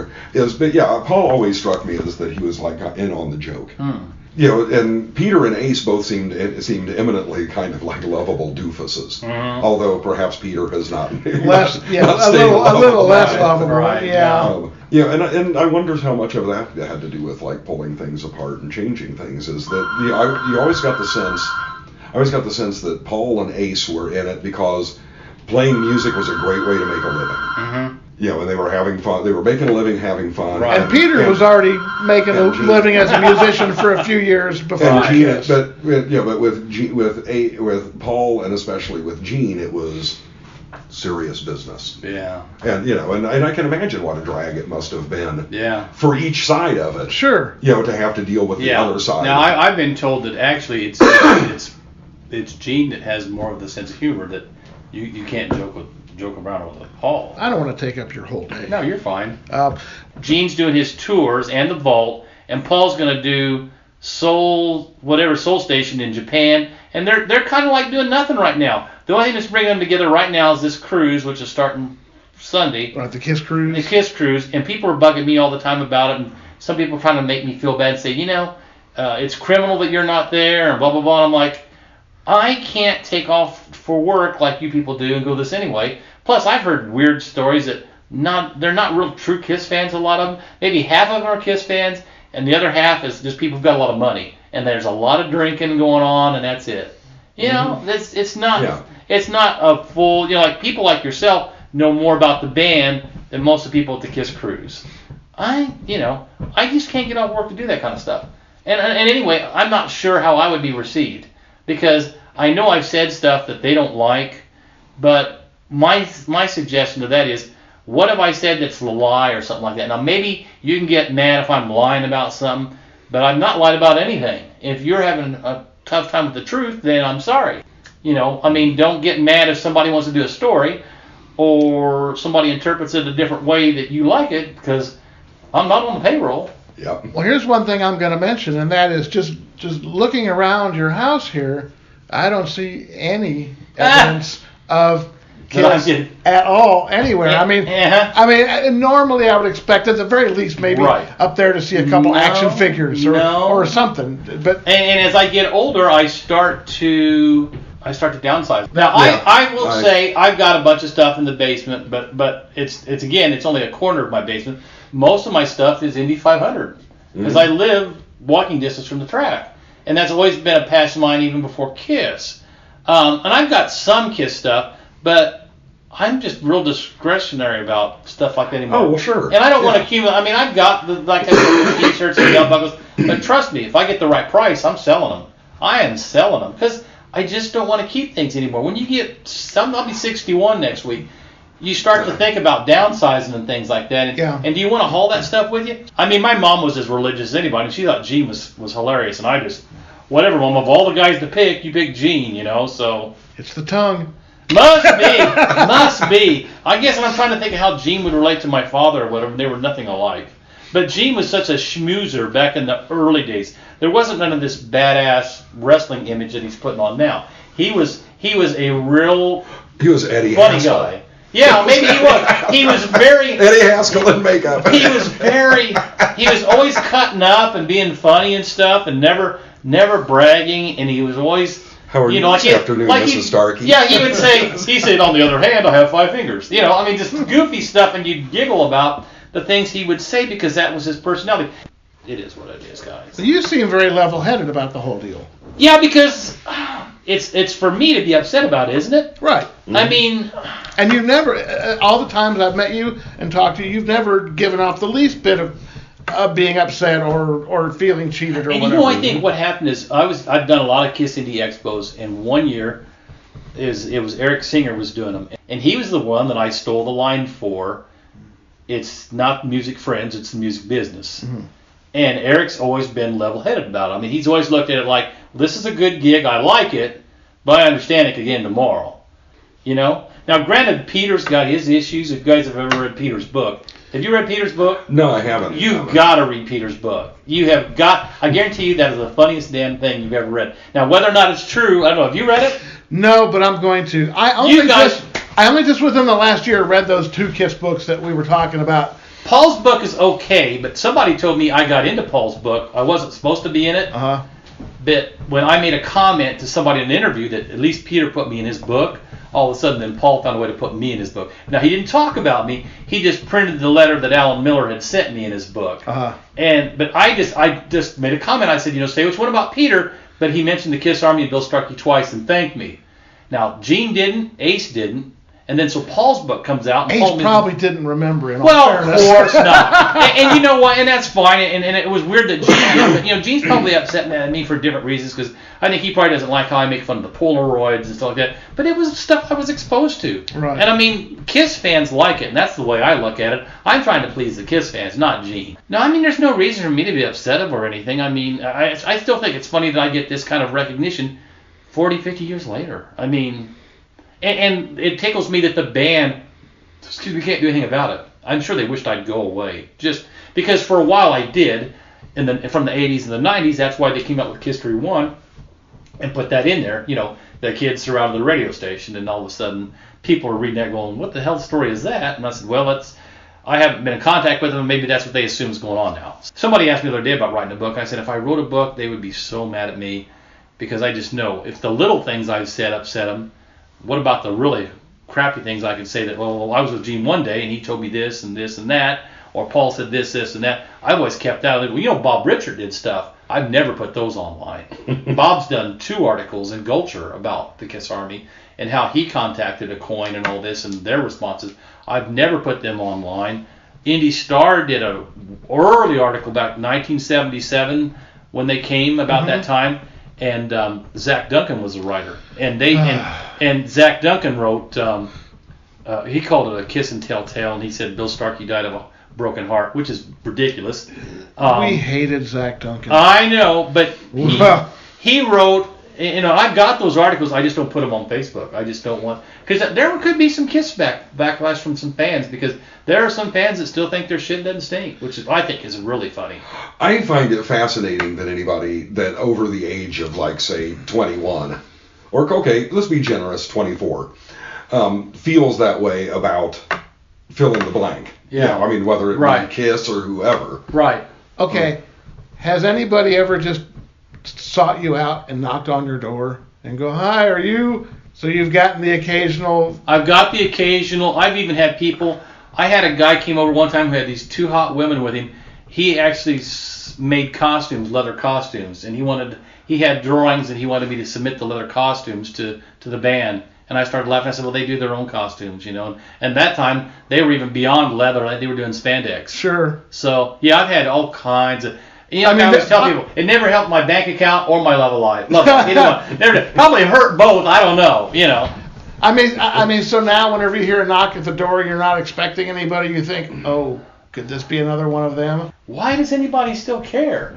But yeah, Paul always struck me as that he was like in on the joke. Mm. And Peter and Ace both seemed eminently kind of like lovable doofuses. Mm-hmm. Although perhaps Peter has not. A little less lovable. Right. Yeah. And I wonder how much of that had to do with like pulling things apart and changing things. Is that you always got the sense. I always got the sense that Paul and Ace were in it because playing music was a great way to make a living. Mm-hmm. And they were having fun. They were making a living, having fun. Right. And Peter was already making a living as a musician for a few years before. But with Paul and especially with Gene, it was serious business. Yeah. And and I can imagine what a drag it must have been. Yeah. For each side of it. Sure. To have to deal with the other side. Now I've been told that actually it's Gene that has more of the sense of humor that you can't joke around with Paul. I don't want to take up your whole day. No, you're fine. Gene's doing his tours and the Vault, and Paul's going to do Soul Station in Japan, and they're kind of like doing nothing right now. The only thing that's bringing them together right now is this cruise, which is starting Sunday. Right, the KISS cruise. The KISS cruise, and people are bugging me all the time about it, and some people are trying to make me feel bad and say, it's criminal that you're not there, and blah, blah, blah. And I'm like, I can't take off for work like you people do and go this anyway. Plus, I've heard weird stories that they're not real true KISS fans, a lot of them. Maybe half of them are KISS fans, and the other half is just people who've got a lot of money. And there's a lot of drinking going on, and that's it. You know, it's not a full, like people like yourself know more about the band than most of the people at the KISS cruise. I just can't get off work to do that kind of stuff. And anyway, I'm not sure how I would be received, because I know I've said stuff that they don't like, but my suggestion to that is, what have I said that's a lie or something like that? Now, maybe you can get mad if I'm lying about something, but I'm not lying about anything. If you're having a tough time with the truth, then I'm sorry. Don't get mad if somebody wants to do a story or somebody interprets it a different way that you like it, because I'm not on the payroll. Yep. Well, here's one thing I'm going to mention, and that is just looking around your house here, I don't see any evidence of KISS at all anywhere. Normally I would expect at the very least maybe up there to see a couple action figures or something. But and as I get older, I start to downsize. Now I will say I've got a bunch of stuff in the basement, but it's only a corner of my basement. Most of my stuff is Indy 500 because I live walking distance from the track, and that's always been a passion of mine even before KISS. And I've got some KISS stuff, but I'm just real discretionary about stuff like that anymore. Oh, well, sure. And I don't want to accumulate. I've got the T-shirts and belt buckles, but trust me, if I get the right price, I'm selling them. I am selling them because I just don't want to keep things anymore. When you get I'll be 61 next week. You start to think about downsizing and things like that. And do you want to haul that stuff with you? My mom was as religious as anybody, and she thought Gene was hilarious. And I just, whatever, Mom, of all the guys to pick, you pick Gene, so. It's the tongue. Must be. I guess I'm trying to think of how Gene would relate to my father or whatever. They were nothing alike. But Gene was such a schmoozer back in the early days. There wasn't none of this badass wrestling image that he's putting on now. He was a real He was Eddie funny Haskell. guy. Yeah, maybe he was. He was very Eddie Haskell in makeup. He was always cutting up and being funny and stuff, and never bragging, and he was always. How are you this afternoon, Mrs. Starkey? Yeah, he said, on the other hand, I have 5 fingers. Just goofy stuff, and you'd giggle about the things he would say because that was his personality. It is what it is, guys. You seem very level-headed about the whole deal. Yeah, because it's for me to be upset about, isn't it? Right. And you've never, all the times I've met you and talked to you, you've never given off the least bit of being upset or feeling cheated or whatever. I think what happened is I've done a lot of KISS Indie Expos, and one year it was Eric Singer was doing them, and he was the one that I stole the line for. It's not music friends, it's the music business. Mm-hmm. And Eric's always been level-headed about it. He's always looked at it like, this is a good gig, I like it, but I understand it could end tomorrow. Now, granted, Peter's got his issues. If you guys have ever read Peter's book. Have you read Peter's book? No, I haven't. You've got to read Peter's book. You have got, I guarantee you that is the funniest damn thing you've ever read. Now, whether or not it's true, I don't know. Have you read it? No, but I'm going to. I only just within the last year read those 2 KISS books that we were talking about. Paul's book is okay, but somebody told me I got into Paul's book. I wasn't supposed to be in it. Uh-huh. But when I made a comment to somebody in an interview that at least Peter put me in his book, all of a sudden then Paul found a way to put me in his book. Now, he didn't talk about me. He just printed the letter that Alan Miller had sent me in his book. Uh-huh. But I just made a comment. I said, say which one about Peter, but he mentioned the KISS Army Bill Starkey twice and thanked me. Now, Gene didn't, Ace didn't, and then so Paul's book comes out. And Ace probably didn't remember it. Well, of course not. and you know what? And that's fine. And it was weird that Gene did. But Gene's probably upset at me for different reasons because I think he probably doesn't like how I make fun of the Polaroids and stuff like that. But it was stuff I was exposed to. Right. And KISS fans like it, and that's the way I look at it. I'm trying to please the KISS fans, not Gene. No, there's no reason for me to be upset of or anything. I still think it's funny that I get this kind of recognition 40, 50 years later. And it tickles me that the band, we can't do anything about it. I'm sure they wished I'd go away. Just because for a while I did, from the 80s and the 90s, that's why they came up with History 1 and put that in there. The kids surrounded the radio station, and all of a sudden people are reading that going, what the hell story is that? And I said, well, I haven't been in contact with them, and maybe that's what they assume is going on now. Somebody asked me the other day about writing a book. I said, if I wrote a book, they would be so mad at me. because I just know if the little things I've said upset them, what about the really crappy things I could say that, well, I was with Gene one day and he told me this and this and that, or Paul said this, this, and that. I always kept that. Well, you know, Bob Richard did stuff. I've never put those online. Bob's done 2 articles in Gulcher about the KISS Army and how he contacted a coin and all this and their responses. I've never put them online. Indy Star did a early article back in 1977 when they came about that time, and Zach Duncan was the writer. And they and Zach Duncan wrote, he called it a kiss and tell tale, and he said Bill Starkey died of a broken heart, which is ridiculous. We hated Zach Duncan. I know, but he wrote, you know, I've got those articles, I just don't put them on Facebook. I just don't want, because there could be some KISS backlash from some fans, because there are some fans that still think their shit doesn't stink, which is, I think is really funny. I find it fascinating that anybody that over the age of, like, say, 21, or, okay, let's be generous, 24, feels that way about fill in the blank. Yeah. You know, I mean, whether it Right. be KISS or whoever. Right. Okay, has anybody ever just sought you out and knocked on your door and go, hi, are you? So you've gotten the occasional... I've got the occasional, I've even had people, I had a guy came over one time who had these 2 hot women with him. He actually made costumes, leather costumes, and he had drawings and he wanted me to submit the leather costumes to the band. And I started laughing. I said, well, they do their own costumes, you know. And that time, they were even beyond leather. They were doing spandex. Sure. So, yeah, I've had all kinds of... You know, I mean, I always tell people, it never helped my bank account or my love of life. Love it. Either one. Never, probably hurt both. I don't know, you know. I mean, so now whenever you hear a knock at the door, you're not expecting anybody, you think, oh, could this be another one of them? Why does anybody still care?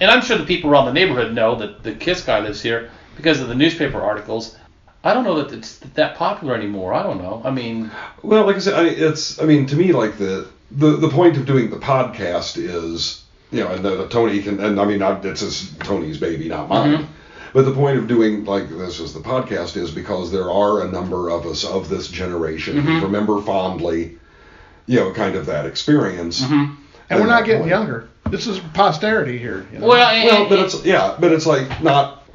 And I'm sure the people around the neighborhood know that the KISS guy lives here because of the newspaper articles. I don't know that it's that popular anymore. I don't know. I mean... Well, like I said, to me, like, the point of doing the podcast is... You know, and Tony can, and I mean, it's Tony's baby, not mine. But the point of doing, like, this is the podcast is because there are a number of us of this generation who remember fondly, you know, kind of that experience. And we're not getting younger. This is posterity here. You know? But it's like not...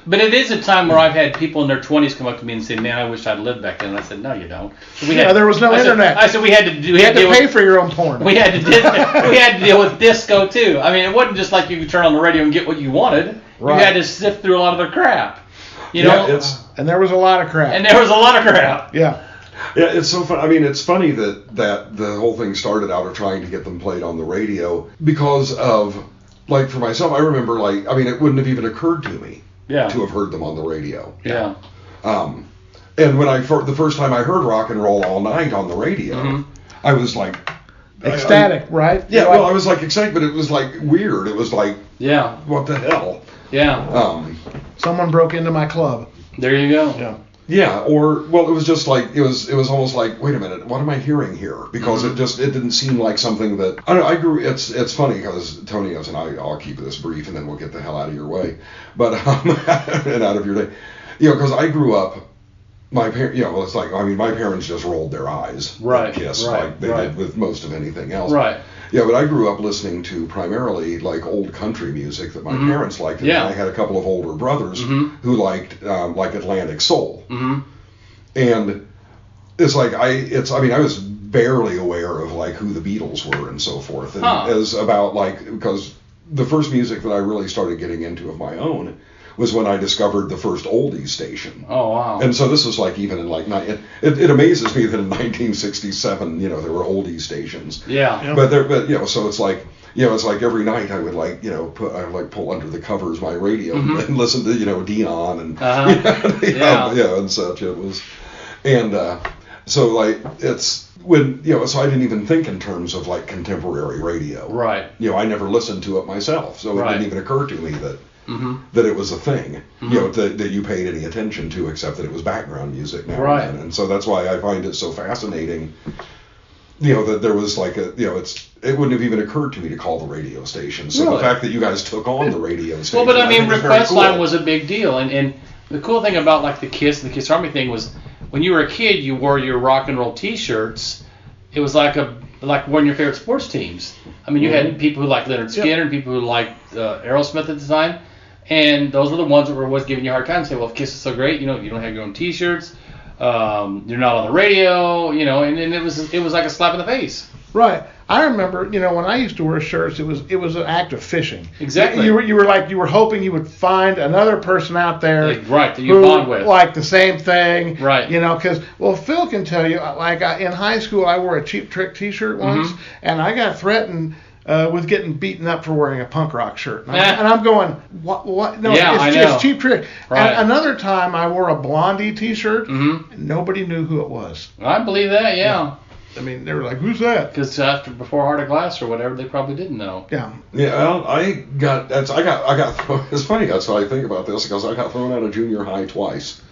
But it is a time where I've had people in their 20s come up to me and say, "Man, I wish I'd lived back then." And I said, "No, you don't." So there was no internet. I said we had to pay for your own porn. We had to deal with disco too. I mean, it wasn't just like you could turn on the radio and get what you wanted. Right. You had to sift through a lot of their crap. You know. And there was a lot of crap. Yeah, it's so fun. I mean, it's funny that the whole thing started out of trying to get them played on the radio because of, like, for myself, I remember, like, I mean, it wouldn't have even occurred to me. To have heard them on the radio. Yeah. And when the first time I heard Rock and Roll All Night on the radio, I was like... Ecstatic, right? Yeah, well, I was like ecstatic, but it was like weird. It was like... Yeah. What the hell? Yeah. Someone broke into my club. There you go. Yeah. Yeah, or, well, it was just like, it was almost like, wait a minute, what am I hearing here? Because it didn't seem like something that, I don't know, I grew, it's funny because Tony goes, and I'll keep this brief and then we'll get the hell out of your way, but, and out of your day, you know, because I grew up, my parents, you know, it's like, I mean, my parents just rolled their eyes at KISS, like they did with most of anything else. Right. Yeah, but I grew up listening to primarily like old country music that my parents liked, and I had a couple of older brothers who liked like Atlantic Soul, and it's like I was barely aware of like who the Beatles were and so forth, and as about like because the first music that I really started getting into of my own was when I discovered the first oldies station. Oh, wow. And so this was like even in like, it amazes me that in 1967, you know, there were oldies stations. Yeah. But you know, so it's like, you know, it's like every night I would like, you know, pull under the covers my radio and listen to, you know, Dion and, and such. It was, and so like, it's when, you know, so I didn't even think in terms of like contemporary radio. Right. You know, I never listened to it myself, so it didn't even occur to me that that it was a thing, you know, that you paid any attention to, except that it was background music now and then. And so that's why I find it so fascinating, you know, that there was like a, you know, it wouldn't have even occurred to me to call the radio station. So the fact that you guys took on the radio station. Well, but I mean, request line was a big deal. And the cool thing about like the KISS and the KISS Army thing was when you were a kid, you wore your rock and roll T-shirts. It was like one of your favorite sports teams. I mean, you had people who liked Leonard Skinner and people who liked Aerosmith at the time. And those were the ones that were always giving you a hard time. Say, well, if KISS is so great, you don't have your own T-shirts. You're not on the radio, and it was like a slap in the face. Right. I remember, when I used to wear shirts, it was an act of fishing. Exactly. You were hoping you would find another person out there, right, that you bond with, like the same thing, right? Because Phil can tell you, in high school, I wore a Cheap Trick T-shirt once, and I got threatened with getting beaten up for wearing a punk rock shirt, and I'm going, what? No, it's just Cheap Trick. Right. And another time, I wore a Blondie T-shirt, and nobody knew who it was. I believe that, yeah. I mean, they were like, "Who's that?" Because before Heart of Glass or whatever, they probably didn't know. Yeah. Yeah. I got. It's funny. That's how I think about this, because I got thrown out of junior high twice.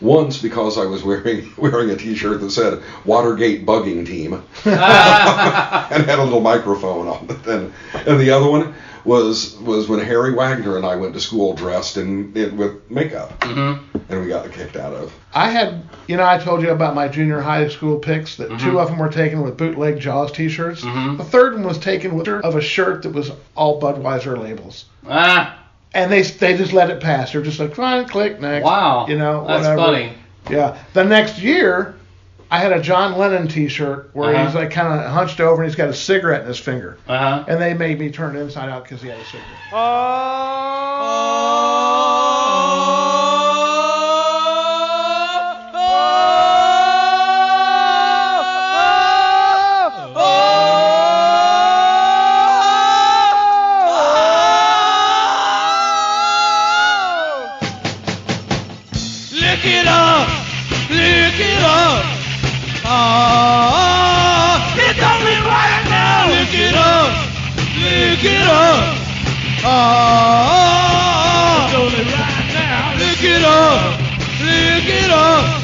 Once because I was wearing a T-shirt that said Watergate Bugging Team, and had a little microphone on it. And the other one was when Harry Wagner and I went to school dressed with makeup, and we got kicked out of. I had, I told you about my junior high school pics, that two of them were taken with bootleg Jaws T-shirts. The third one was taken with a shirt that was all Budweiser labels. And they just let it pass. They're just like, fine, click, next. Wow. Whatever. That's funny. Yeah. The next year, I had a John Lennon T-shirt where he's like kind of hunched over and he's got a cigarette in his finger. And they made me turn it inside out because he had a cigarette. Look it up, it's only right now. Look it up, it's only right now. Look it up.